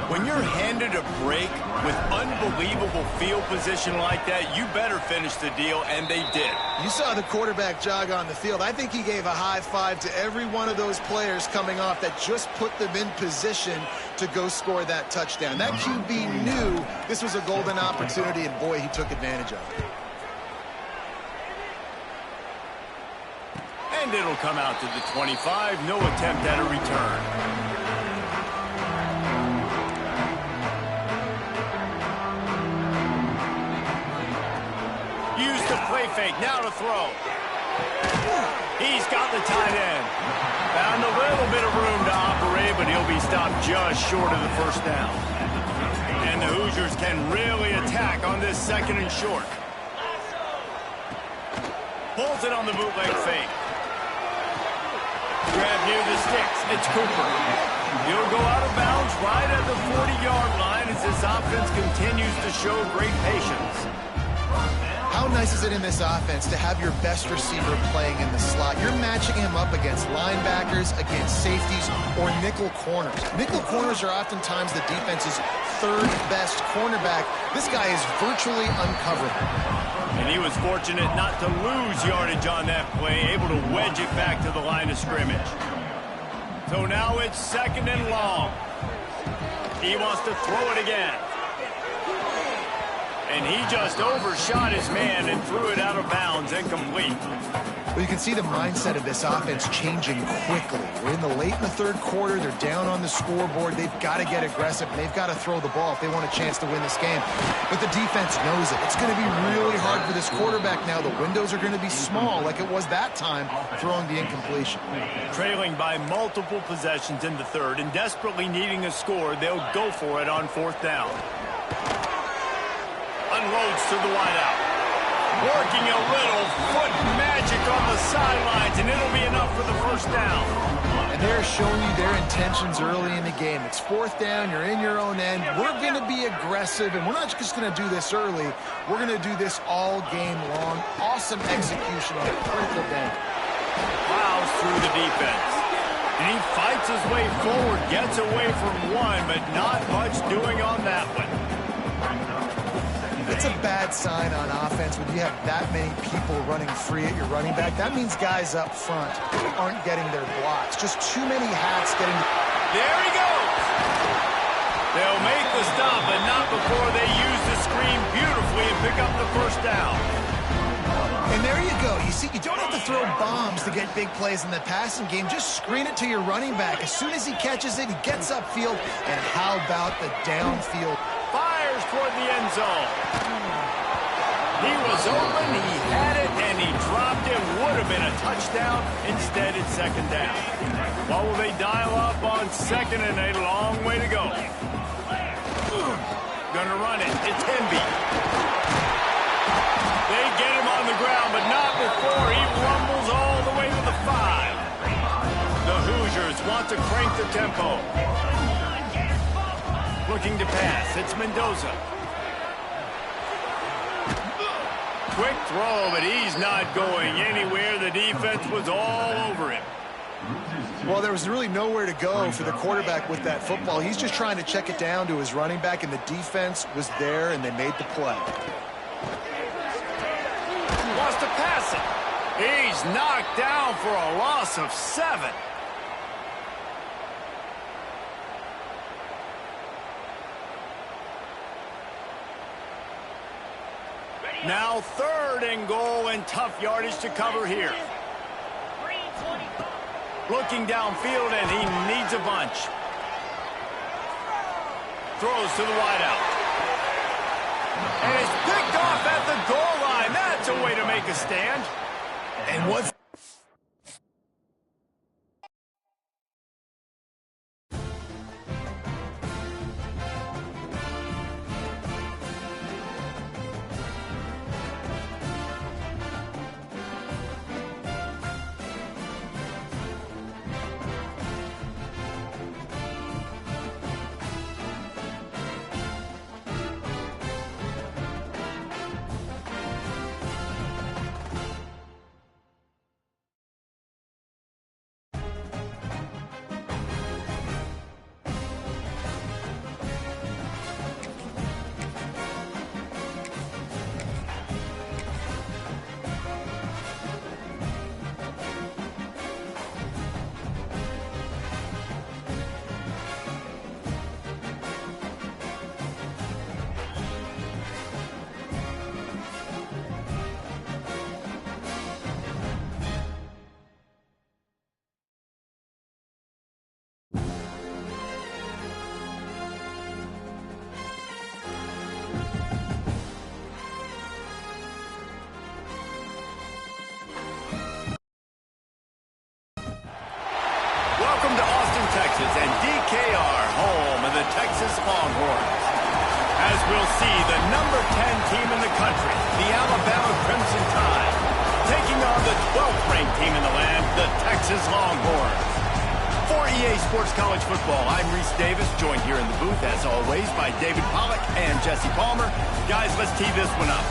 When you're handed a break with unbelievable field position like that, you better finish the deal, and they did. You saw the quarterback jog on the field. I think he gave a high five to every one of those players coming off that just put them in position to go score that touchdown. That QB knew this was a golden opportunity, and boy, he took advantage of it. And it'll come out to the 25. No attempt at a return. Use the play fake. Now to throw. He's got the tight end. Found a little bit of room to operate, but he'll be stopped just short of the first down. And the Hoosiers can really attack on this 2nd and short. Pulls it on the bootleg fake. Grab near the sticks. It's Cooper. He'll go out of bounds right at the 40-yard line as this offense continues to show great patience. How nice is it in this offense to have your best receiver playing in the slot? You're matching him up against linebackers, against safeties, or nickel corners. Nickel corners are oftentimes the defense's 3rd best cornerback. This guy is virtually uncoverable. And he was fortunate not to lose yardage on that play, able to wedge it back to the line of scrimmage. So now it's 2nd and long. He wants to throw it again. And he just overshot his man and threw it out of bounds, incomplete. Well, you can see the mindset of this offense changing quickly. We're in the third quarter. They're down on the scoreboard. They've got to get aggressive, and they've got to throw the ball if they want a chance to win this game. But the defense knows it. It's going to be really hard for this quarterback now. The windows are going to be small like it was that time throwing the incompletion. Trailing by multiple possessions in the third and desperately needing a score, they'll go for it on fourth down. Unloads to the wideout. Working a little foot magic on the sidelines, and it'll be enough for the first down. And they're showing you their intentions early in the game. It's fourth down. You're in your own end. We're going to be aggressive, and we're not just going to do this early. We're going to do this all game long. Awesome execution on a critical down. Plows through the defense. And he fights his way forward, gets away from one, but not much doing on that one. It's a bad sign on offense when you have that many people running free at your running back. That means guys up front aren't getting their blocks. Just too many hats getting... There he goes! They'll make the stop, but not before they use the screen beautifully and pick up the first down. And there you go. You see, you don't have to throw bombs to get big plays in the passing game. Just screen it to your running back. As soon as he catches it, he gets upfield. And how about the downfield? Fires toward the end zone. He was open, he had it, and he dropped it. Would have been a touchdown. Instead, it's second down. What will they dial up on second, and a long way to go? Gonna run it. It's Hemby. They get him on the ground, but not before he rumbles all the way to the 5. The Hoosiers want to crank the tempo. Looking to pass. It's Mendoza. Quick throw, but he's not going anywhere. The defense was all over him. Well, there was really nowhere to go for the quarterback with that football. He's just trying to check it down to his running back, and the defense was there, and they made the play. Wants to pass it. He's knocked down for a loss of 7. Now third and goal, and tough yardage to cover here. Looking downfield, and he needs a bunch. Throws to the wideout. And it's picked off at the goal line. That's a way to make a stand. And what's... Welcome to Austin, Texas, and DKR, home of the Texas Longhorns. As we'll see, the number 10 team in the country, the Alabama Crimson Tide, taking on the 12th ranked team in the land, the Texas Longhorns. For EA Sports College Football, I'm Reese Davis, joined here in the booth, as always, by David Pollack and Jesse Palmer. Guys, let's tee this one up.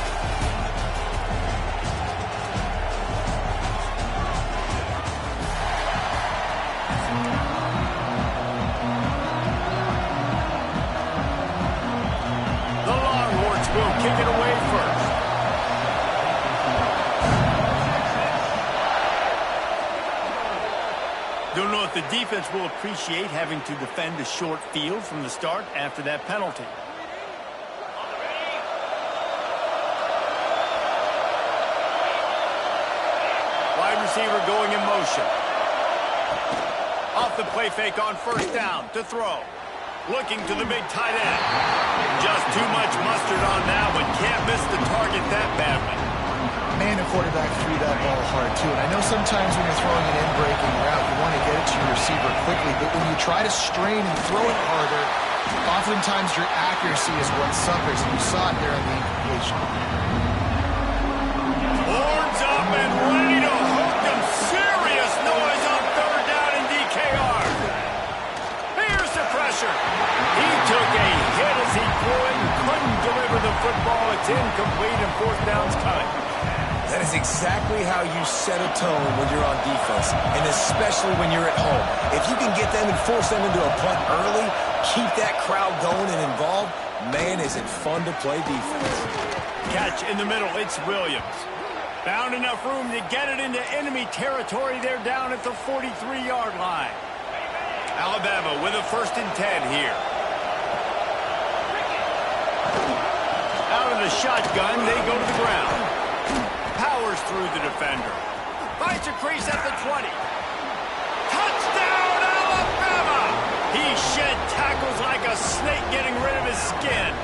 Will kick it away first. Don't know if the defense will appreciate having to defend a short field from the start after that penalty. receiver going in motion. Off the play fake on first down to throw. Looking to the big tight end. Just too much mustard on that one. Can't miss the target that badly. Man, the quarterback threw that ball hard, too. And I know sometimes when you're throwing an in-breaking route, you want to get it to your receiver quickly. But when you try to strain and throw it harder, oftentimes your accuracy is what suffers. And you saw it there on the incompletion. Horns up and ready to hook them. Serious noise on third down in DKR. Here's the pressure. He took a hit as he threw it and couldn't deliver the football. It's incomplete and fourth down's cut. That is exactly how you set a tone when you're on defense, and especially when you're at home. If you can get them and force them into a punt early, keep that crowd going and involved, man, is it fun to play defense. Catch in the middle, it's Williams. Found enough room to get it into enemy territory. They're down at the 43-yard line. Alabama with a 1st and 10 here. Out of the shotgun, they go to the ground. Powers through the defender. Finds a crease at the 20. Touchdown, Alabama! He shed tackles like a snake getting rid of his skin.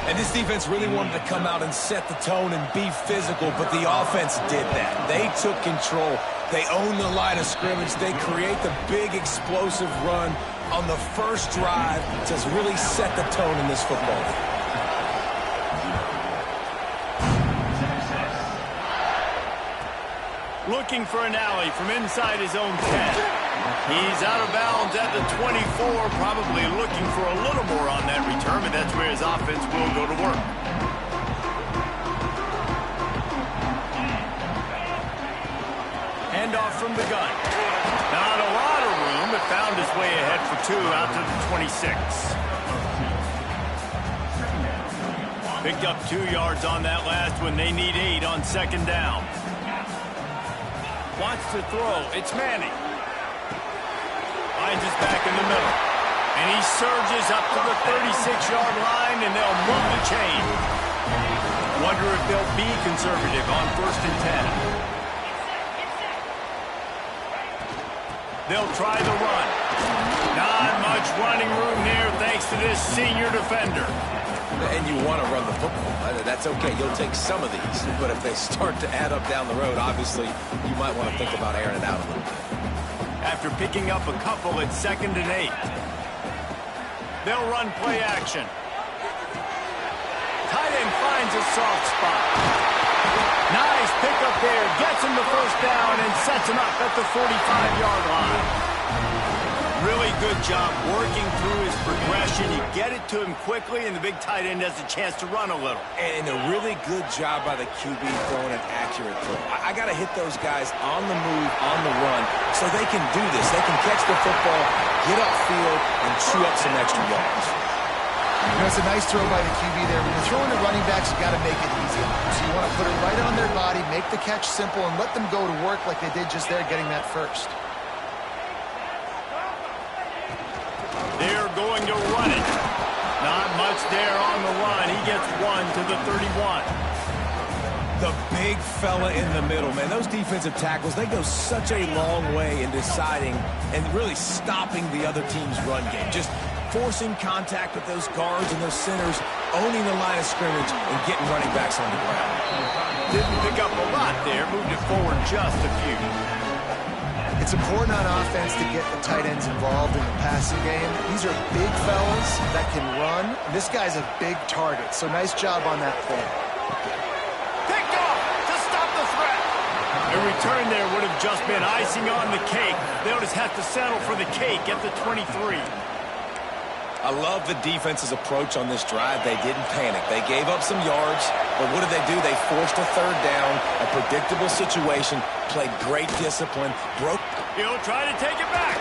And this defense really wanted to come out and set the tone and be physical, but the offense did that. They took control. They owned the line of scrimmage. They create the big explosive run on the first drive to really set the tone in this football game. Looking for an alley from inside his own 10. He's out of bounds at the 24, probably looking for a little more on that return, and that's where his offense will go to work. Handoff from the gun. Not a lot of room, but found his way ahead for 2 out to the 26. Picked up 2 yards on that last one. They need 8 on 2nd down. Wants to throw. It's Manning. Finds his back in the middle. And he surges up to the 36-yard line, and they'll move the chain. Wonder if they'll be conservative on 1st and 10. They'll try the run. Not much running room there thanks to this senior defender. And you want to run the football. That's okay. You'll take some of these. But if they start to add up down the road, obviously, you might want to think about airing it out a little bit. After picking up a couple at 2nd and 8. They'll run play action. Tight end finds a soft spot. Nice pickup there. Gets him the first down and sets him up at the 45-yard line. Really good job working through his progression. You get it to him quickly, and the big tight end has a chance to run a little. And a really good job by the QB throwing an accurate throw. I got to hit those guys on the move, on the run, so they can do this. They can catch the football, get off field, and chew up some extra yards. You know, it's a nice throw by the QB there. When you're throwing to running backs, you got to make it easy. So you want to put it right on their body, make the catch simple, and let them go to work like they did just there, getting that first. They're going to run it. Not much there on the run. He gets 1 to the 31. The big fella in the middle, man. Those defensive tackles, they go such a long way in deciding and really stopping the other team's run game. Just forcing contact with those guards and those centers, owning the line of scrimmage, and getting running backs on the ground. Didn't pick up a lot there. Moved it forward just a few. It's important on offense to get the tight ends involved in the passing game. These are big fellas that can run. This guy's a big target, so nice job on that play. Picked off to stop the threat. A return there would have just been icing on the cake. They'll just have to settle for the cake at the 23. I love the defense's approach on this drive. They didn't panic. They gave up some yards, but what did they do? They forced a 3rd down, a predictable situation, played great discipline, broke. He'll try to take it back.